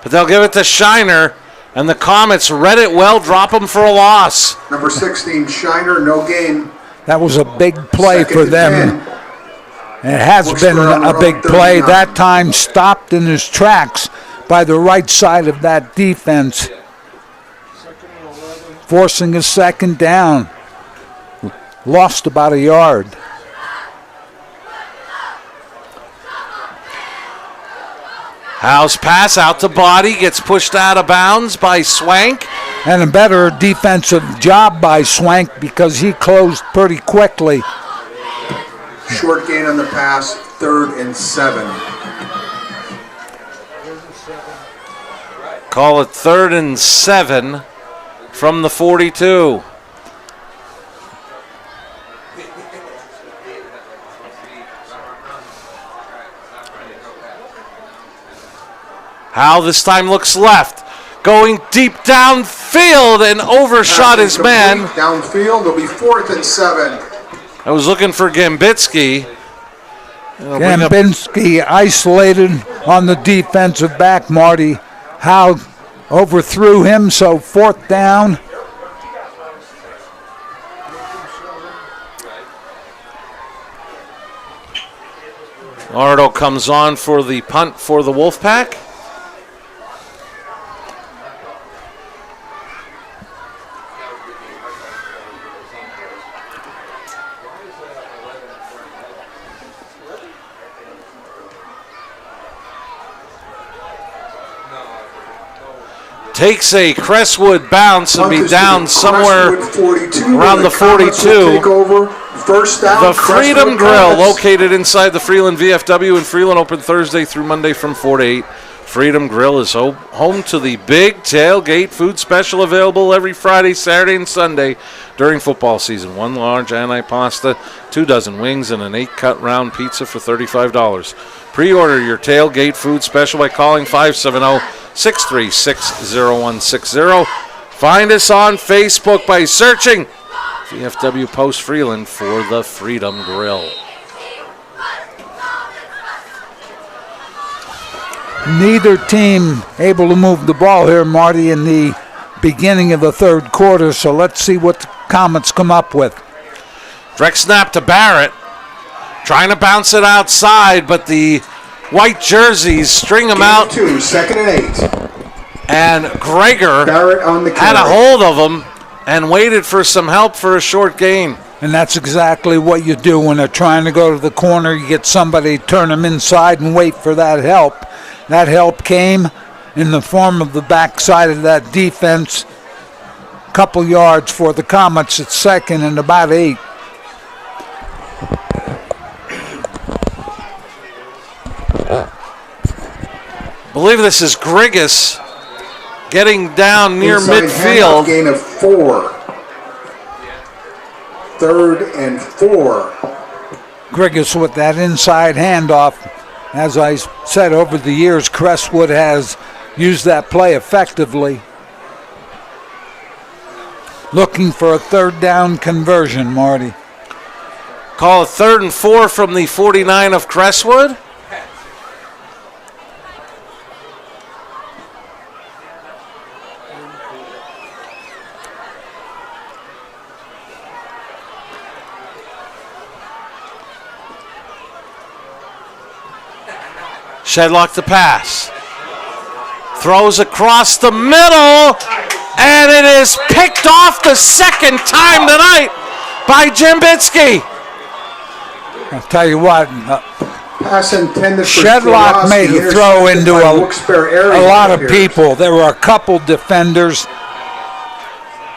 but they'll give it to Shiner, and the Comets read it well, drop them for a loss. Number 16, Shiner, no gain. That was a big play for them. It has been a big play. That time stopped in his tracks by the right side of that defense, forcing a second down. Lost about a yard. Howe's pass out to Body, gets pushed out of bounds by Swank. And a better defensive job by Swank because he closed pretty quickly. Short gain on the pass, 3rd and 7. Call it 3rd and 7 from the 42. Howe this time looks left, going deep downfield and overshot his man. Downfield, it'll be 4th and 7. I was looking for Gambitsky. Gambitsky isolated on the defensive back, Marty. Howe overthrew him, so 4th down. Ardo comes on for the punt for the Wolfpack. Takes a Crestwood bounce and be down somewhere around the 42. First down, the Freedom Grill, located inside the Freeland VFW in Freeland, open Thursday through Monday from 4 to 8. Freedom Grill is home to the big tailgate food special, available every Friday, Saturday, and Sunday during football season. 1 large antipasta, 2 dozen wings, and an 8-cut round pizza for $35. Pre-order your tailgate food special by calling 570-636-0160. Find us on Facebook by searching VFW Post Freeland for the Freedom Grill. Neither team able to move the ball here, Marty, in the beginning of the third quarter, so let's see what the Comets come up with. Direct snap to Barrett. Trying to bounce it outside, but the white jerseys string him out. 2, 2nd and 8. And Gregor had a hold of him and waited for some help for a short gain. And that's exactly what you do when they're trying to go to the corner. You get somebody, turn them inside and wait for that help. That help came in the form of the backside of that defense. Couple yards for the Comets at 2nd and about 8. I believe this is Grigas getting down near midfield. Gain of 4. 3rd and 4. Grigas with that inside handoff. As I said, over the years, Crestwood has used that play effectively. Looking for a third down conversion, Marty. Call it 3rd and 4 from the 49 of Crestwood. Shedlock the pass. Throws across the middle, and it is picked off the second time tonight by Jambitsky. I'll tell you what, Pass intended for Shedlock made a throw into a a lot of people. There were a couple defenders,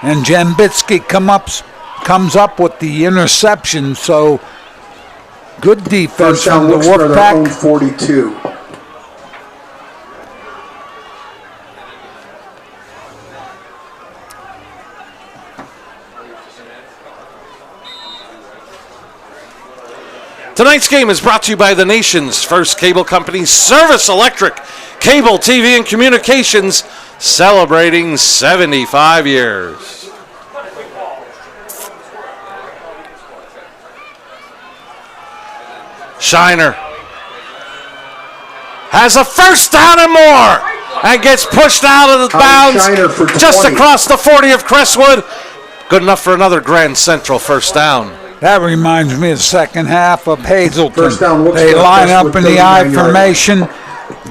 and Jambitsky comes up with the interception, so good defense from the Wolfpack. 42. Tonight's game is brought to you by the nation's first cable company, Service Electric, Cable, TV, and Communications, celebrating 75 years. Shiner has a first down and more, and gets pushed out of the bounds just across the 40 of Crestwood. Good enough for another Grand Central first down. That reminds me of the second half of Hazelton. First down, they line up in the I formation,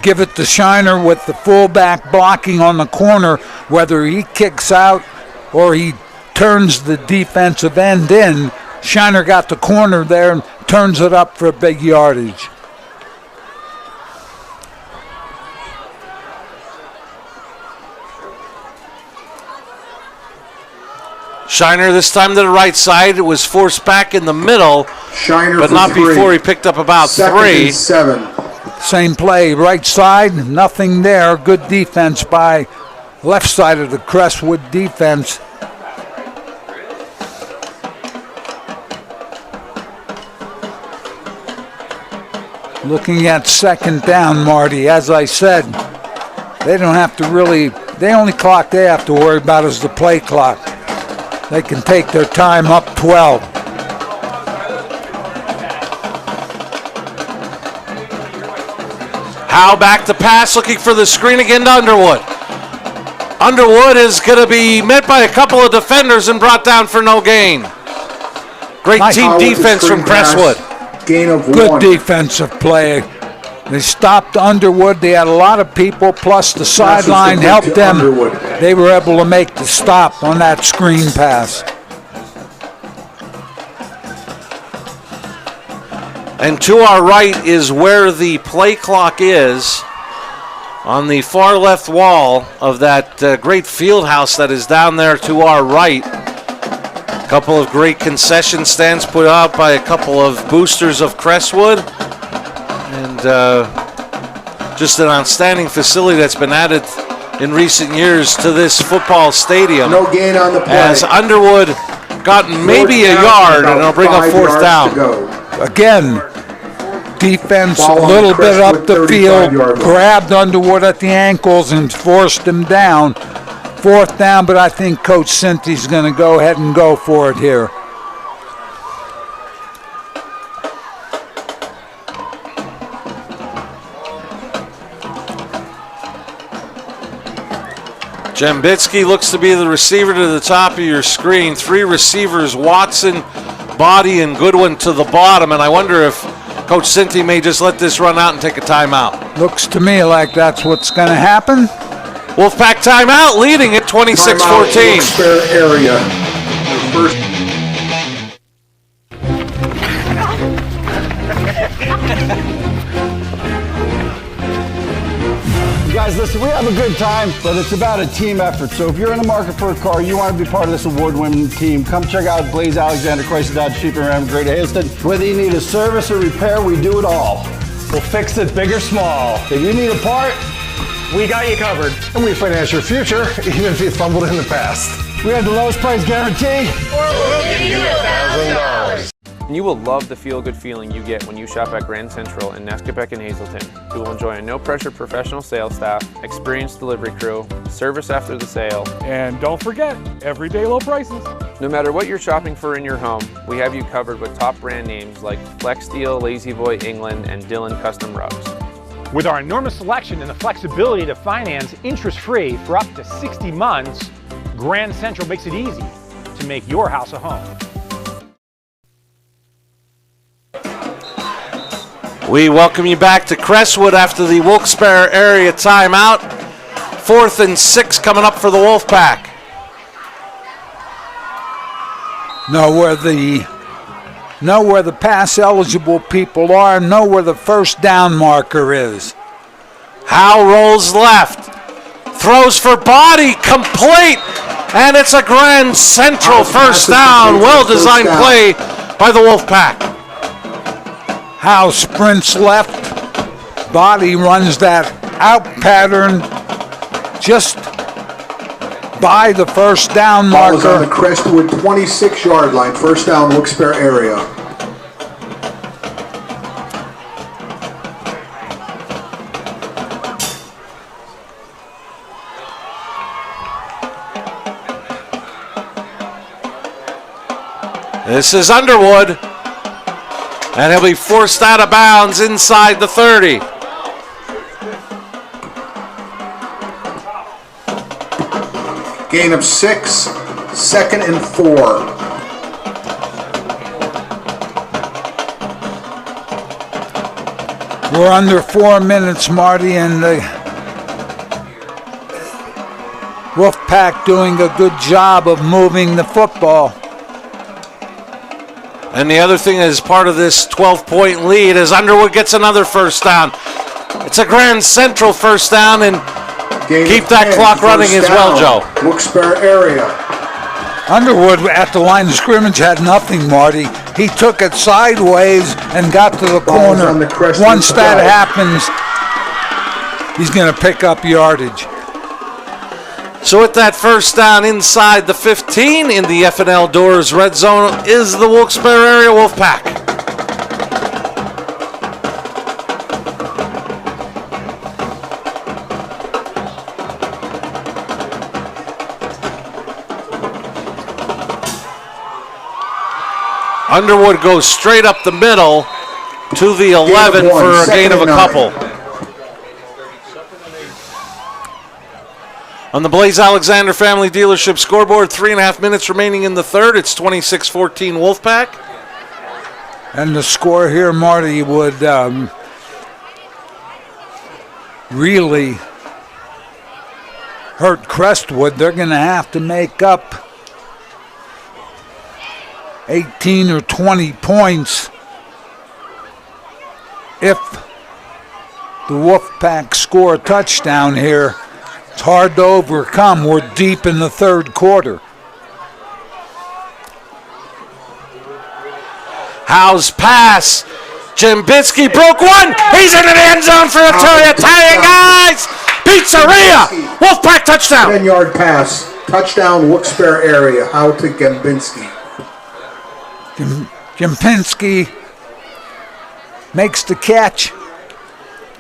give it to Shiner with the fullback blocking on the corner. Whether he kicks out or he turns the defensive end in, Shiner got the corner there and turns it up for a big yardage. Shiner this time to the right side. It was forced back in the middle, Shiner but not before he picked up about 3. 7. Same play, right side, nothing there. Good defense by left side of the Crestwood defense. Looking at second down, Marty, as I said, they don't have to really, the only clock they have to worry about is the play clock. They can take their time up 12. Howe back to pass, looking for the screen again to Underwood. Underwood is going to be met by a couple of defenders and brought down for no gain. Great team defense from Crestwood. Gain of 1. Good defensive play. They stopped Underwood. They had a lot of people, plus the sideline helped them. Underwood. They were able to make the stop on that screen pass. And to our right is where the play clock is, on the far left wall of that great field house that is down there to our right. A couple of great concession stands put out by a couple of boosters of Crestwood. And just an outstanding facility that's been added in recent years to this football stadium. No gain on the play. As Underwood gotten maybe a yard, and it'll bring up 4th down. Again, defense a little bit up the field, grabbed Underwood at the ankles and forced him down. 4th down, but I think Coach Cinty's going to go ahead and go for it here. Jambitsky looks to be the receiver to the top of your screen. 3 receivers, Watson, Body, and Goodwin to the bottom. And I wonder if Coach Cinty may just let this run out and take a timeout. Looks to me like that's what's going to happen. Wolfpack timeout, leading at 26-14. Wilkes-Barre area. First. Guys, listen, we have a good time, but it's about a team effort. So if you're in the market for a car, you want to be part of this award-winning team, come check out Blaze Alexander Chrysler Dodge Jeep Ram of Greater Hazelton. Whether you need a service or repair, we do it all. We'll fix it big or small. If you need a part, we got you covered. And we finance your future, even if you fumbled in the past. We have the lowest price guarantee. Or we'll give you $1,000. And you will love the feel-good feeling you get when you shop at Grand Central in Nesquebec and Hazleton. You will enjoy a no-pressure professional sales staff, experienced delivery crew, service after the sale, And don't forget, everyday low prices. no matter what you're shopping for in your home, we have you covered with top brand names like Flex Steel, Lazy Boy, England, and Dillon Custom Rugs. With our enormous selection and the flexibility to finance interest-free for up to 60 months, Grand Central makes it easy to make your house a home. We welcome you back to Crestwood after the Wilkes-Barre area timeout. 4th and 6 coming up for the Wolfpack. Know where the pass eligible people are, know where the first down marker is. Howe rolls left, throws for body, complete, and it's a Grand Central first down. Well-designed play by the Wolfpack. Howe sprints left, body runs that out pattern just by the first down Ball is on marker. the Crestwood 26-yard line. First down, Wilkes-Barre area. This is Underwood, and he'll be forced out of bounds inside the 30. Gain of 6, 2nd and 4. We're under 4 minutes, Marty, and the Wolfpack doing a good job of moving the football. And the other thing is part of this 12-point lead is Underwood gets another first down. It's a Grand Central first down, and keep that clock running as well, Joe. Wilkes-Barre area. Underwood at the line of scrimmage had nothing, Marty. He took it sideways and got to the corner. on the Crestwood Once that 12. happens, he's going to pick up yardage. So with that first down inside the 15 in the F&L Doors red zone is the Wilkes-Barre area Wolfpack. Underwood goes straight up the middle to the 11 for a gain of a couple. On the Blaze Alexander Family Dealership scoreboard, 3.5 minutes remaining in the third. It's 26-14 Wolfpack. And the score here, Marty, would really hurt Crestwood. They're going to have to make up 18 or 20 points if the Wolfpack score a touchdown here. It's hard to overcome. We're deep in the third quarter. Howe's pass. Jimbinski broke one. He's into the end zone for a tying guys. Pizzeria. Wolfpack touchdown. 10-yard pass. Touchdown, Wilkes-Barre area. How to Gembinski. Jimpinski makes the catch.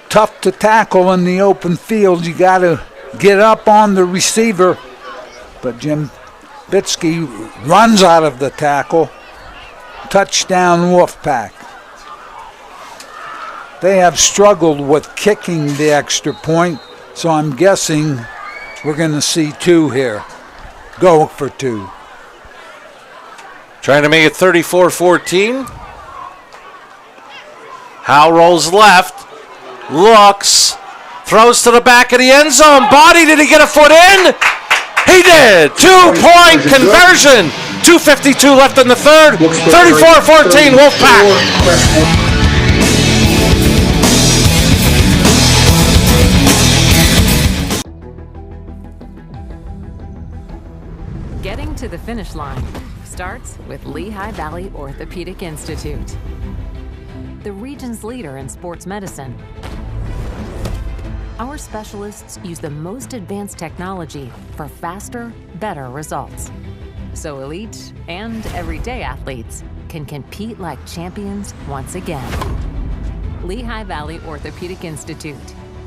Tough to tackle in the open field. You got to get up on the receiver. But Jimpinski runs out of the tackle. Touchdown, Wolfpack. They have struggled with kicking the extra point, so I'm guessing we're going to see two here. Go for two. Trying to make it 34-14. Howe rolls left, looks, throws to the back of the end zone. Body, did he get a foot in? He did. 2-point conversion. 2:52 left in the third. 34-14 Wolfpack. Getting to the finish line starts with Lehigh Valley Orthopedic Institute, the region's leader in sports medicine. Our specialists use the most advanced technology for faster, better results, so elite and everyday athletes can compete like champions once again. Lehigh Valley Orthopedic Institute.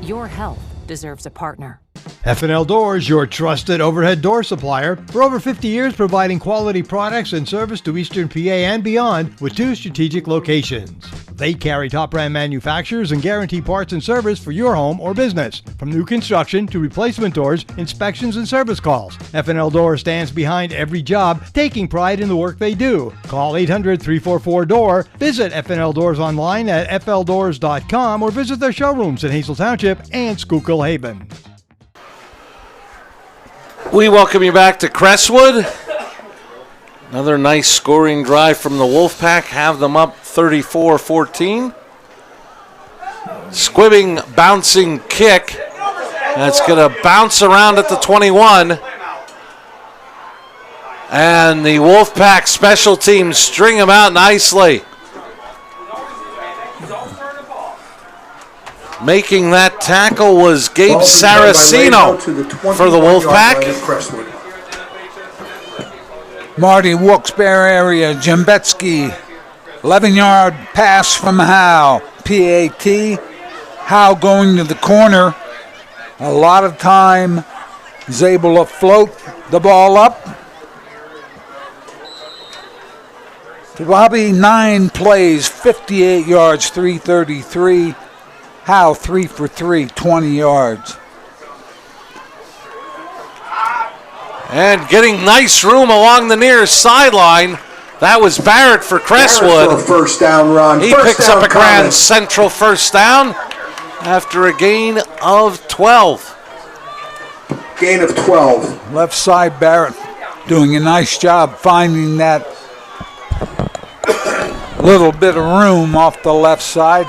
Your health deserves a partner. F&L Doors, your trusted overhead door supplier. For over 50 years, providing quality products and service to Eastern PA and beyond with 2 strategic locations. They carry top brand manufacturers and guarantee parts and service for your home or business. From new construction to replacement doors, inspections and service calls. F&L Doors stands behind every job, taking pride in the work they do. Call 800-344-DOOR. Visit F&L Doors online at fldoors.com or visit their showrooms in Hazel Township and Schuylkill Haven. We welcome you back to Crestwood. Another nice scoring drive from the Wolfpack. Have them up 34-14. Squibbing bouncing kick. That's going to bounce around at the 21. And the Wolfpack special teams string them out nicely. Making that tackle was Gabe Saraceno for the Wolfpack. Marty Wilkes-Barre area, Jembetsky, 11-yard pass from Howe, PAT. Howe going to the corner. A lot of time is able to float the ball up. To Bobby, 9 plays, 58 yards, 333. Howe 3 for 3, 20 yards. And getting nice room along the near sideline. That was Barrett for Crestwood. Barrett for a first down run. He picks up a Grand Central first down after a gain of 12. Gain of 12. Left side, Barrett doing a nice job finding that little bit of room off the left side.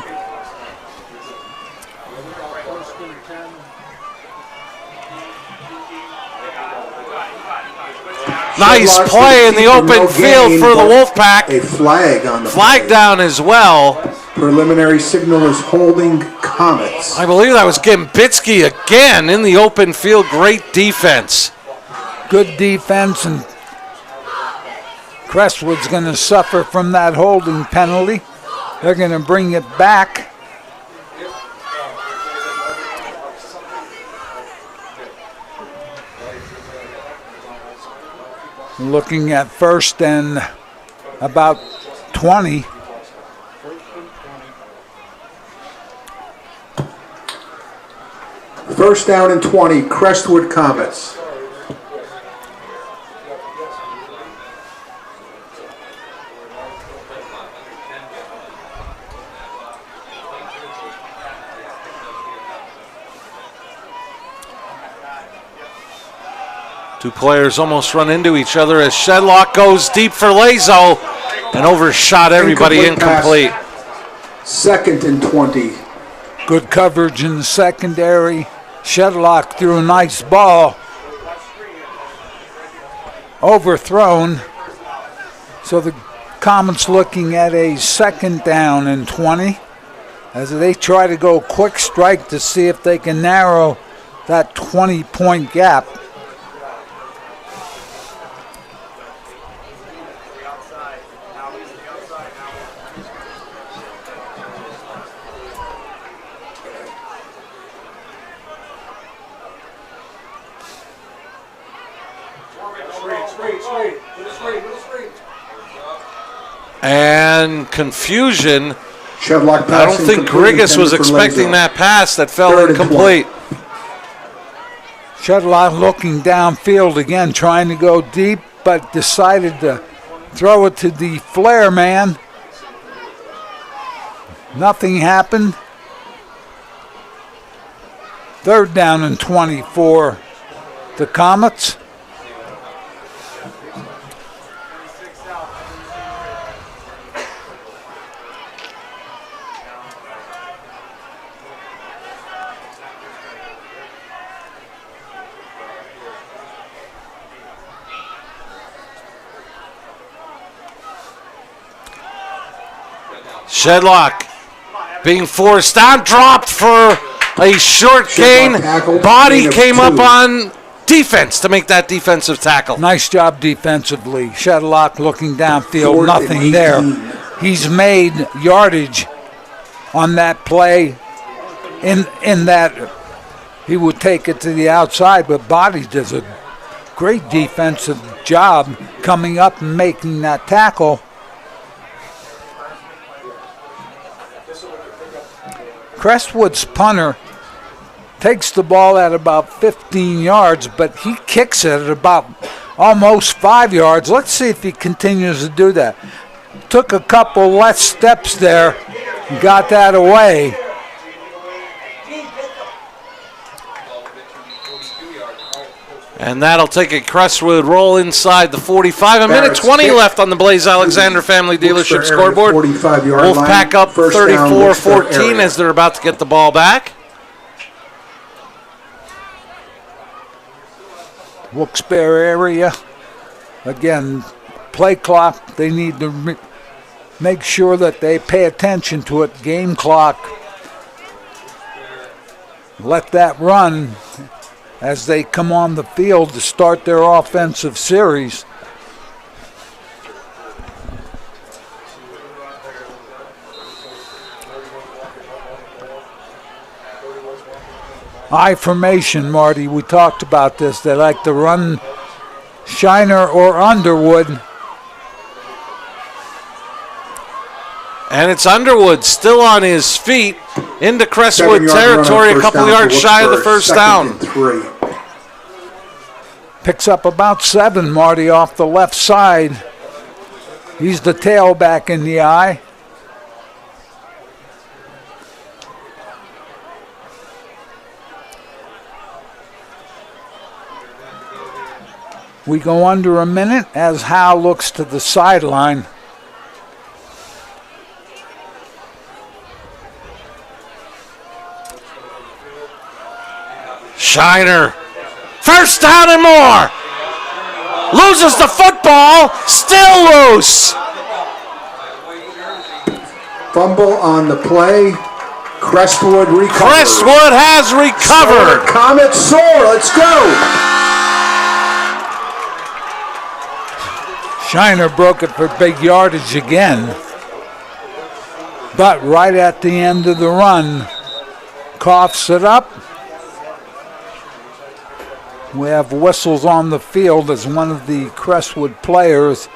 Nice play in the open field for the Wolfpack. A flag on the flag down as well. Preliminary signal is holding Comets. I believe that was Gambitsky again in the open field. Great defense. Good defense, and Crestwood's going to suffer from that holding penalty. They're going to bring it back. Looking at first and about 20. First down and 20, Crestwood Comets. Two players almost run into each other as Shedlock goes deep for Lazo and overshot everybody. Incomplete. Second and 20. Good coverage in the secondary. Shedlock threw a nice ball. Overthrown. So the Comets looking at a second down and 20 as they try to go quick strike to see if they can narrow that 20-point gap. And confusion. Shedlock I don't think Grigas was expecting that pass that fell incomplete. Shedlock looking downfield again, trying to go deep, but decided to throw it to the flare man. Nothing happened. Third down and 20 for the Comets. Shedlock being forced down, dropped for a short gain. Body came up on defense to make that defensive tackle. Nice job defensively. Shadlock looking downfield, nothing there. He's made yardage on that play in that he would take it to the outside, but Body does a great defensive job coming up and making that tackle. Crestwood's punter takes the ball at about 15 yards, but he kicks it at about almost 5 yards. Let's see if he continues to do that. Took a couple less steps there, got that away. And that'll take a Crestwood roll inside the 45. A minute 20 left on the Blaze Alexander Family Dealership scoreboard. Wolfpack up 34-14 as they're about to get the ball back. Wilkes-Barre area. Again, play clock. They need to make sure that they pay attention to it. Game clock. Let that run as they come on the field to start their offensive series. I formation, Marty. We talked about this. They like to run Shiner or Underwood. And it's Underwood still on his feet into Crestwood territory, a couple yards shy of the first down. Picks up about 7, Marty, off the left side. He's the tailback in the eye. We go under a minute as Howe looks to the sideline. Shiner, first down and more. Loses the football, still loose. Fumble on the play. Crestwood recovers. Crestwood has recovered. Comet soar, let's go. Shiner broke it for big yardage again. But right at the end of the run, coughs it up. We have whistles on the field as one of the Crestwood players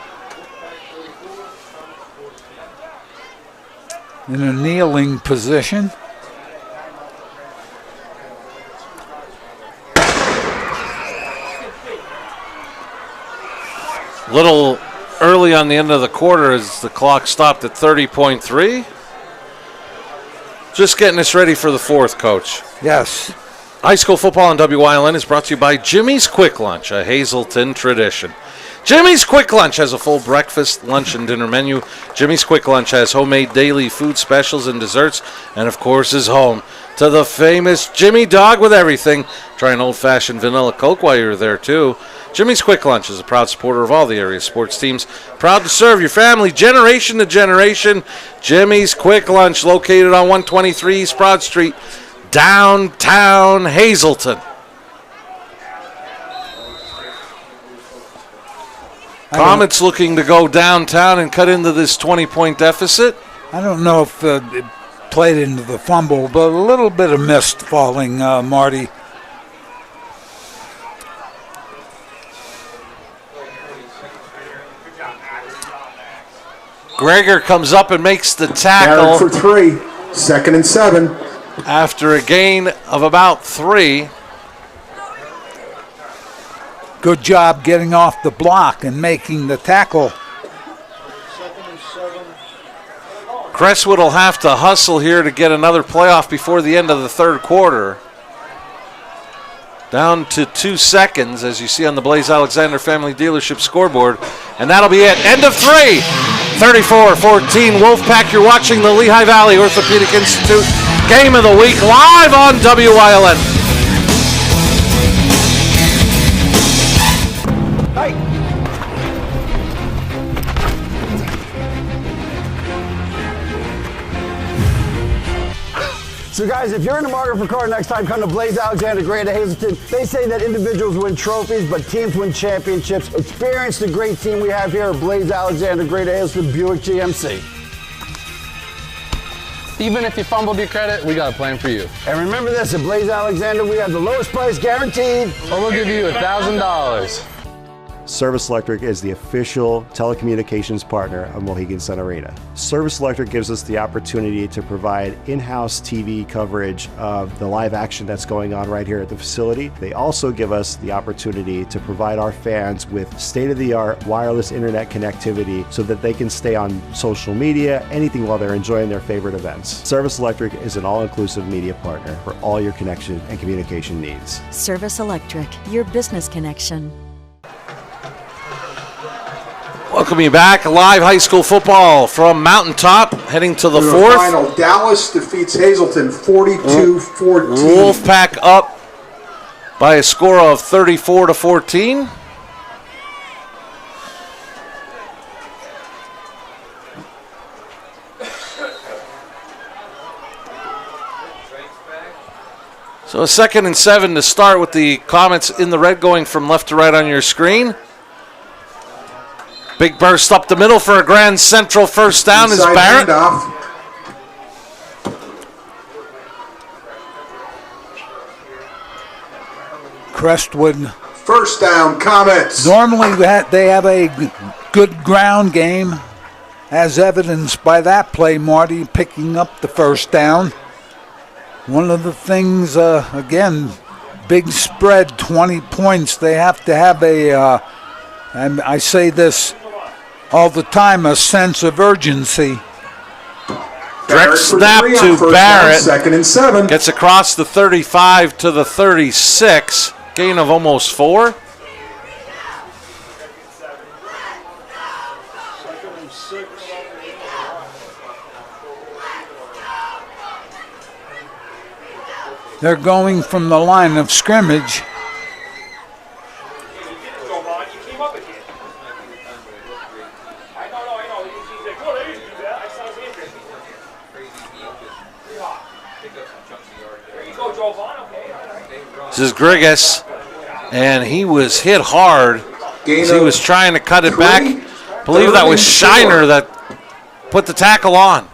in a kneeling position. Little early on the end of the quarter as the clock stopped at 30.3. Just getting us ready for the fourth, Coach. Yes. High school football on WYLN is brought to you by Jimmy's Quick Lunch, a Hazleton tradition. Jimmy's Quick Lunch has a full breakfast, lunch, and dinner menu. Jimmy's Quick Lunch has homemade daily food specials and desserts, and of course is home to the famous Jimmy Dog with everything. Try an old-fashioned vanilla Coke while you're there, too. Jimmy's Quick Lunch is a proud supporter of all the area sports teams. Proud to serve your family generation to generation. Jimmy's Quick Lunch, located on 123 East Broad Street, downtown Hazleton. Comets looking to go downtown and cut into this 20-point deficit. I don't know if it played into the fumble, but a little bit of mist falling, Marty. Greger comes up and makes the tackle. For 3, 2nd and 7. After a gain of about 3. Good job getting off the block and making the tackle. Crestwood will have to hustle here to get another playoff before the end of the third quarter. Down to 2 seconds, as you see on the Blaze Alexander Family Dealership scoreboard. And that'll be it. End of 3. 34-14. Wolfpack, you're watching the Lehigh Valley Orthopedic Institute Game of the Week live on WYLN. So guys, if you're in the market for a car next time, come to Blaze Alexander, Greater Hazleton. They say that individuals win trophies, but teams win championships. Experience the great team we have here at Blaze Alexander, Greater Hazleton Buick GMC. Even if you fumbled your credit, we got a plan for you. And remember this, at Blaze Alexander, we have the lowest price guaranteed. Or we'll give you $1,000. Service Electric is the official telecommunications partner of Mohegan Sun Arena. Service Electric gives us the opportunity to provide in-house TV coverage of the live action that's going on right here at the facility. They also give us the opportunity to provide our fans with state-of-the-art wireless internet connectivity so that they can stay on social media, anything while they're enjoying their favorite events. Service Electric is an all-inclusive media partner for all your connection and communication needs. Service Electric, your business connection. Welcome you back. Live high school football from Mountaintop, heading to the fourth. Final, Dallas defeats Hazleton 42-14. Wolfpack up by a score of 34-14. So a 2nd and 7 to start with the Comets in the red going from left to right on your screen. Big burst up the middle for a Grand Central first down is Barrett. Crestwood. First down, Comets. Normally they have a good ground game, as evidenced by that play, Marty, picking up the first down. One of the things, again, big spread, 20 points. They have to have and I say this all the time, a sense of urgency. Direct snap to Barrett. 2nd and 7. Gets across the 35 to the 36. Gain of almost 4. They're going from the line of scrimmage. This is Grigas, and he was hit hard as he was trying to cut it back. I believe that was Shiner that put the tackle on.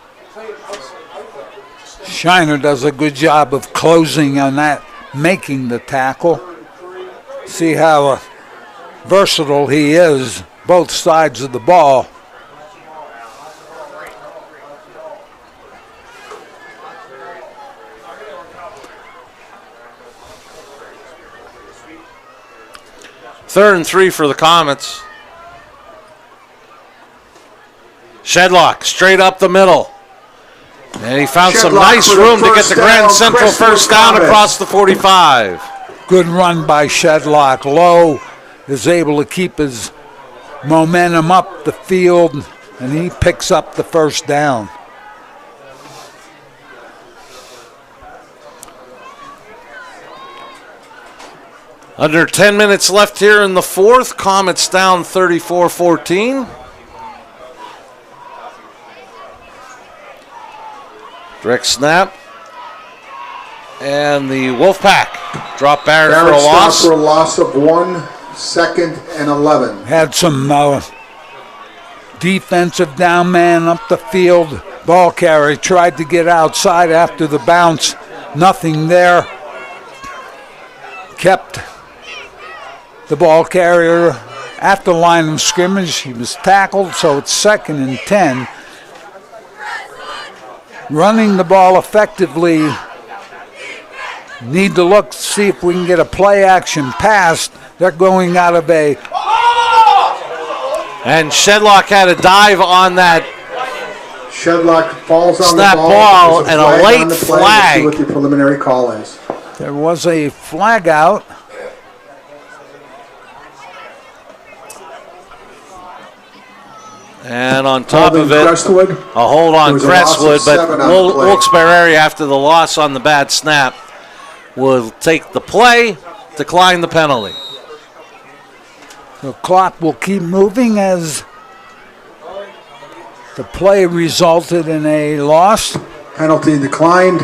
Shiner does a good job of closing on that, making the tackle. See how versatile he is, both sides of the ball. Third and 3 for the Comets. Shedlock straight up the middle. And he found some nice room to get the Grand Central first down across the 45. Good run by Shedlock. Lowe is able to keep his momentum up the field, and he picks up the first down. Under 10 minutes left here in the fourth. Comets down 34-14. Direct snap. And the Wolfpack drop Barrett for a loss. For a loss of 1, 2nd and 11. Had some defensive down man up the field. Ball carrier tried to get outside after the bounce. Nothing there. Kept the ball carrier at the line of scrimmage. He was tackled, so it's 2nd and 10. Running the ball effectively. Need to look, see if we can get a play action pass. They're going out of a... And Shedlock had a dive on that. Shedlock falls on snap the ball. And a late flag. Let's see what the preliminary call is. There was a flag out. And on top of it, Crestwood. a hold on Crestwood, but Wilkes-Barre, after the loss on the bad snap, will take the play, decline the penalty. The clock will keep moving as the play resulted in a loss. Penalty declined.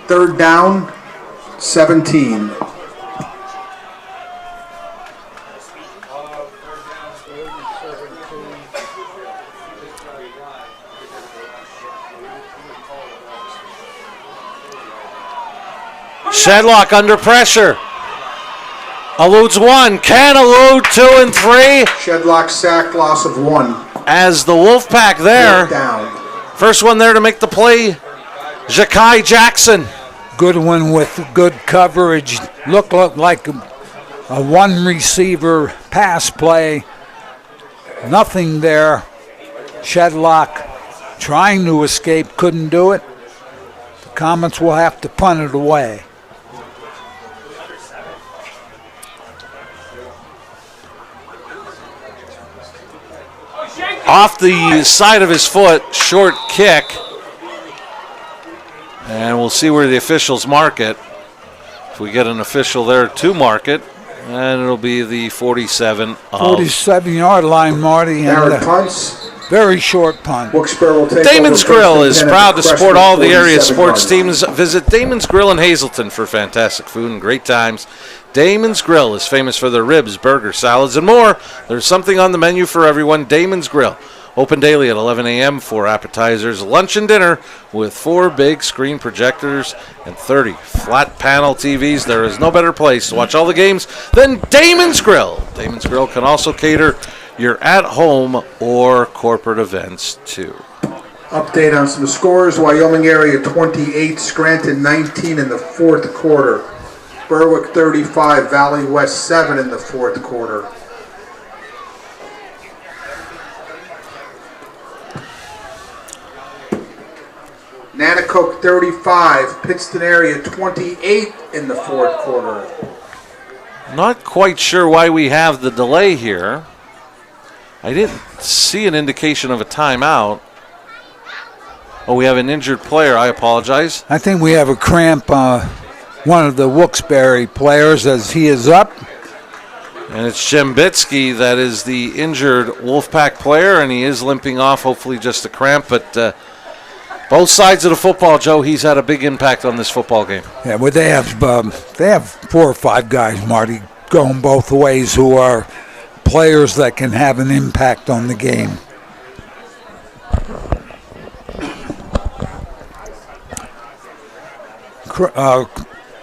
Third down, 17. Shedlock under pressure. Eludes one, can elude 2 and 3. Shedlock sack, loss of 1. As the Wolfpack there, first one there to make the play, Ja'Kai Jackson. Good one with good coverage. Looked like a one receiver pass play. Nothing there. Shedlock trying to escape, couldn't do it. The Comets will have to punt it away. Off the side of his foot, short kick. And we'll see where the officials mark it. If we get an official there to mark it, and it'll be the 47 47-yard line, Marty. And punts. Very short punt. Wilkes-Barre will take Damon's over Grill first is and 10 proud at to the support Crestwood all the area 47 sports yard teams. Visit Damon's Grill in Hazleton for fantastic food and great times. Damon's Grill is famous for their ribs, burgers, salads, and more. There's something on the menu for everyone. Damon's Grill. Open daily at 11 a.m. for appetizers, lunch, and dinner with 4 big screen projectors and 30 flat panel TVs. There is no better place to watch all the games than Damon's Grill. Damon's Grill can also cater your at-home or corporate events, too. Update on some scores. Wyoming area 28, Scranton 19 in the fourth quarter. Berwick 35, Valley West 7 in the fourth quarter. Nanticoke 35, Pittston area 28 in the fourth quarter. Not quite sure why we have the delay here. I didn't see an indication of a timeout. Oh, we have an injured player. I apologize. I think we have a cramp, one of the Wilkes-Barre players, as he is up. And it's Jim Bitsky that is the injured Wolfpack player, and he is limping off, hopefully just a cramp. But both sides of the football, Joe, he's had a big impact on this football game. Yeah, well, they have 4 or 5 guys, Marty, going both ways who are players that can have an impact on the game.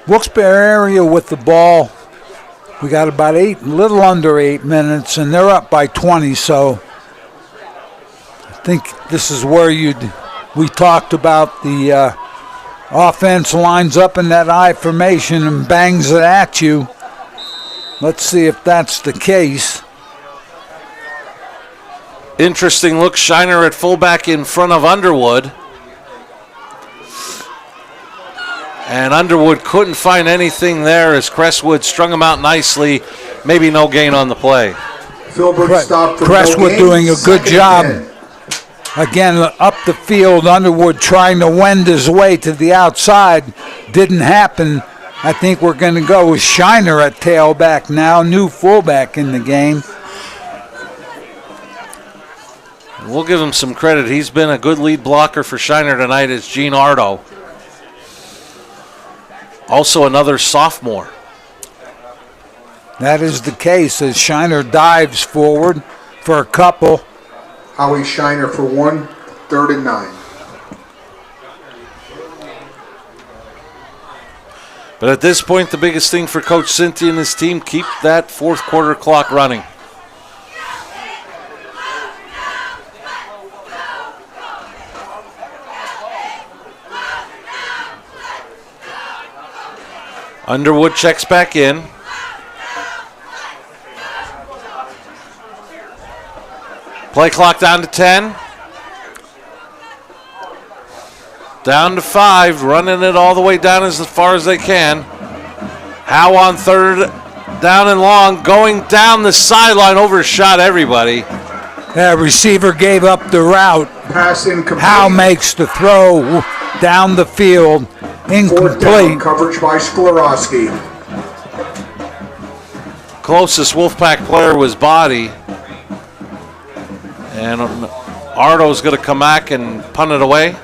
Wilkes-Barre area with the ball. We got about a little under 8 minutes, and they're up by 20. So I think this is where we talked about the offense lines up in that I formation and bangs it at you. Let's see if that's the case. Interesting look. Shiner at fullback in front of Underwood. And Underwood couldn't find anything there as Crestwood strung him out nicely. Maybe no gain on the play. Crestwood doing a good job. Again, up the field, Underwood trying to wend his way to the outside. Didn't happen. I think we're going to go with Shiner at tailback now, new fullback in the game. We'll give him some credit. He's been a good lead blocker for Shiner tonight as Gene Ardo. Also another sophomore. That is the case as Shiner dives forward for a couple. Howie Shiner for 1, 3rd and 9. But at this point, the biggest thing for Coach Cinti and his team, keep that fourth quarter clock running. Underwood checks back in. Play clock down to 10. Down to 5, running it all the way down as far as they can. Howe on 3rd down and long, going down the sideline, overshot everybody. That receiver gave up the route. Pass incomplete. Howe makes the throw down the field. Incomplete. 4th down, coverage by Sklarowski. Closest Wolfpack player was Body. And Ardo's going to come back and punt it away.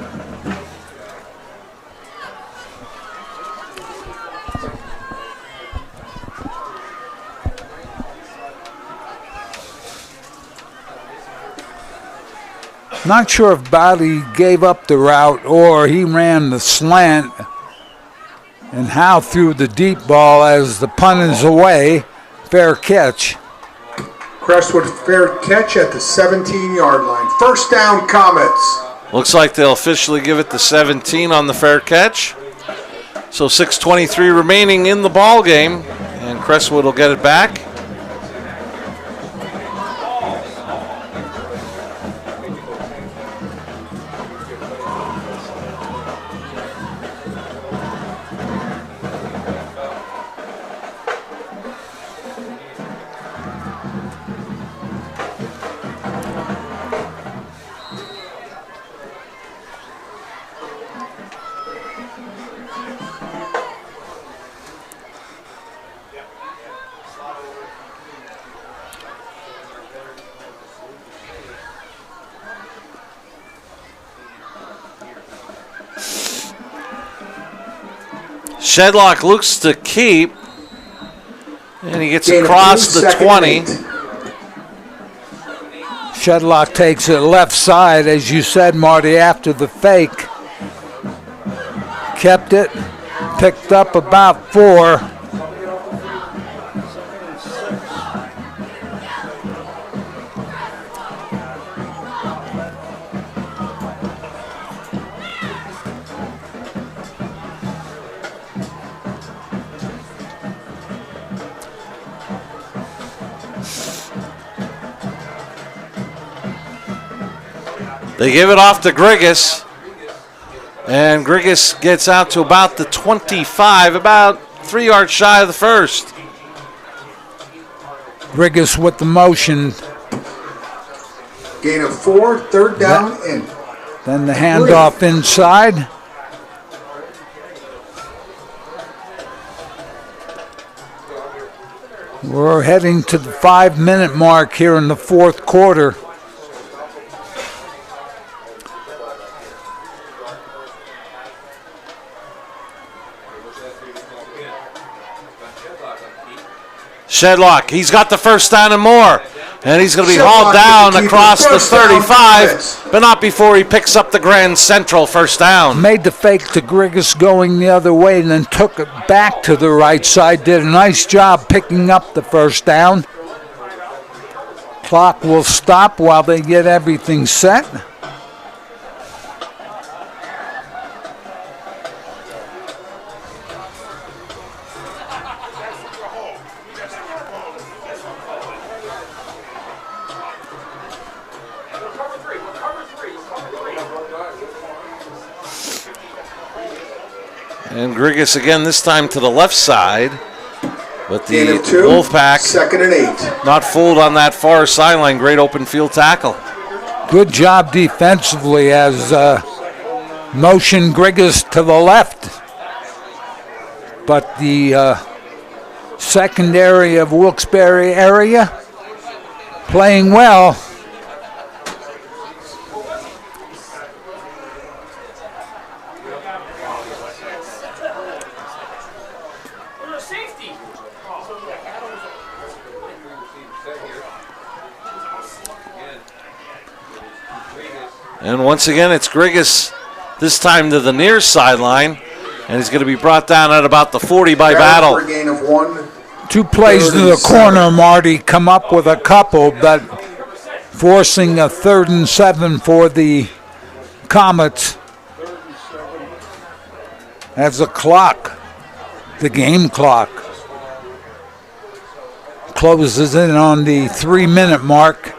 Not sure if Bowdy gave up the route or he ran the slant. And Howe threw the deep ball as the punt is away. Fair catch. Crestwood fair catch at the 17-yard line. First down, Comets. Looks like they'll officially give it the 17 on the fair catch. So 6:23 remaining in the ball game, and Crestwood will get it back. Shedlock looks to keep, and he gets across the 20. Shedlock takes it left side, as you said, Marty, after the fake. Kept it, picked up about 4. They give it off to Grigas, and Grigas gets out to about the 25, about 3 yards shy of the first. Grigas with the motion. Gain of 4, third down, in. Then the handoff inside. We're heading to the 5-minute mark here in the fourth quarter. Shedlock, he's got the first down and more. And he's going to be hauled down across the 35, but not before he picks up the Grand Central first down. Made the fake to Grigas going the other way and then took it back to the right side. Did a nice job picking up the first down. Clock will stop while they get everything set. And Grigas again, this time to the left side. But the Gain of 2, Wolfpack second and 8. not fooled on that far sideline. Great open field tackle. Good job defensively as motion Grigas to the left. But the secondary of Wilkes-Barre area playing well. And once again, it's Grigas, this time to the near sideline. And he's going to be brought down at about the 40 by Battle. For a gain of 1. 2 plays to the corner, Marty, come up with a couple, but forcing a 3rd and 7 for the Comets. As the clock, the game clock, closes in on the 3-minute mark.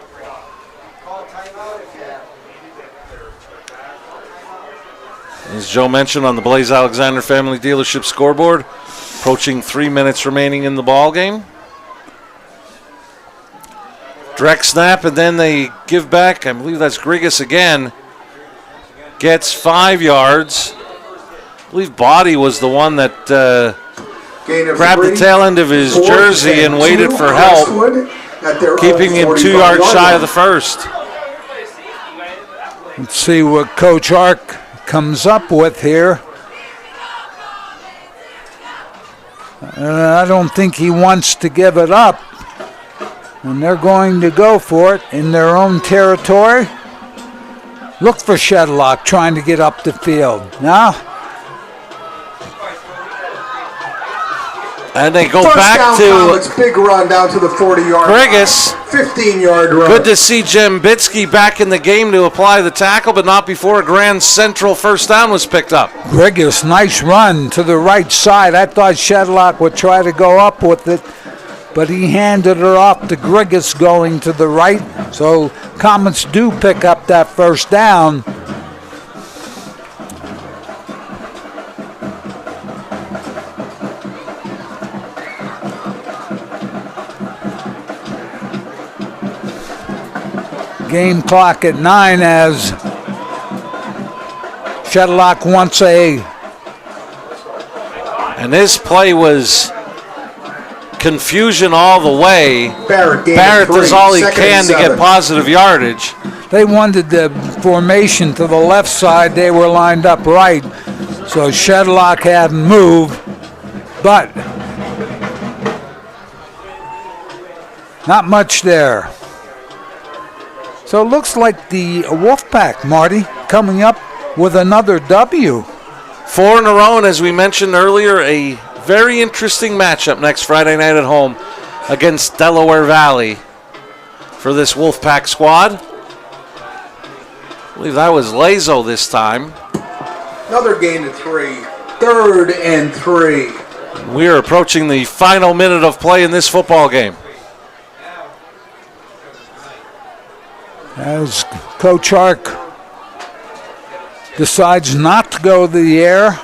As Joe mentioned on the Blaze Alexander Family Dealership scoreboard, approaching 3 minutes remaining in the ball game. Direct snap, and then they give back. I believe that's Grigas again. Gets 5 yards. I believe Body was the one that grabbed the tail end of his jersey and waited for help, keeping him 2 yards shy of the first. Let's see what Coach Ark comes up with here. I don't think he wants to give it up. And they're going to go for it in their own territory. Look for Shedlock trying to get up the field. Now, and they go First back down to Comets, big run down to the 40-yard line. Grigas. 15-yard run. Good to see Jim Bitsky back in the game to apply the tackle, but not before a Grand Central first down was picked up. Grigas, nice run to the right side. I thought Shedlock would try to go up with it, but he handed it off to Grigas going to the right. So Comets do pick up that first down. Game clock at 9 as Shedlock wants a... And this play was confusion all the way. Barrett does all he can to get positive yardage. They wanted the formation to the left side. They were lined up right. So Shedlock hadn't moved. But not much there. So it looks like the Wolfpack, Marty, coming up with another W. 4 in a row, and as we mentioned earlier, a very interesting matchup next Friday night at home against Delaware Valley for this Wolfpack squad. I believe that was Lazo this time. Another gain to 3. 3rd and 3. We're approaching the final minute of play in this football game. As Coach Ark decides not to go to the air.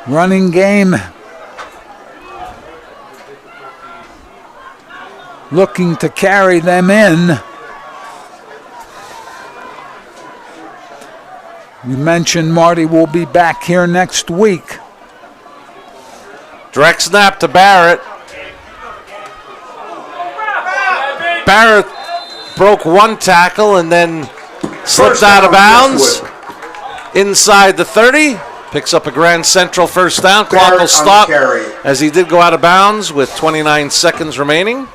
Running game. Looking to carry them in. You mentioned Marty will be back here next week. Direct snap to Barrett. Barrett broke one tackle and then slipped out of bounds inside the 30. Picks up a Grand Central first down. Clock will stop as he did go out of bounds with 29 seconds remaining.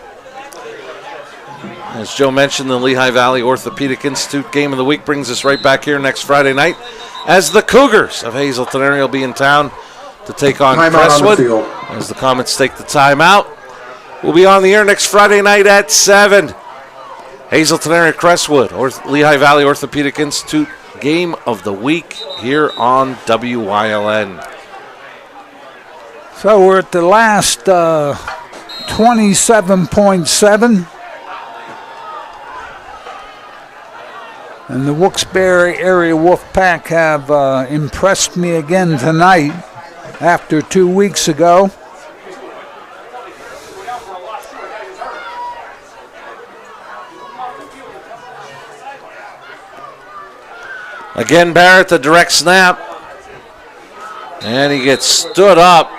As Joe mentioned, the Lehigh Valley Orthopedic Institute Game of the Week brings us right back here next Friday night as the Cougars of Hazleton area will be in town to take on Crestwood. As the Comets take the timeout. We'll be on the air next Friday night at 7. Hazleton area Crestwood, or Lehigh Valley Orthopedic Institute Game of the Week here on WYLN. So we're at the last 27.7. And the Wilkes-Barre area Wolfpack have impressed me again tonight after 2 weeks ago. Again, Barrett, the direct snap. And he gets stood up.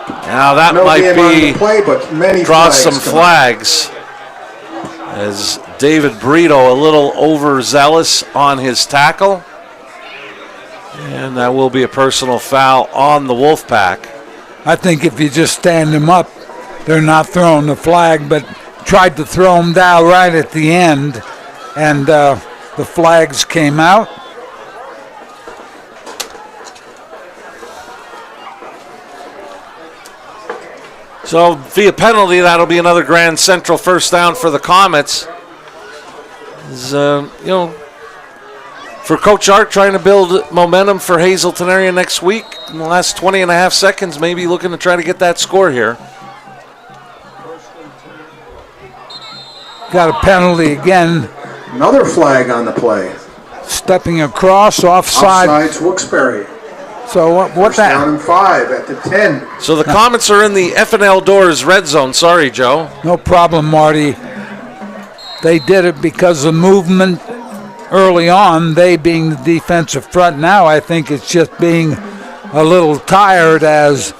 Now that might be draw some flags. As David Brito a little overzealous on his tackle. And that will be a personal foul on the Wolfpack. I think if you just stand them up, they're not throwing the flag, but tried to throw them down right at the end. And the flags came out. So via penalty, that'll be another Grand Central first down for the Comets. For Coach Art trying to build momentum for Hazleton area next week. In the last 20 and a half seconds, maybe looking to try to get that score here. Got a penalty again. Another flag on the play. Stepping across, offside. Offsides, Wilkes-Barre. So what that? Down and 5 at the 10. So the Comets are in the F&L Doors red zone. Sorry, Joe. No problem, Marty. They did it because of movement early on, they being the defensive front. Now I think it's just being a little tired as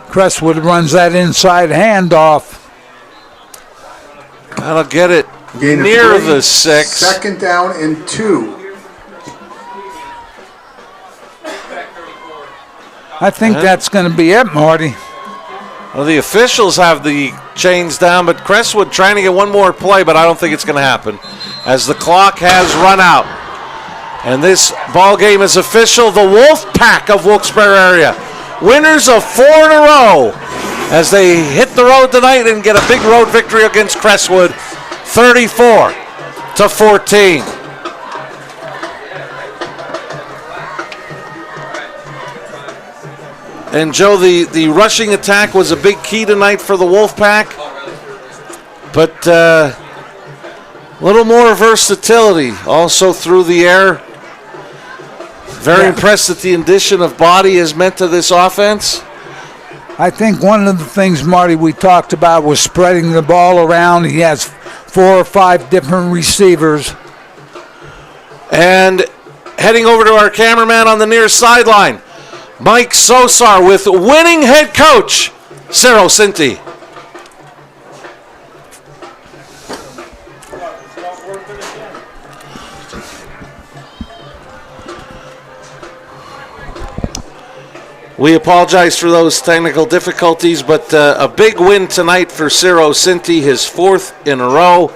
Crestwood runs that inside handoff. That'll get it near the 6. Second down and 2. I think that's going to be it, Marty. Well, the officials have the chains down, but Crestwood trying to get one more play, but I don't think it's going to happen as the clock has run out. And this ball game is official. The Wolf Pack of Wilkes-Barre area, winners of 4 in a row as they hit the road tonight and get a big road victory against Crestwood, 34-14. And Joe, the rushing attack was a big key tonight for the Wolfpack, but a little more versatility also through the air. Very impressed that the addition of body has meant to this offense. I think one of the things, Marty, we talked about was spreading the ball around. He has 4 or 5 different receivers. And heading over to our cameraman on the near sideline, Mike Sosar with winning head coach, Ciro Cinti. We apologize for those technical difficulties, but a big win tonight for Ciro Cinti, his 4th in a row.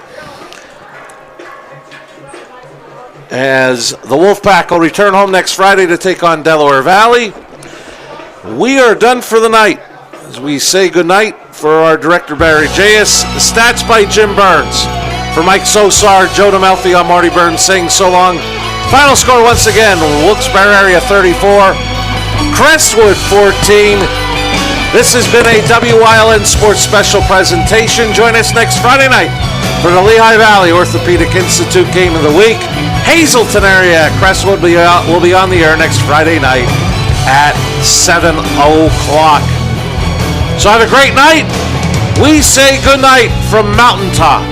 As the Wolfpack will return home next Friday to take on Delaware Valley. We are done for the night. As we say goodnight for our director, Barry J.S. Stats by Jim Burns. For Mike Sosar, Joe DeMelfi, I'm Marty Burns saying so long. Final score once again, Wilkes-Barre area 34, Crestwood 14. This has been a WYLN Sports Special presentation. Join us next Friday night for the Lehigh Valley Orthopedic Institute Game of the Week. Hazelton area, Crestwood will be on the air next Friday night at 7 o'clock. So have a great night. We say good night from Mountaintop.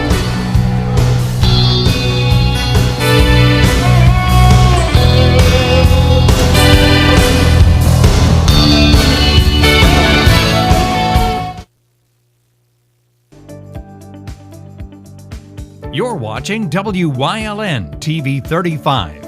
You're watching WYLN TV 35.